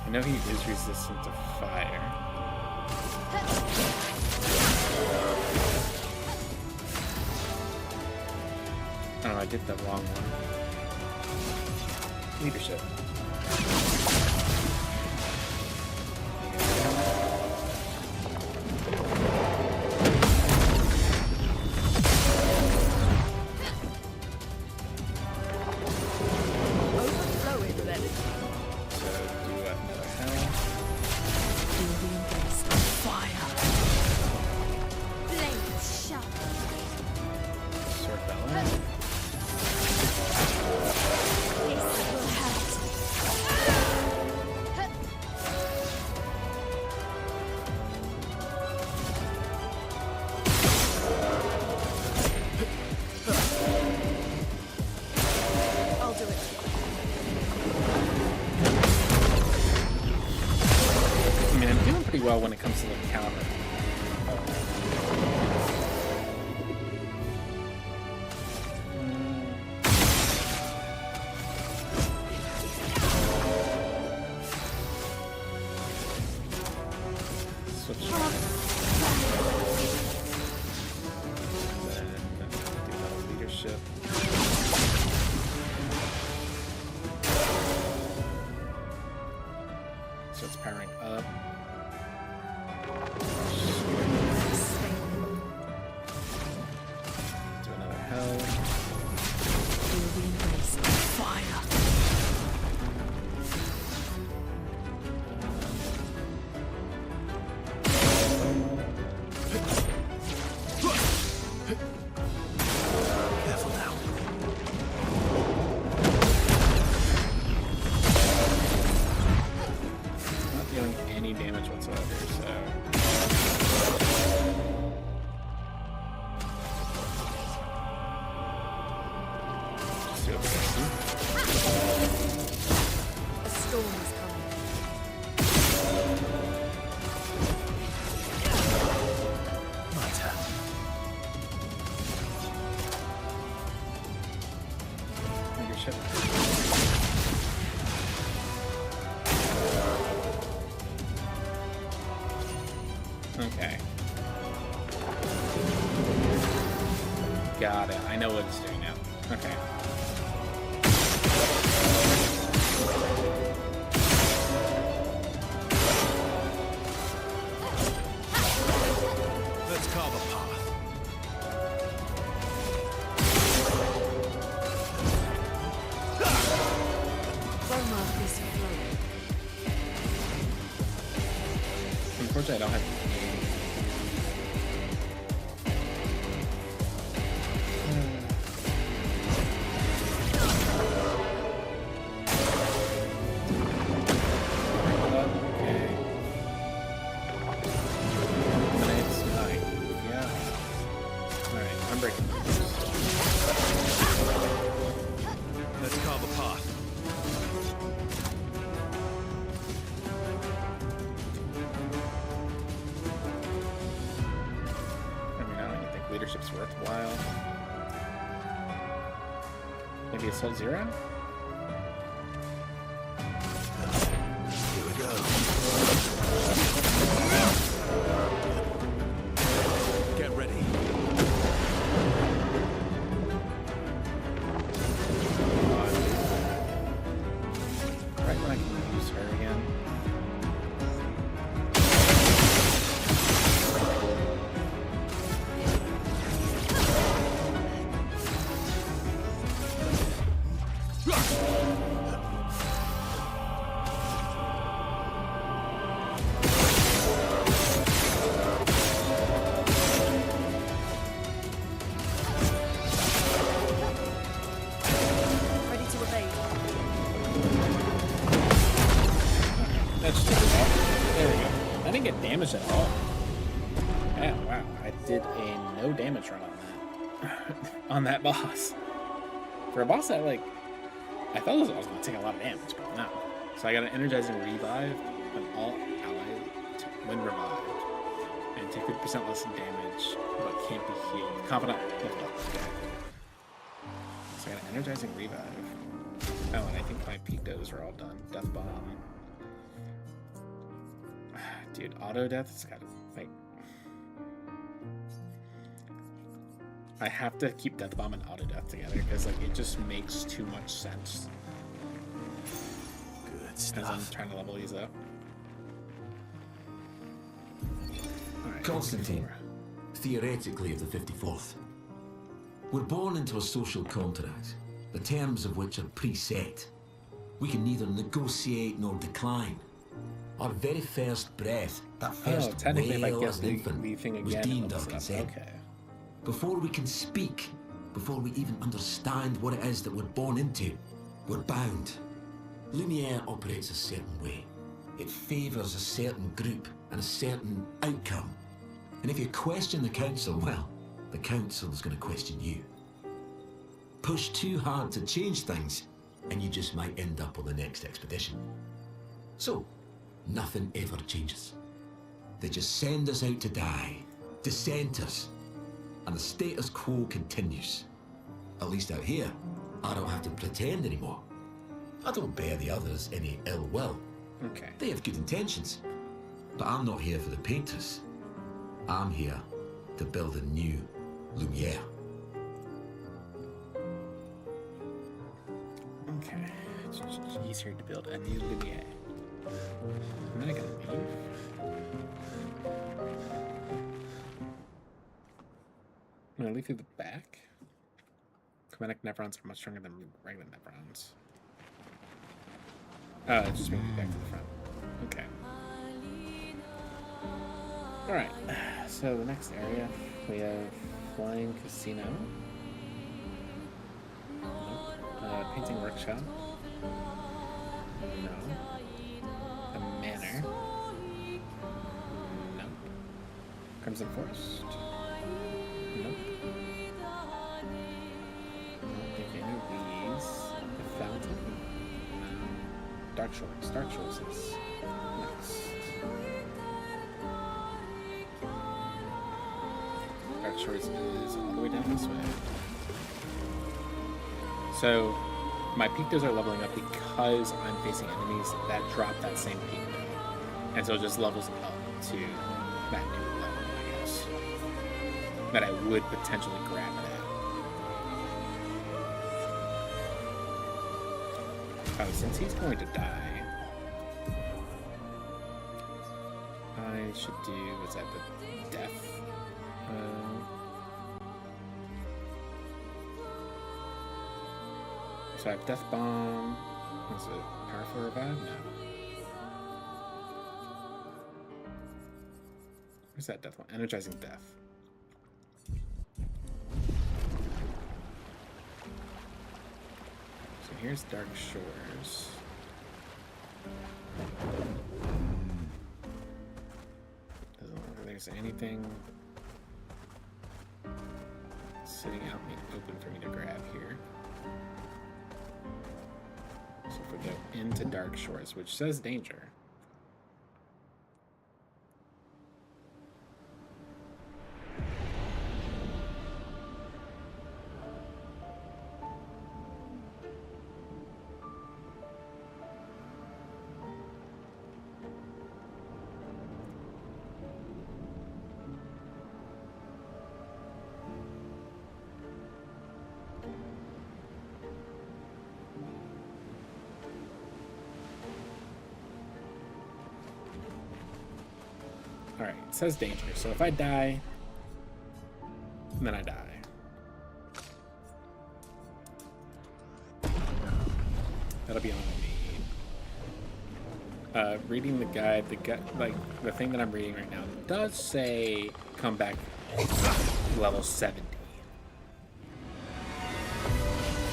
I know he is resistant to fire. Oh, I did the wrong one. Leadership. Overflowing with energy. So do another hell. Feel the embrace of fire. Blades sharp. Sword Bella. This will hurt. I'll do it. I mean, I'm doing pretty well when it comes to the counter. Switch. Then do the leadership. So it's powering up. Do another hell. Feel the embrace of fire. Careful now. Not dealing any damage whatsoever, so. Just do a person. A storm is coming. My turn. Leadership. Okay. Got it. I know what it's doing now. Okay. Let's carve a path. Chroma is flowing. Unfortunately, I don't have. Okay. Eliminates night. Yeah. Alright, I'm breaking those. Let's carve a path. leadership's worthwhile. Maybe Assault Zero? Here we go. Get ready. Right when I can use her again. Ready to evade. That just took it off. There we go. I didn't get damaged at all. Yeah, wow. I did a no damage run on that. On that boss. For a boss that, like, I thought I was going to take a lot of damage, but no. So I got an energizing revive when all allies when revived. And take 50% less damage, but can't be healed. Confident. Okay. So I got an energizing revive. Oh, and I think my Pictos are all done. Death Bomb. Dude, auto death's gotta, like, I have to keep Death Bomb and auto death together because, like, it just makes too much sense. Good As I'm stuff. trying to level these up. Alright, Constantine, 54. theoretically of the 54th. We're born into a social contract, the terms of which are preset. We can neither negotiate nor decline. Our very first breath, that first technically if I wail get as an the infant, thing again, was it deemed our levels it up. consent. Okay. Before we can speak, before we even understand what it is that we're born into, we're bound. Lumiere operates a certain way. It favours a certain group and a certain outcome. And if you question the council, well, the council is going to question you. Push too hard to change things, and you just might end up on the next expedition. So, nothing ever changes. They just send us out to die, dissenters, and the status quo continues. At least out here, I don't have to pretend anymore. I don't bear the others any ill will. Okay. They have good intentions. But I'm not here for the painters. I'm here to build a new Lumiere. Okay. It's just easier to build a new Lumiere. And then I gotta leave. I'm gonna leave through the back. Chromatic nevrons are much stronger than regular nevrons. Oh, it just brings me back to the front. Okay. Alright, so the next area, we have Flying Casino. Nope. Painting Workshop. No. The Manor. Nope. Crimson Forest. Nope. I don't think any of these. The Fountain. No. Dark Shores. Dark Shores is next. Dark Shores is all the way down this way. So, my Pictos are leveling up because I'm facing enemies that drop that same Picto. And so it just levels up to that new level, I guess. That I would potentially grab it at. Oh, since he's going to die, I should do, what's that, the death? So I have Death Bomb. Is it Powerful Revive? No. Where's that Death one? Energizing Death. So here's Dark Shores. Doesn't look like there's anything sitting out in the open for me to grab here. So if we go into Dark Shores, which says danger. Alright, it says danger. So if I die, then I die. That'll be on me. Reading the guide, like the thing that I'm reading right now does say come back level 70.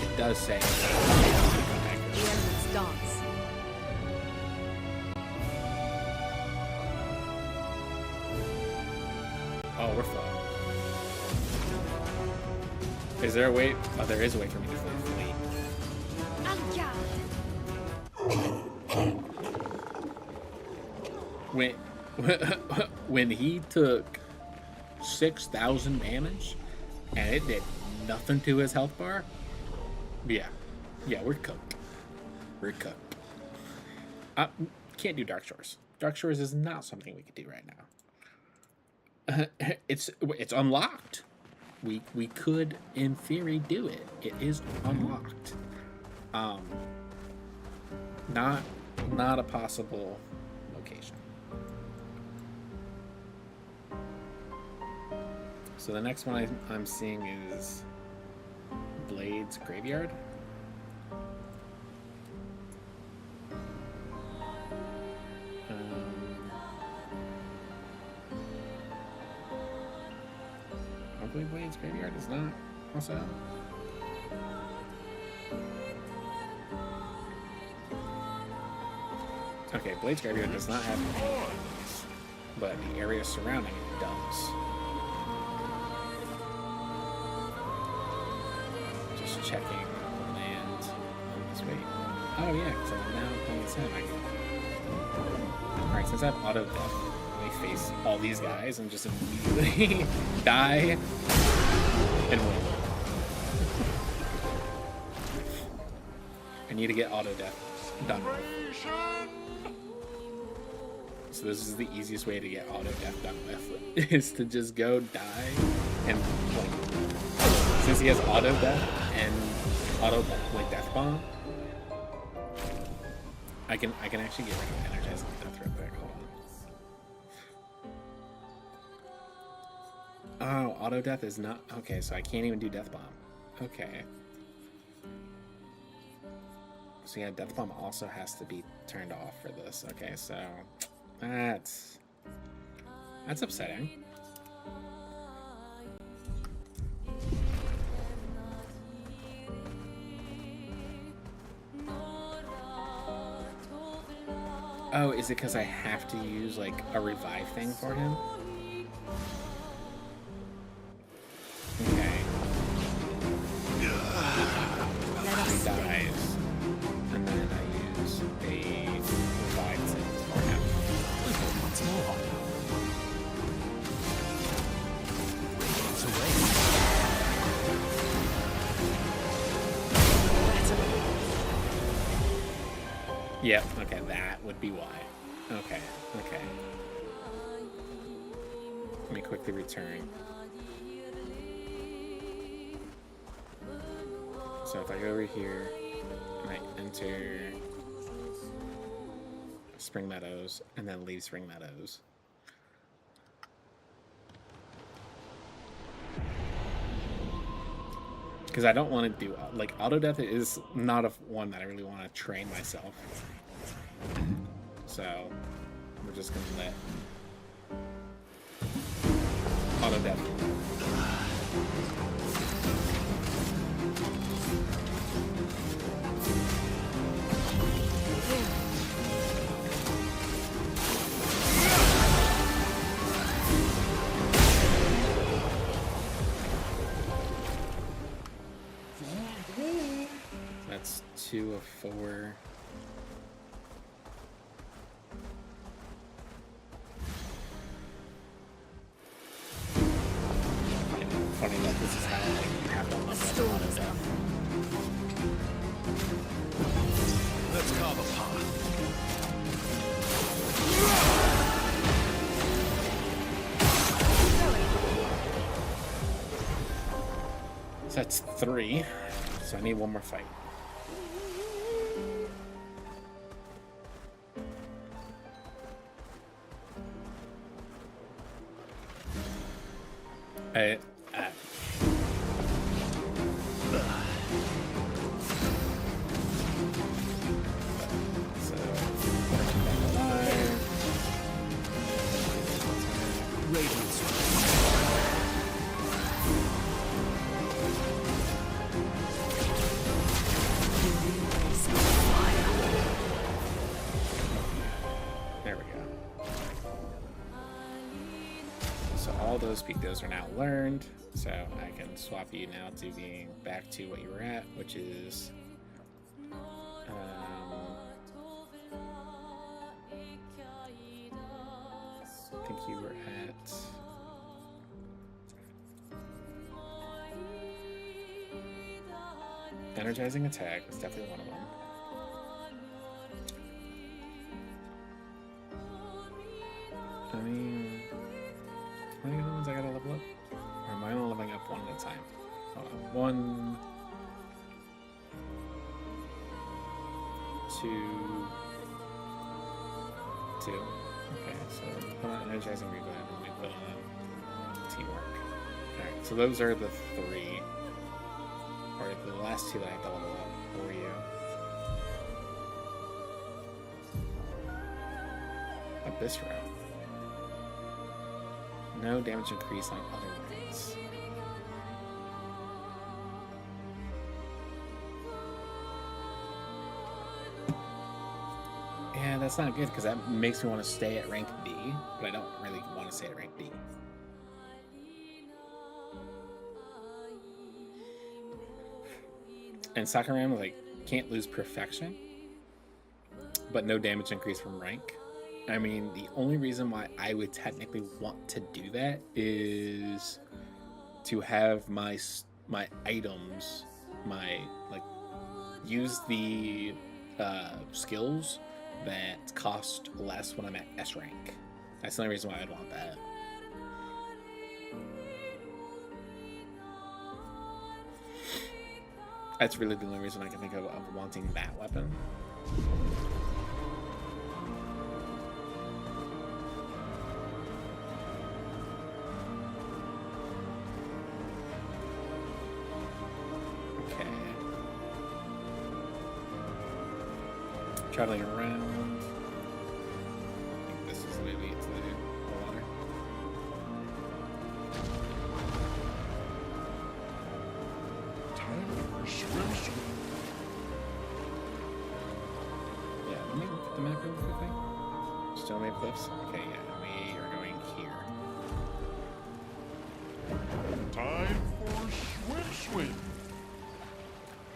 It does say come back. The elements dance. Oh, we're fucked. Is there a way? Oh, there is a way for me to flee. When he took 6,000 damage and it did nothing to his health bar, yeah, we're cooked. We're cooked. Can't do Dark Shores. Dark Shores is not something we could do right now. It's unlocked. We could, in theory, do it. It is unlocked. Not a possible location. So the next one I'm seeing is Blade's Graveyard. Hopefully Blade's Graveyard is not also. Okay, Blade's Graveyard does not have any enemies, but the area surrounding it does. Just checking the land on this way. Oh yeah, because I'm now playing as him. Alright, since I have auto death, let me face all these guys and just immediately die and win. I need to get auto death done with. So this is the easiest way to get auto death done with, is to just go die and like, since he has auto death and auto like death bomb, I can actually get rid of energizing death real quick. Hold on. Oh, auto death is not okay, so I can't even do death bomb. Okay. So yeah, death bomb also has to be turned off for this. Okay, so that's upsetting. Oh, is it because I have to use like a revive thing for him? Okay. He dies, and then I use a revive thing for him. What's more? It's away. Yep, okay, that would be why. Okay. Let me quickly return. So if I go over here and I enter Spring Meadows and then leave Spring Meadows. Because I don't want to do, like, auto death is not one that I really want to train myself. So we're just going to let auto death. That's 2 of 4. Funny enough, this is how I have one of them. Let's carve a path. So that's 3. So I need one more fight. I, there we go. So all those picos are now learned, so I can swap you now to being back to what you were at, which is I think you were at energizing attack was definitely one of them. I mean, how many other ones I gotta level up? Or am I only leveling up one at a time? Hold on. 1, 2, 2. Okay, so we put on energizing revive and we put on teamwork. Alright, so those are the 3. Or the last 2 that I have to level up for you. Abyssra. No damage increase on other ranks. Yeah, that's not good because that makes me want to stay at rank D, but I don't really want to stay at rank D. And Sakaram, like, can't lose perfection, but no damage increase from rank. I mean, the only reason why I would technically want to do that is to have my items, use the skills that cost less when I'm at S rank. That's the only reason why I'd want that. That's really the only reason I can think of wanting that weapon. Okay. Traveling around. I think this is the way we get to the water. Swim. Yeah, let me look at the map real quickly. Still made cliffs? Okay, yeah, we are going here. Time for swim.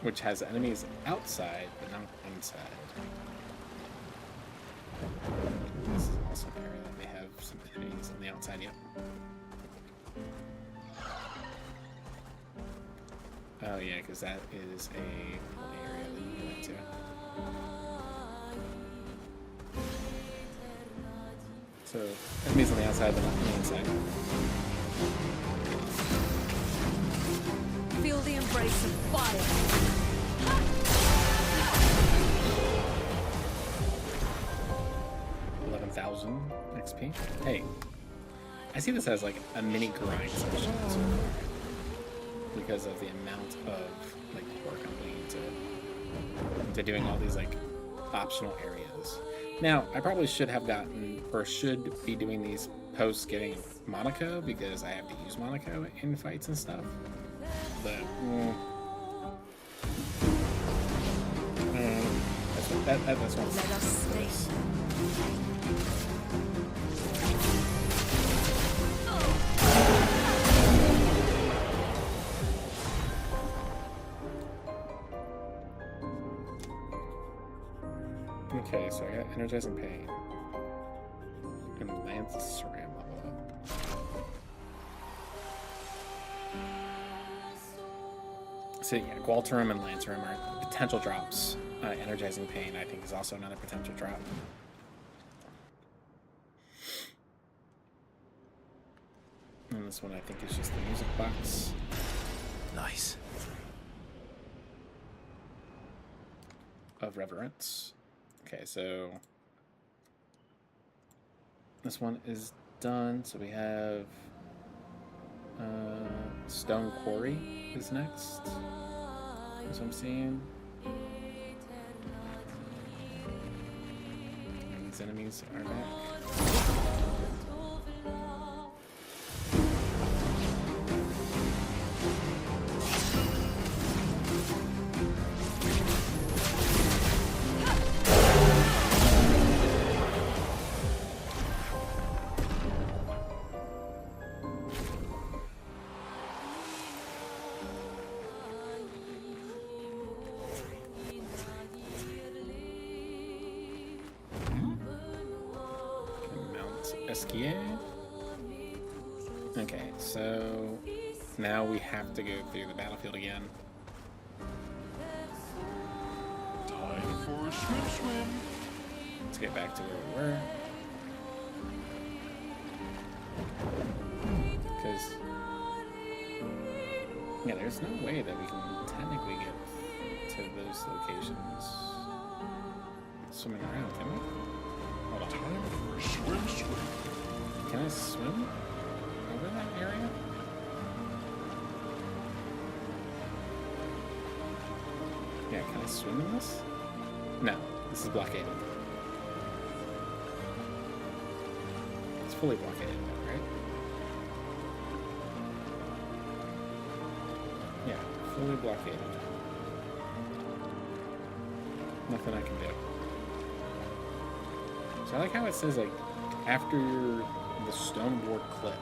Which has enemies outside, but not inside. This is also an area that may have some enemies on the outside, yep. Oh yeah, because that is a whole area that you go into. So, enemies on the outside, but not on the inside. Feel the embrace of fire. 11,000 XP. Hey, I see this as like a mini grind session so far, because of the amount of like work I'm putting into doing all these like optional areas. Now, I probably should have gotten, or should be doing these post getting Monaco, because I have to use Monaco in fights and stuff. But that's one. Let us stay. Okay, so I got energizing pain and Lance Ceram level up. So yeah, Gualterum and Lancerum are potential drops. Energizing pain, I think, is also another potential drop. And this one, I think, is just the music box. Nice. Of Reverence. Okay, so this one is done. So we have Stone Quarry is next. That's what I'm seeing. And these enemies are back. Okay, so now we have to go through the battlefield again. Time for a swim. Let's get back to where we were. Because, yeah, there's no way that we can technically get to those locations swimming around, can we? Hold on. Time for a swim. Can I swim over that area? Yeah, can I swim in this? No, this is blockaded. It's fully blockaded, right? Yeah, fully blockaded. Nothing I can do. So I like how it says, like, after the stone board cliff.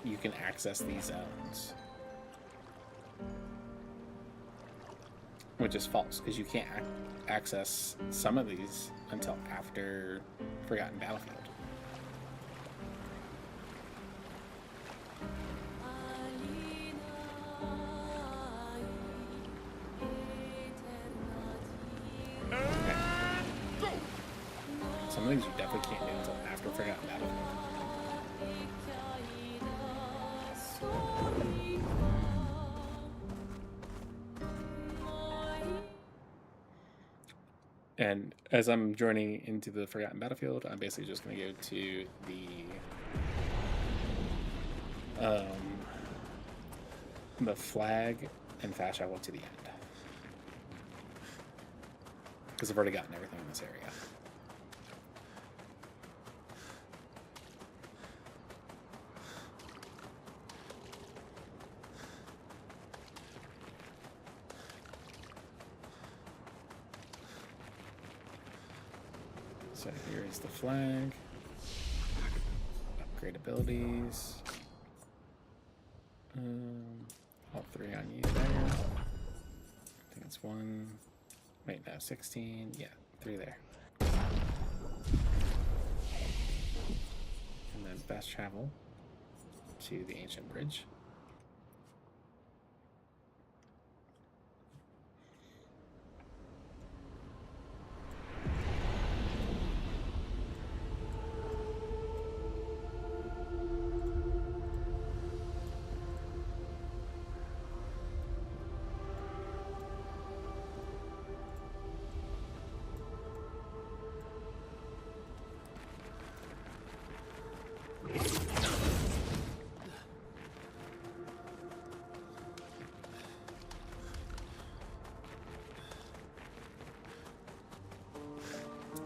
You can access these zones, which is false because you can't access some of these until after Forgotten Battlefield. Some of these you definitely can't do until after Forgotten Battlefield. And as I'm joining into the Forgotten Battlefield, I'm basically just going to go to the flag and fast travel to the end. Because I've already gotten everything in this area. So here is the flag. Upgrade abilities. All three on you there. I think it's one. Wait, no, 16. Yeah, 3 there. And then fast travel to the ancient bridge.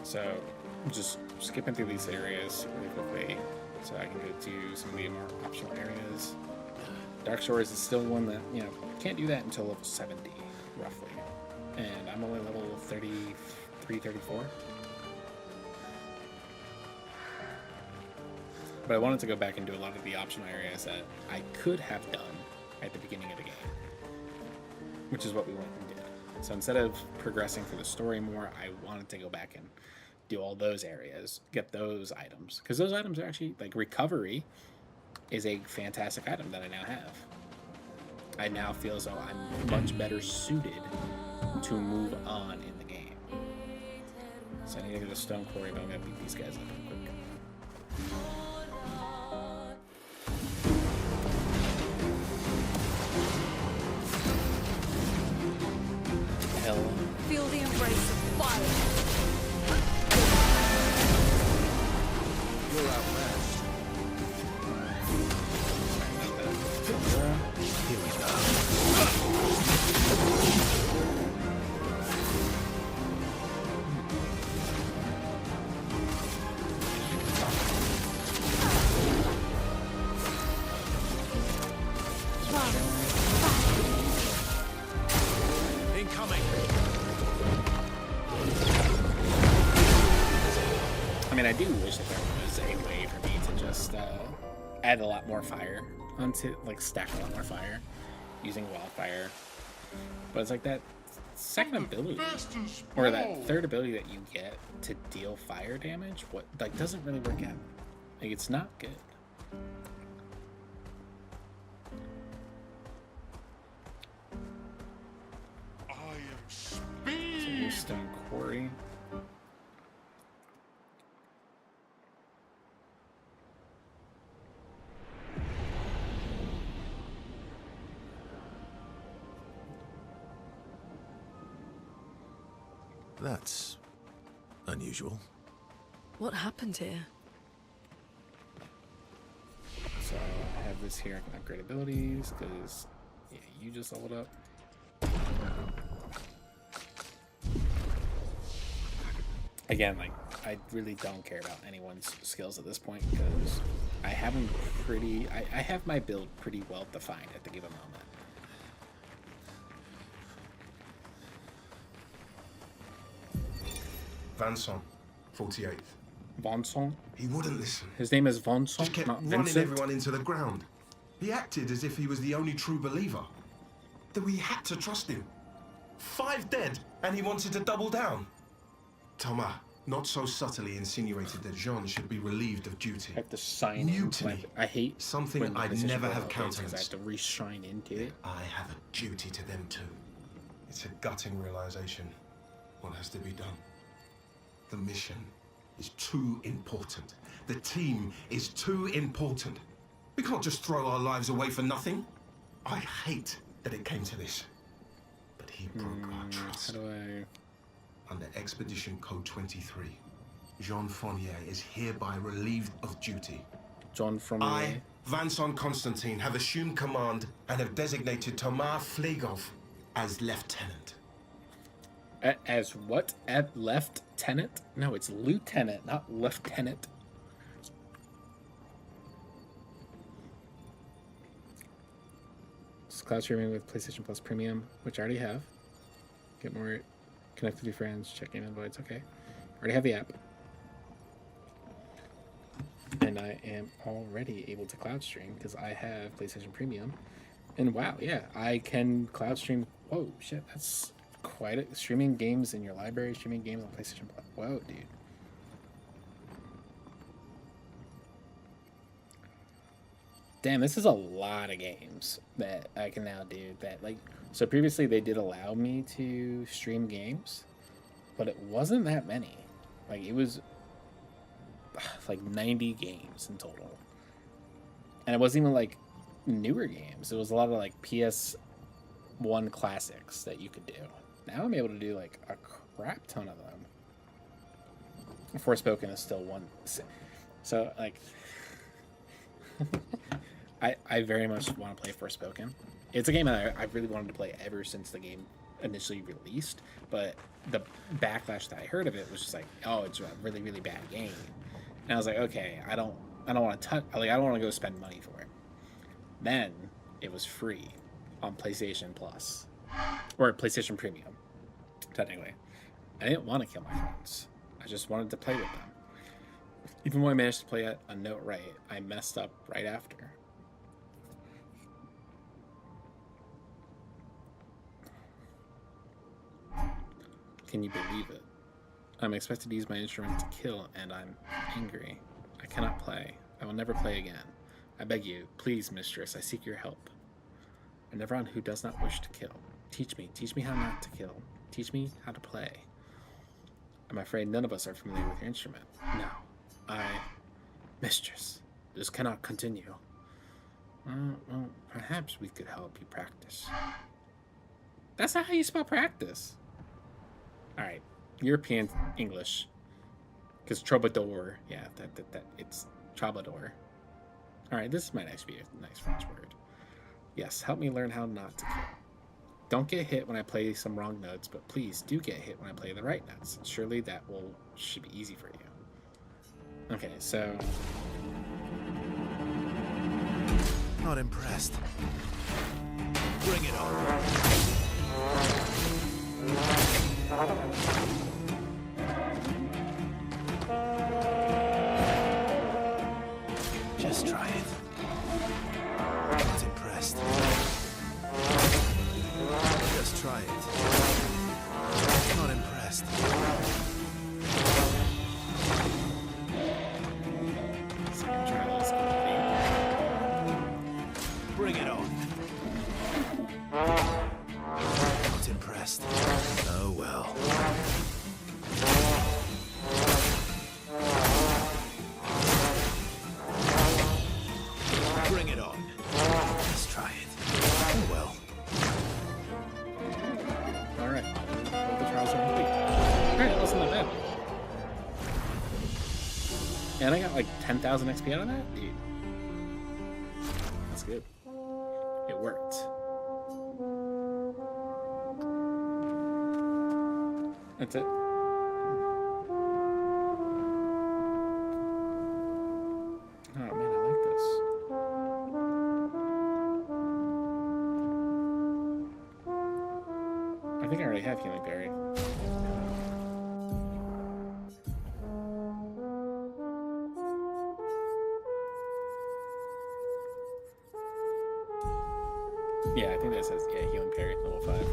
So just skipping through these areas really quickly so I can go to some of the more optional areas. Dark Shores is still one that, you know, can't do that until level 70, roughly. And I'm only level 33, 34. But I wanted to go back and do a lot of the optional areas that I could have done at the beginning of the game, which is what we went and did. So instead of progressing through the story more, I wanted to go back and do all those areas, get those items. Because those items are actually, like, recovery is a fantastic item that I now have. I now feel as though I'm much better suited to move on in the game. So I need to get a stone quarry, but I'm going to beat these guys up real quick. Feel the embrace of fire. mean, I do wish that there was a way for me to just add a lot more fire onto, like, stack a lot more fire using wildfire. But it's like that second ability, or that third ability that you get to deal fire damage, what, like, doesn't really work out. Like, it's not good. Stone quarry. That's unusual. What happened here? So I have this here. I can upgrade abilities because yeah, you just leveled up. Again, like, I really don't care about anyone's skills at this point because I have them pretty... I have my build pretty well defined at the given moment. Vincent, 48th. Vincent? He wouldn't listen. His name is Vincent, Just kept not running Vincent. everyone into the ground. He acted as if he was the only true believer. That we had to trust him. 5 dead, and he wanted to double down. Thomas, not so subtly insinuated that Jean should be relieved of duty. I have to sign Mutiny. into I hate something when the I'd position never roll have updates 'cause countenanced. I have to re-sign into it. I have a duty to them too. It's a gutting realization. What has to be done? The mission is too important. The team is too important. We can't just throw our lives away for nothing. I hate that it came to this. But he broke our trust. How do I... Under Expedition Code 23, Jean Fournier is hereby relieved of duty. Jean Fournier? I, Vincent Constantine, have assumed command and have designated Thomas Flegov as lieutenant. As what? At lieutenant? No, it's lieutenant, not lieutenant. Cloud streaming with PlayStation Plus Premium, which I already have. Get more connected to friends, check in invites. Okay, already have the app, and I am already able to cloud stream because I have PlayStation Premium. And wow, yeah, I can cloud stream. Whoa, shit, that's quite a streaming games in your library, streaming games on PlayStation Plus. Whoa, dude. Damn, this is a lot of games that I can now do that, like, so previously they did allow me to stream games, but it wasn't that many. Like, it was like 90 games in total. And it wasn't even like newer games. It was a lot of like PS1 classics that you could do. Now I'm able to do like a crap ton of them. Forspoken is still one. So like I very much want to play Forspoken. It's a game that I really wanted to play ever since the game initially released, but the backlash that I heard of it was just like, oh, it's a really, really bad game. And I was like, okay, I don't want to touch, like, I don't want to go spend money for it. Then it was free on PlayStation Plus, or PlayStation Premium, technically. I didn't want to kill my friends. I just wanted to play with them. Even when I managed to play a note right, I messed up right after. Can you believe it? I'm expected to use my instrument to kill, and I'm angry. I cannot play. I will never play again. I beg you, please, mistress, I seek your help. And everyone who does not wish to kill. Teach me how not to kill. Teach me how to play. I'm afraid none of us are familiar with your instrument. No. Mistress, this cannot continue. Well, perhaps we could help you practice. That's not how you spell practice. Alright, European English. Because troubadour, yeah, that it's troubadour. Alright, this might actually be a nice French word. Yes, help me learn how not to kill. Don't get hit when I play some wrong notes, but please do get hit when I play the right notes. Surely that should be easy for you. Okay, so... Not impressed. Bring it on. not bad. And I got like 10,000 XP out of that? Dude. That's good. It worked. That's it. Oh man, I like this. I think I already have Healing Berry. Yeah, I think that says, yeah, Healing Berry, level 5.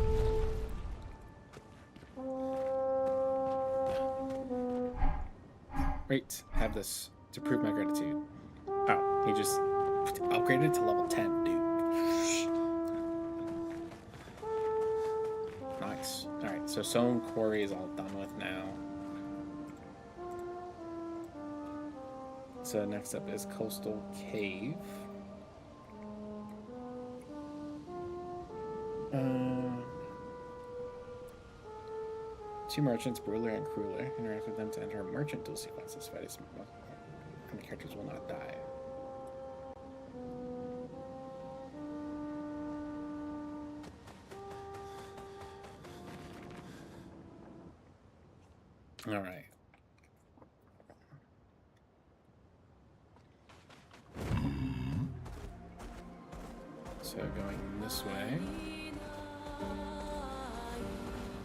Great, have this to prove my gratitude. Oh, he just upgraded it to level 10, dude. Nice. Alright, so Stone Quarry is all done with now. So next up is Coastal Cave. Two merchants, Bruler and Crueler. Interact with them to enter a merchant duel sequence. This fight is and the characters will not die. All right. So going this way.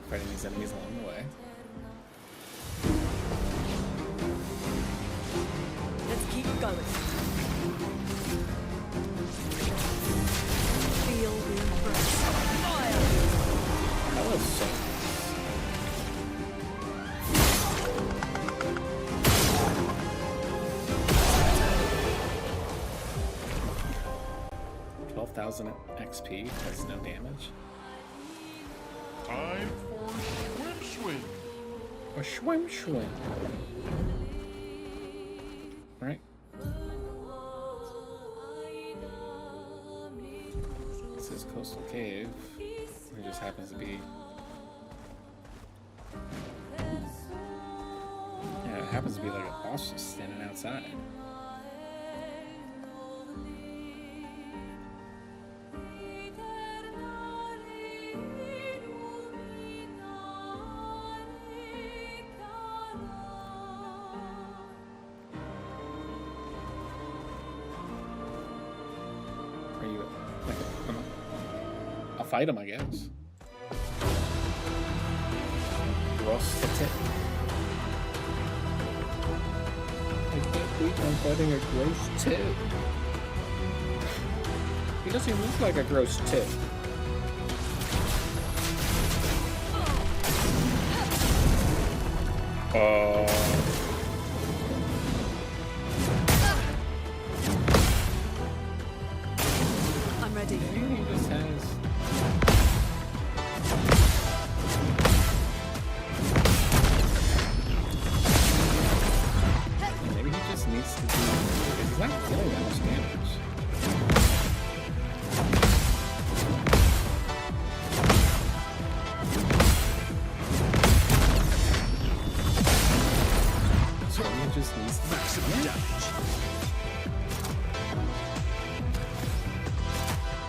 Fighting these enemies along the way. Let's keep going. Feel the embrace. Fire! That was so nice. 12,000 XP, that's no damage. Time for swim. A swim. Right? This is Coastal Cave. It just happens to be... Yeah, it happens to be like a boss just standing outside. Fight him, I guess. Gross, that's it. I can't believe I'm fighting a gross tit. He doesn't even look like a gross tit. I'm ready. He just has... Maybe he just needs to do... He's not dealing that much damage. So he just needs to... Maximum damage.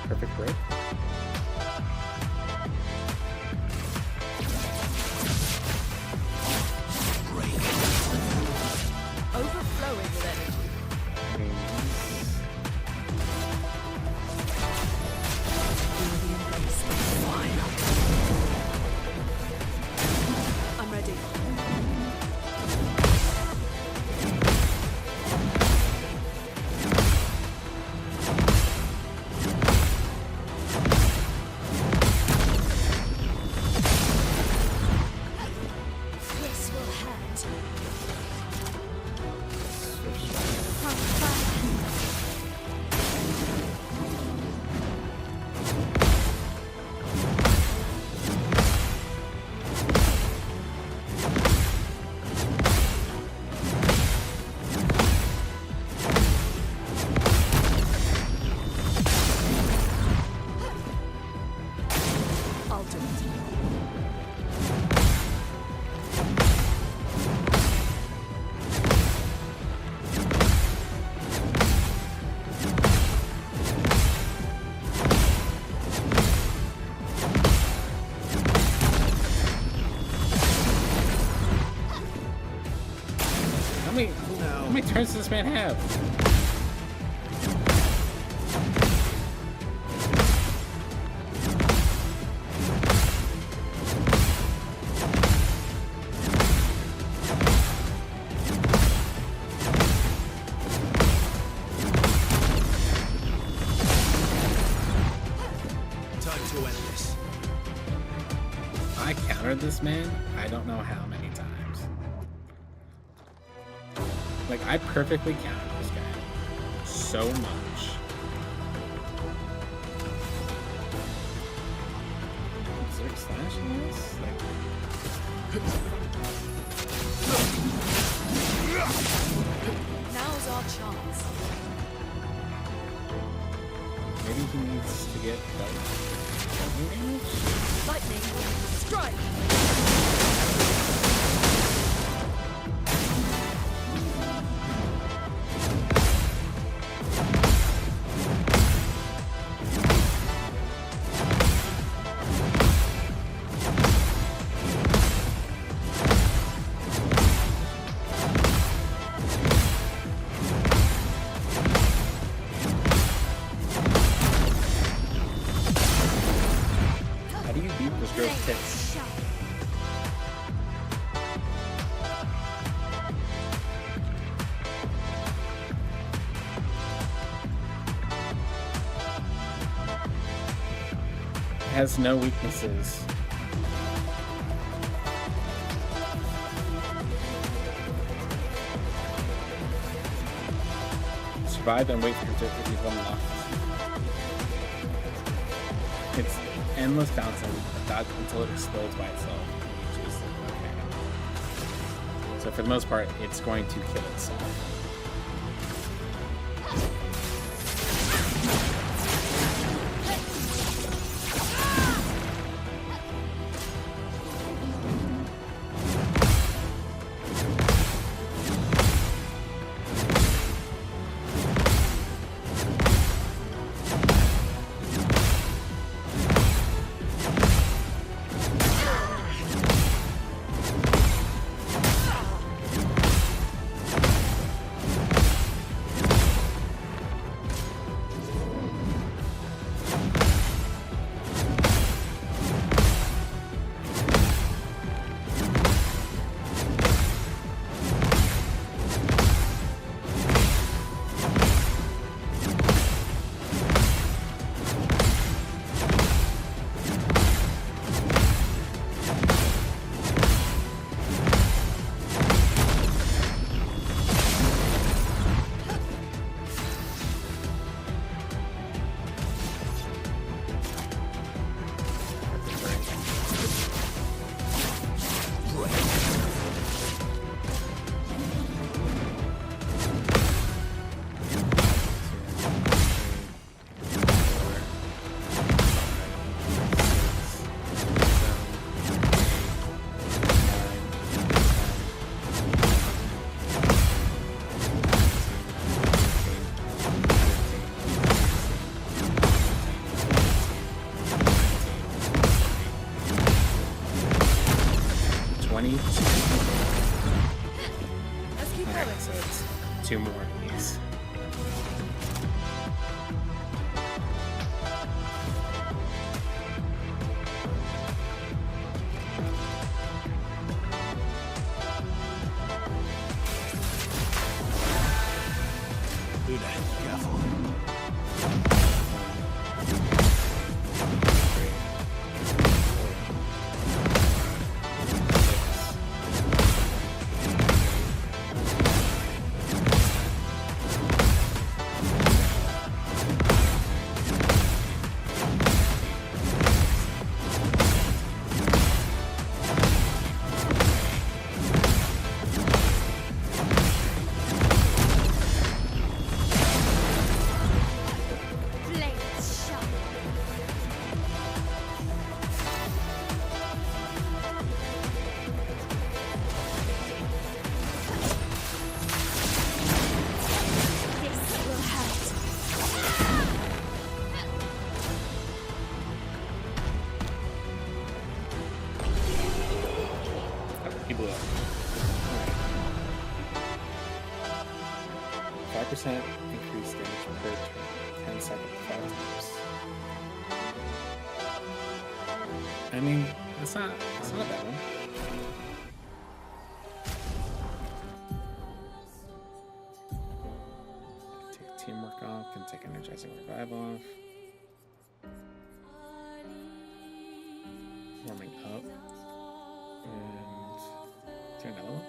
Perfect break. Overflowing with energy. I'm ready. This will hurt. I'll do it. How many turns does this man have? I countered this man, I don't know how many times. Like, I perfectly countered this guy so much. Is there a slash in this? Now's our chance. Maybe he needs to get lightning damage? Lightning, strike! How do you beat this girl's tits? It has no weaknesses. Survive and wait for it to be unlocked. It's endless bouncing until it explodes by itself. Which is okay. So for the most part, it's going to kill itself. Alright, so it's 2 more of these. Do that, careful. 30% increased damage per turn, 10 seconds, 5 times. I mean, it's not a bad one. Take teamwork off, can take energizing revive off. Warming up. And is there another one?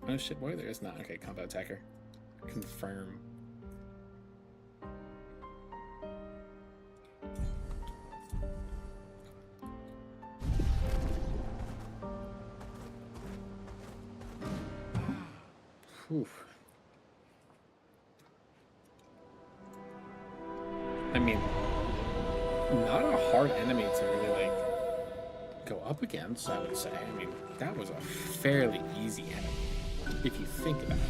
Oh shit, boy, there is not. Okay, combo attacker. Confirm. Whew. I mean, not a hard enemy to really like go up against, I would say. I mean, that was a fairly easy enemy, if you think about it.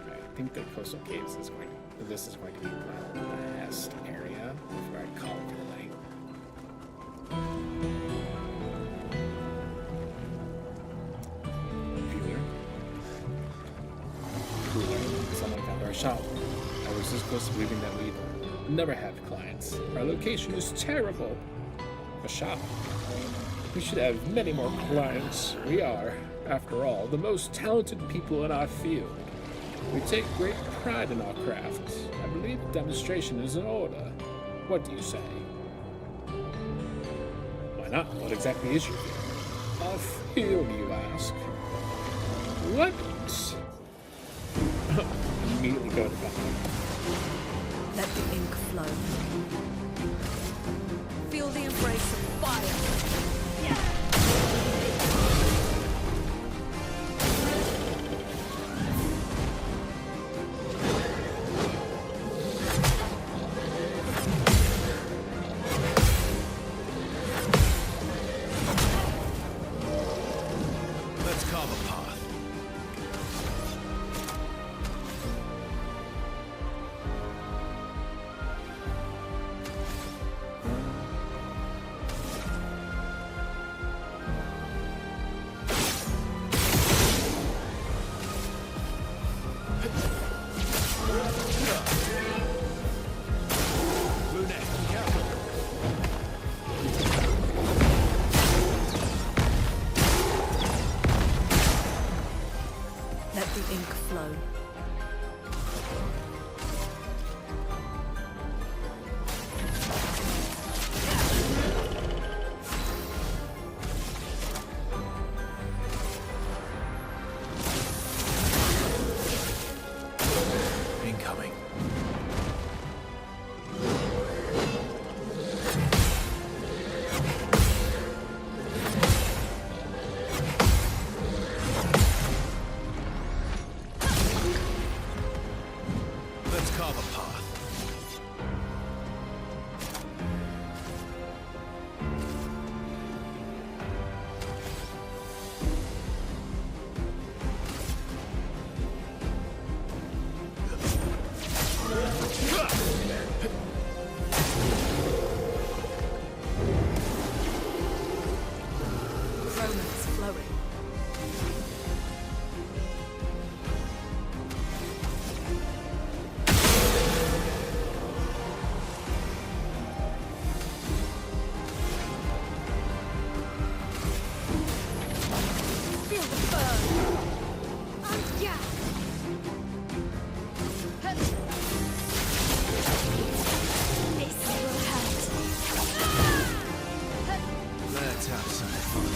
I think the Coastal Caves is going to, this is going to be the last area before I call it for the night. Someone found our shop. I was this close to believing that we'd never have clients. Our location is terrible. A shop. We should have many more clients. We are, after all, the most talented people in our field. We take great pride in our craft. I believe the demonstration is in order. What do you say? Why not? What exactly is your field? Our field, you ask? What? Immediately go to battle. Let the ink flow. Feel the embrace of fire. Let's carve a path. Let the ink flow. Incoming. Let's carve a path. Romance flowing. Feel the burn. Yeah. This will hurt. Let's have some fun.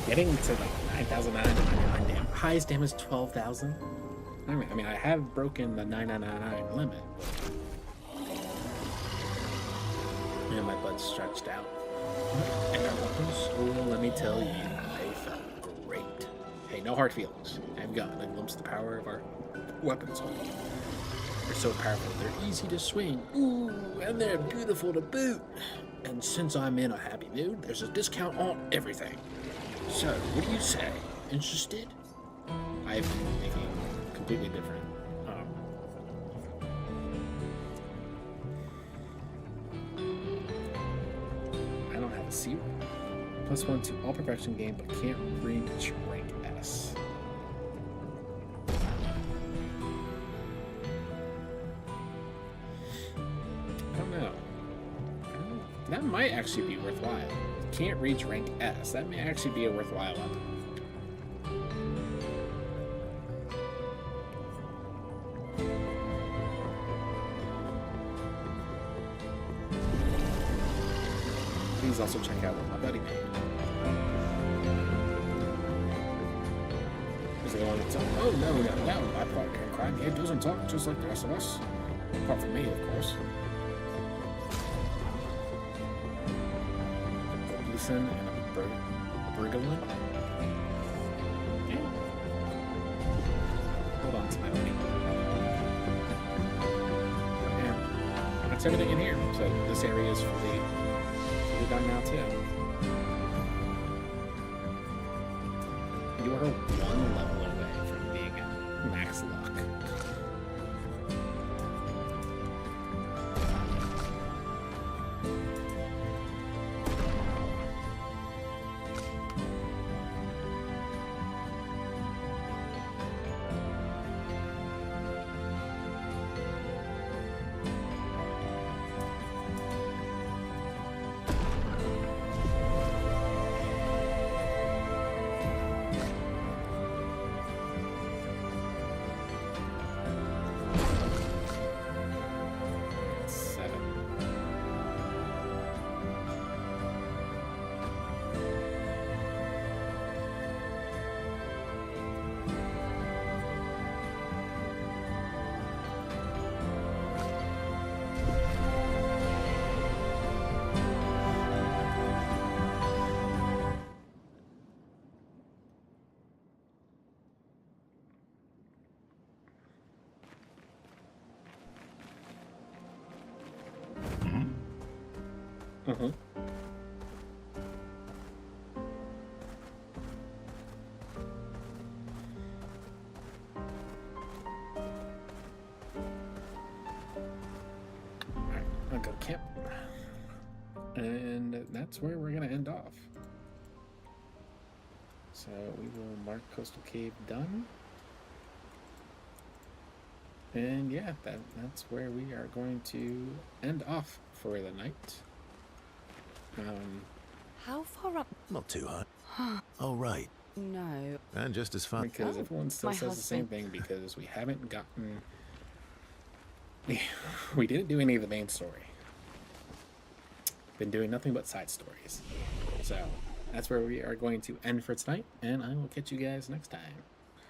Getting to the 9,999 damage. Highest damage 12,000. I mean, I have broken the 9,999 limit. And my butt's stretched out. And our weapons, oh, let me tell you, they felt great. Hey, no hard feelings. I've gotten a glimpse of the power of our weapons. They're so powerful, they're easy to swing. Ooh, and they're beautiful to boot. And since I'm in a happy mood, there's a discount on everything. So, what do you say? Interested? I've been making completely different. I don't have a C. +1 to all perfection game, but can't reach rank S. I don't know. That might actually be worthwhile. Can't reach rank S. That may actually be a worthwhile weapon. Please also check out what my buddy made. Is it only talk? Oh no, my partner in crime here doesn't talk just like the rest of us. Apart from me, of course. And a Bergolin. Okay. Hold on to my money. Yeah. That's everything in here. So this area is fully done now too. You are one level away from being at max luck. Mm-hmm. Alright, I'll go camp. And that's where we're gonna end off. So we will mark Coastal Cave done. And yeah, that's where we are going to end off for the night. How far up? Not too high. Oh, right. No. And just as fun. Because everyone still my says the same husband. thing because we haven't gotten... We didn't do any of the main story. Been doing nothing but side stories. So, that's where we are going to end for tonight, and I will catch you guys next time.